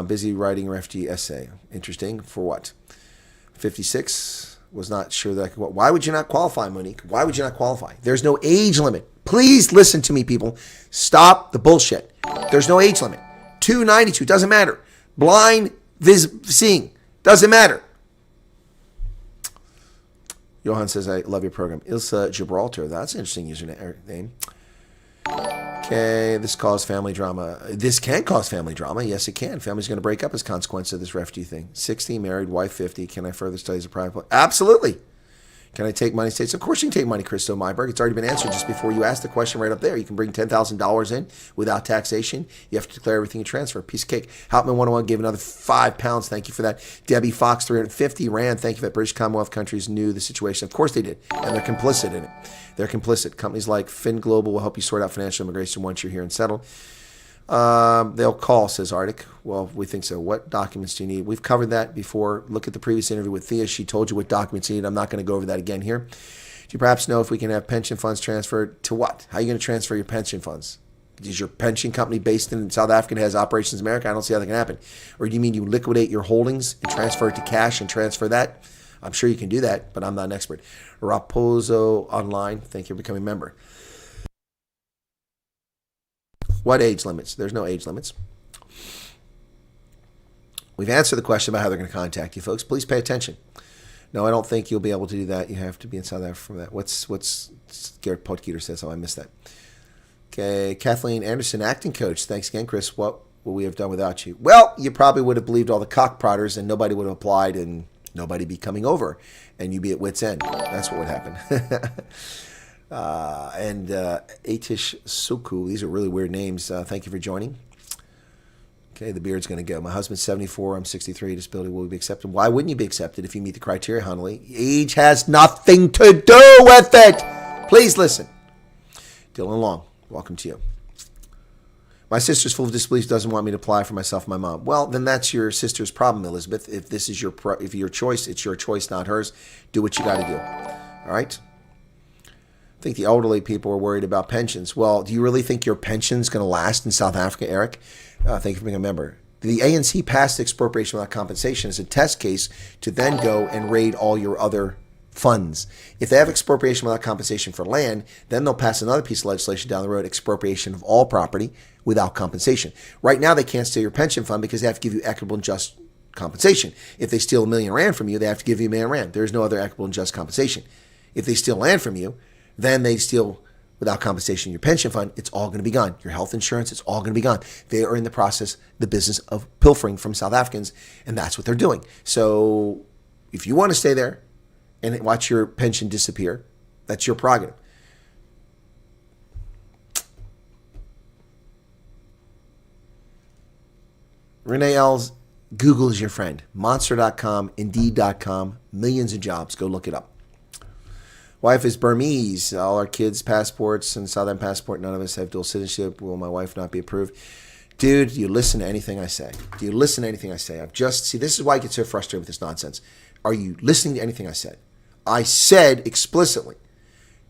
Busy writing a refugee essay. Interesting. For what? 56. Was not sure that I could. Why would you not qualify, Monique? Why would you not qualify? There's no age limit. Please listen to me, people. Stop the bullshit. There's no age limit. 292. Doesn't matter. Blind, seeing. Doesn't matter. Johan says, I love your program. Ilsa Gibraltar. That's an interesting username. Okay, this caused family drama. This can cause family drama. Yes, it can. Family's going to break up as a consequence of this refugee thing. 60, married, wife 50. Can I further study as a private? Absolutely. Can I take money states? Of course you can take money, Christo Myberg. It's already been answered just before you asked the question right up there. You can bring $10,000 in without taxation. You have to declare everything you transfer. Piece of cake. Helpman 101 gave another £5. Thank you for that. Debbie Fox, 350 Rand. Thank you for that. British Commonwealth countries knew the situation. Of course they did. And they're complicit in it. They're complicit. Companies like Fin Global will help you sort out financial immigration once you're here and settled. They'll call, says Arctic. Well, we think so. What documents do you need? We've covered that before. Look at the previous interview with Thea. She told you what documents you need. I'm not going to go over that again here. Do you perhaps know if we can have pension funds transferred to what? How are you going to transfer your pension funds? Is your pension company based in South Africa and has operations in America? I don't see how that can happen. Or do you mean you liquidate your holdings and transfer it to cash and transfer that? I'm sure you can do that, but I'm not an expert. Raposo Online, thank you for becoming a member. What age limits? There's no age limits. We've answered the question about how they're going to contact you, folks. Please pay attention. No, I don't think you'll be able to do that. You have to be in South Africa for that. What's Garrett Potkeeter says? Oh, I missed that. Okay, Kathleen Anderson, acting coach. Thanks again, Chris. What would we have done without you? Well, you probably would have believed all the cock prodders and nobody would have applied and nobody be coming over and you'd be at wit's end. That's what would happen. And Atish Suku, these are really weird names. Thank you for joining. Okay, the beard's going to go. My husband's 74, I'm 63. Disability will be accepted. Why wouldn't you be accepted if you meet the criteria, Hunley? Age has nothing to do with it. Please listen. Dylan Long, welcome to you. My sister's full of disbelief, doesn't want me to apply for myself and my mom. Well, then that's your sister's problem, Elizabeth. If this is your choice, it's your choice, not hers. Do what you got to do. All right? I think the elderly people are worried about pensions. Well, do you really think your pension's going to last in South Africa, Eric? Thank you for being a member. The ANC passed expropriation without compensation as a test case to then go and raid all your other funds. If they have expropriation without compensation for land, then they'll pass another piece of legislation down the road, expropriation of all property without compensation. Right now, they can't steal your pension fund because they have to give you equitable and just compensation. If they steal R1,000,000 from you, they have to give you R1,000,000. There's no other equitable and just compensation. If they steal land from you, then they steal without compensation your pension fund. It's all going to be gone. Your health insurance, it's all going to be gone. They are in the process, the business of pilfering from South Africans, and that's what they're doing. So if you want to stay there and watch your pension disappear, that's your prerogative. Renee L's, Google is your friend. Monster.com, Indeed.com, millions of jobs. Go look it up. Wife is Burmese. All our kids' passports and Southern passport. None of us have dual citizenship. Will my wife not be approved? Dude, do you listen to anything I say? Do you listen to anything I say? This is why I get so frustrated with this nonsense. Are you listening to anything I said? I said explicitly,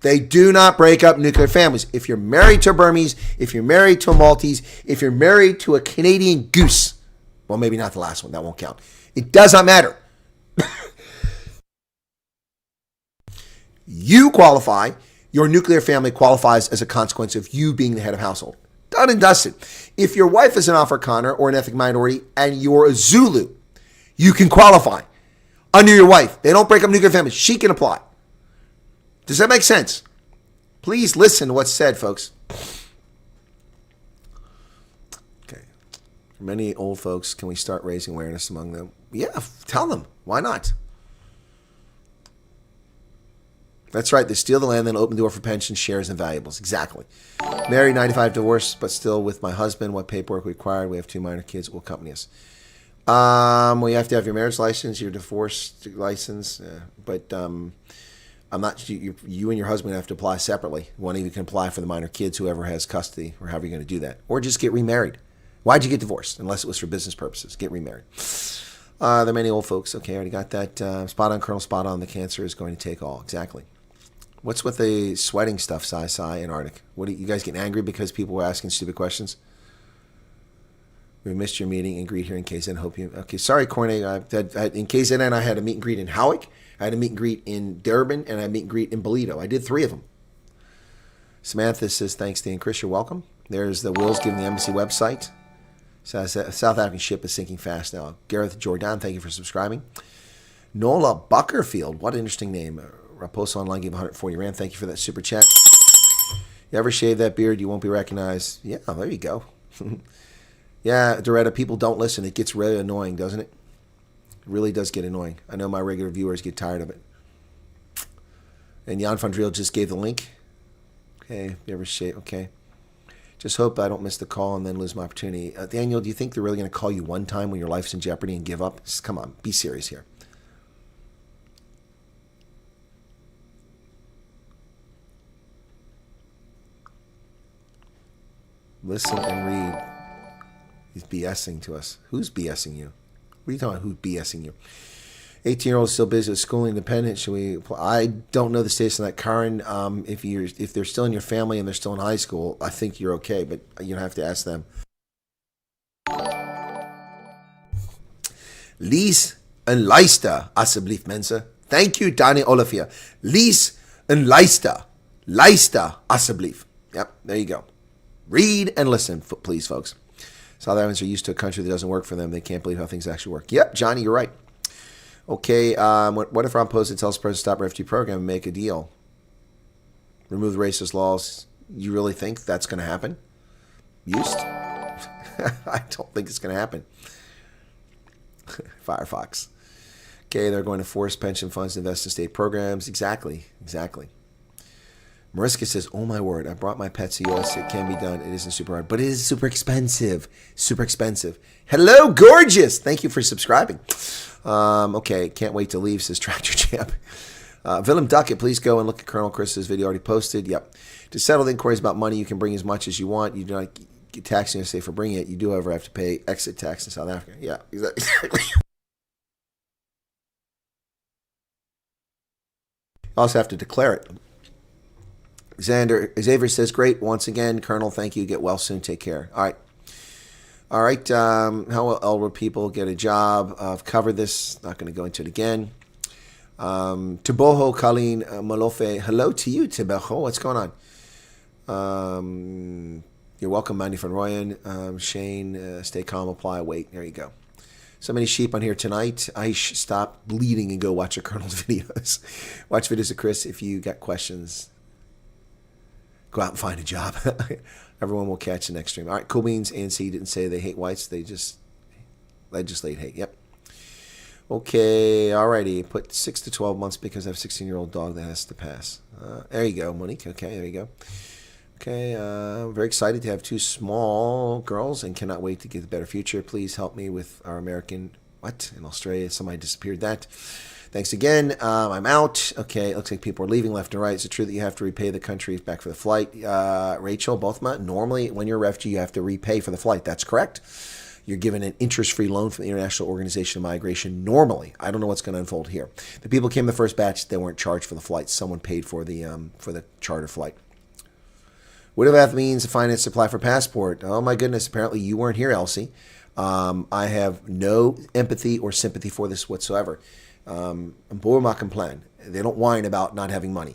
they do not break up nuclear families. If you're married to a Burmese, if you're married to a Maltese, if you're married to a Canadian goose, well, maybe not the last one. That won't count. It does not matter. You qualify. Your nuclear family qualifies as a consequence of you being the head of household. Done and dusted. If your wife is an Afrikaner or an ethnic minority and you're a Zulu, you can qualify. under your wife. They don't break up nuclear families. She can apply. Does that make sense? Please listen to what's said, folks. Okay. For many old folks, can we start raising awareness among them? Yeah, tell them. Why not? That's right. They steal the land, then open the door for pensions, shares, and valuables. Exactly. Married, 95, divorced, but still with my husband. What paperwork required? We have 2 minor kids. It will accompany us. Well, you have to have your marriage license, your divorce license, but I'm not. You and your husband have to apply separately. One of you can apply for the minor kids, whoever has custody, or however you're going to do that, or just get remarried. Why'd you get divorced? Unless it was for business purposes, get remarried. There are many old folks. Okay, I already got that. Spot on, Colonel. Spot on. The cancer is going to take all. Exactly. What's with the sweating stuff, Sai and Arctic? What are you guys getting angry because people were asking stupid questions? We missed your meeting and greet here in KZN. Hope you. Okay, sorry, Corne. In KZN, I had a meet and greet in Howick. I had a meet and greet in Durban, and I had a meet and greet in Bolito. I did 3 of them. Samantha says, thanks, Dan. Chris, you're welcome. There's the Wills giving the embassy website. South African ship is sinking fast now. Gareth Jordan, thank you for subscribing. Nola Buckerfield, what an interesting name. Raposo Online gave 140 Rand. Thank you for that super chat. You ever shave that beard, you won't be recognized. Yeah, there you go. Yeah, Doretta, people don't listen. It gets really annoying, doesn't it? It really does get annoying. I know my regular viewers get tired of it. And Jan van Driel just gave the link. Okay, you ever shave? Okay. Just hope I don't miss the call and then lose my opportunity. Daniel, do you think they're really going to call you one time when your life's in jeopardy and give up? Just, come on, be serious here. Listen and read. He's BSing to us. Who's BSing you? What are you talking about? Who's BSing you? 18-year-old still busy with school independent. Should we? I don't know the status on that, Karen. If they're still in your family and they're still in high school, I think you're okay, but you have to ask them. Lies en luister, asseblief mensen. Thank you, Danny Olivia. Lies en luister. Luister, asseblief. Yep, there you go. Read and listen, please, folks. South Africans are used to a country that doesn't work for them. They can't believe how things actually work. Yep, Johnny, you're right. Okay, what if Ron Post tells the president to stop refugee program and make a deal? Remove the racist laws. You really think that's going to happen? Used? I don't think it's going to happen. Firefox. Okay, they're going to force pension funds to invest in state programs. Exactly. Mariska says, oh my word, I brought my pets to US. It can be done. It isn't super hard, but it is super expensive. Super expensive. Hello, gorgeous. Thank you for subscribing. Okay, can't wait to leave, says Tractor Champ. Willem Duckett, please go and look at Colonel Chris's video already posted. Yep. To settle the inquiries about money, you can bring as much as you want. You do not get taxed in USA for bringing it. You do, however, have to pay exit tax in South Africa. Yeah, exactly. You also have to declare it. Xavier says, great. Once again, Colonel, thank you. Get well soon. Take care. All right. How will elder people get a job? I've covered this. Not going to go into it again. Tiboho Colleen Malofe. Hello to you, Tiboho. What's going on? You're welcome, Mandy van Royen. Shane, stay calm, apply, wait. There you go. So many sheep on here tonight. Stop bleeding and go watch your Colonel's videos. Watch videos of Chris if you got questions. Go out and find a job. Everyone will catch the next stream. All right, Cool Beans, ANC didn't say they hate whites. They just legislate hate. Yep. Okay, alrighty. Put 6 to 12 months because I have a 16-year-old dog that has to pass. There you go, Monique. Okay, there you go. Okay, very excited to have 2 small girls and cannot wait to get a better future. Please help me with our American, in Australia? Somebody disappeared that. Thanks again. I'm out. Okay, it looks like people are leaving left and right. Is it true that you have to repay the country back for the flight? Rachel, Bothma, normally when you're a refugee, you have to repay for the flight. That's correct. You're given an interest-free loan from the International Organization of Migration normally. I don't know what's going to unfold here. The people came the first batch. They weren't charged for the flight. Someone paid for the charter flight. What if that means to finance supply for passport? Oh, my goodness. Apparently, you weren't here, Elsie. I have no empathy or sympathy for this whatsoever. Plan. They don't whine about not having money.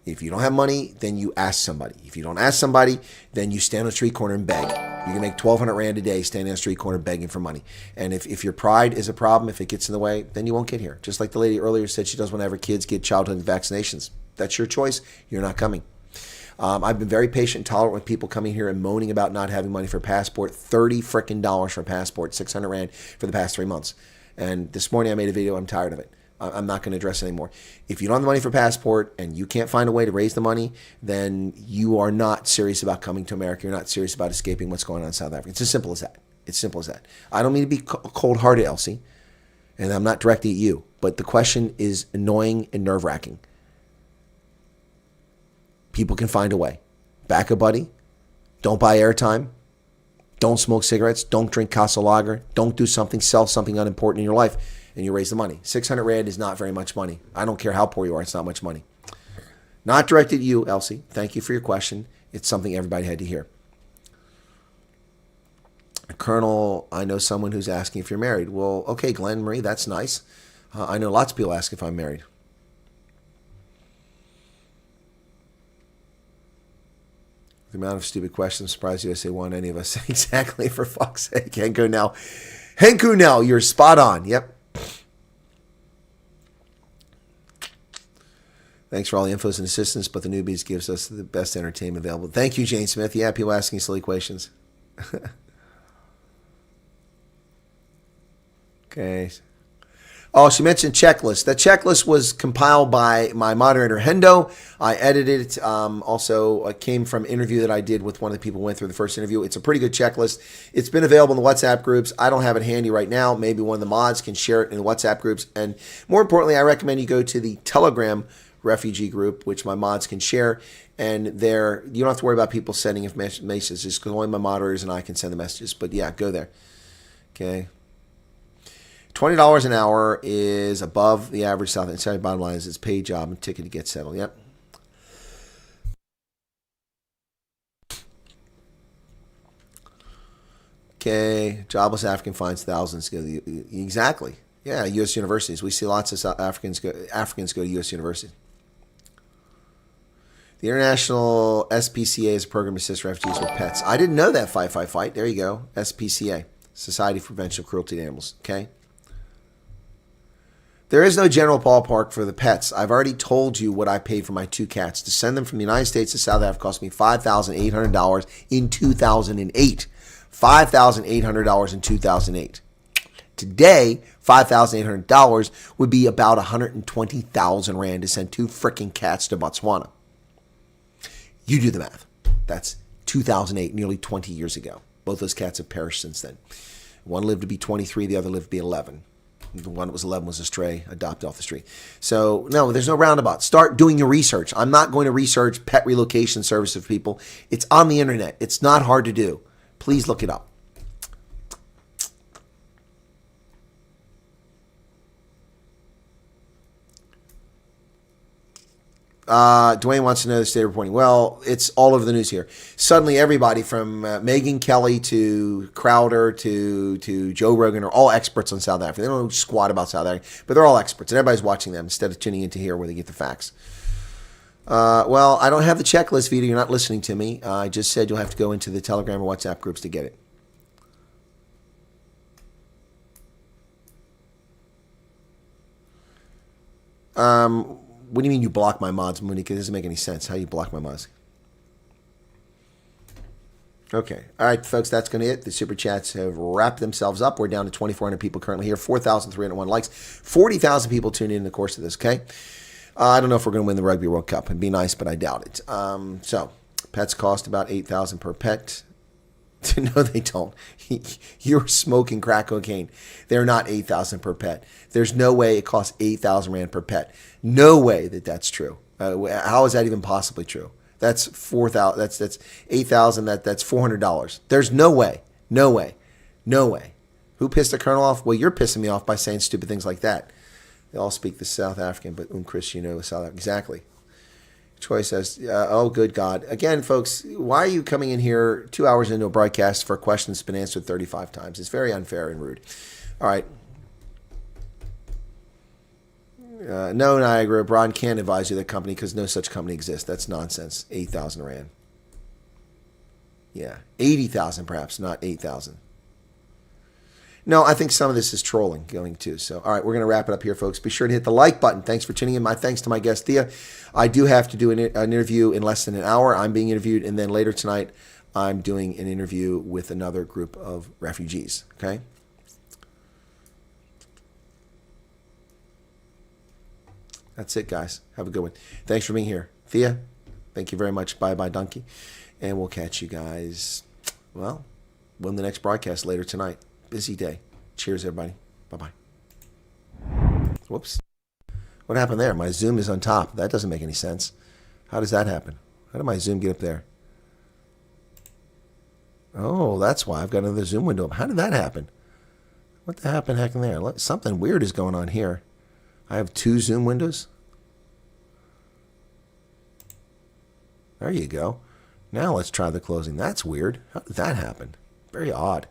If you don't have money, then you ask somebody. If you don't ask somebody, then you stand on the street corner and beg. You can make 1,200 Rand a day standing on a street corner begging for money. And if your pride is a problem, if it gets in the way, then you won't get here. Just like the lady earlier said, she doesn't want to have her kids get childhood vaccinations. That's your choice. You're not coming. I've been very patient and tolerant with people coming here and moaning about not having money for a passport. $30 frickin' for a passport, 600 Rand for the past 3 months. And this morning I made a video. I'm tired of it. I'm not going to address it anymore. If you don't have the money for a passport and you can't find a way to raise the money, then you are not serious about coming to America. You're not serious about escaping what's going on in South Africa. It's as simple as that. It's simple as that. I don't mean to be cold-hearted, Elsie, and I'm not directing at you, but the question is annoying and nerve-wracking. People can find a way. Back a buddy. Don't buy airtime. Don't smoke cigarettes. Don't drink Casa Lager. Don't do something, sell something unimportant in your life, and you raise the money. 600 Rand is not very much money. I don't care how poor you are. It's not much money. Not directed at you, Elsie. Thank you for your question. It's something everybody had to hear. Colonel, I know someone who's asking if you're married. Well, okay, Glenn Marie, that's nice. I know lots of people ask if I'm married. The amount of stupid questions, I'm surprised USA won any of us. Exactly, for fuck's sake. Henku Nell. Henku Nell, you're spot on. Yep. Thanks for all the infos and assistance, but the newbies gives us the best entertainment available. Thank you, Jane Smith. Yeah, people asking silly questions. Okay. Oh, she mentioned checklist. That checklist was compiled by my moderator, Hendo. I edited it. Also, it came from an interview that I did with one of the people who went through the first interview. It's a pretty good checklist. It's been available in the WhatsApp groups. I don't have it handy right now. Maybe one of the mods can share it in the WhatsApp groups. And more importantly, I recommend you go to the Telegram Refugee group, which my mods can share. And there, you don't have to worry about people sending messages. Just only my moderators and I can send the messages. But yeah, go there. Okay. $20 an hour is above the average South. Sorry, bottom line is it's paid job and ticket to get settled. Yep. Okay. Jobless African finds thousands go to exactly. Yeah, U.S. universities. We see lots of South Africans go to U.S. universities. The International SPCA is a program to assist refugees with pets. I didn't know that. Fight. There you go. SPCA, Society for Prevention of Cruelty to Animals. Okay. There is no general ballpark for the pets. I've already told you what I paid for my 2 cats. To send them from the United States to South Africa cost me $5,800 in 2008. $5,800 in 2008. Today, $5,800 would be about 120,000 Rand to send 2 freaking cats to Botswana. You do the math. That's 2008, nearly 20 years ago. Both those cats have perished since then. One lived to be 23, the other lived to be 11. The one that was 11 was a stray, adopted off the street. So, no, there's no roundabout. Start doing your research. I'm not going to research pet relocation services for people. It's on the internet. It's not hard to do. Please look it up. Dwayne wants to know the state of reporting. Well, it's all over the news here. Suddenly, everybody from Megyn Kelly to Crowder to Joe Rogan are all experts on South Africa. They don't know squat about South Africa, but they're all experts, and everybody's watching them instead of tuning in to hear where they get the facts. Well, I don't have the checklist, Vita. You're not listening to me. I just said you'll have to go into the Telegram or WhatsApp groups to get it. What do you mean you block my mods, Monica? It doesn't make any sense. How do you block my mods? Okay. All right, folks, that's going to it. The Super Chats have wrapped themselves up. We're down to 2,400 people currently here, 4,301 likes, 40,000 people tuned in the course of this, okay? I don't know if we're going to win the Rugby World Cup. It'd be nice, but I doubt it. So, pets cost about $8,000 per pet. No, they don't. You're smoking crack cocaine. They're not $8,000 per pet. There's no way it costs 8,000 Rand per pet. No way that's true. How is that even possibly true? That's 4,000. That's 8,000. That's $400. There's no way. No way. No way. Who pissed the colonel off? Well, you're pissing me off by saying stupid things like that. They all speak the South African, but Chris, you know South African. Exactly. Troy says, oh, good God. Again, folks, why are you coming in here 2 hours into a broadcast for a question that's been answered 35 times? It's very unfair and rude. All right. No, Niagara. Broad can't advise you the company because no such company exists. That's nonsense. 8,000 Rand. Yeah, 80,000 perhaps, not 8,000. No, I think some of this is trolling going too. So, all right, we're going to wrap it up here, folks. Be sure to hit the like button. Thanks for tuning in. My thanks to my guest, Thea. I do have to do an interview in less than an hour. I'm being interviewed, and then later tonight, I'm doing an interview with another group of refugees, okay? That's it, guys. Have a good one. Thanks for being here. Thea, thank you very much. Bye-bye, donkey. And we'll catch you guys, well, on the next broadcast later tonight. Busy day. Cheers, everybody. Bye-bye. Whoops. What happened there? My Zoom is on top. That doesn't make any sense. How does that happen? How did my Zoom get up there? Oh, that's why. I've got another Zoom window up. How did that happen? What the heck happened there? Something weird is going on here. I have 2 Zoom windows. There you go. Now let's try the closing. That's weird. How did that happen? Very odd.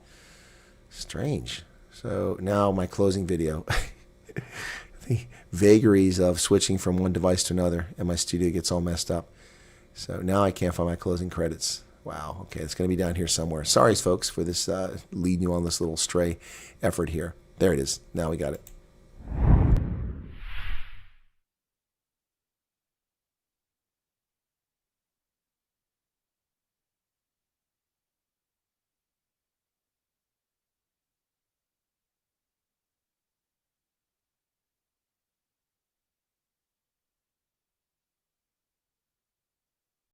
Strange. So now my closing video. The vagaries of switching from one device to another, and my studio gets all messed up. So now I can't find my closing credits. Wow. Okay, it's going to be down here somewhere. Sorry, folks, for this leading you on this little stray effort here. There it is. Now we got it.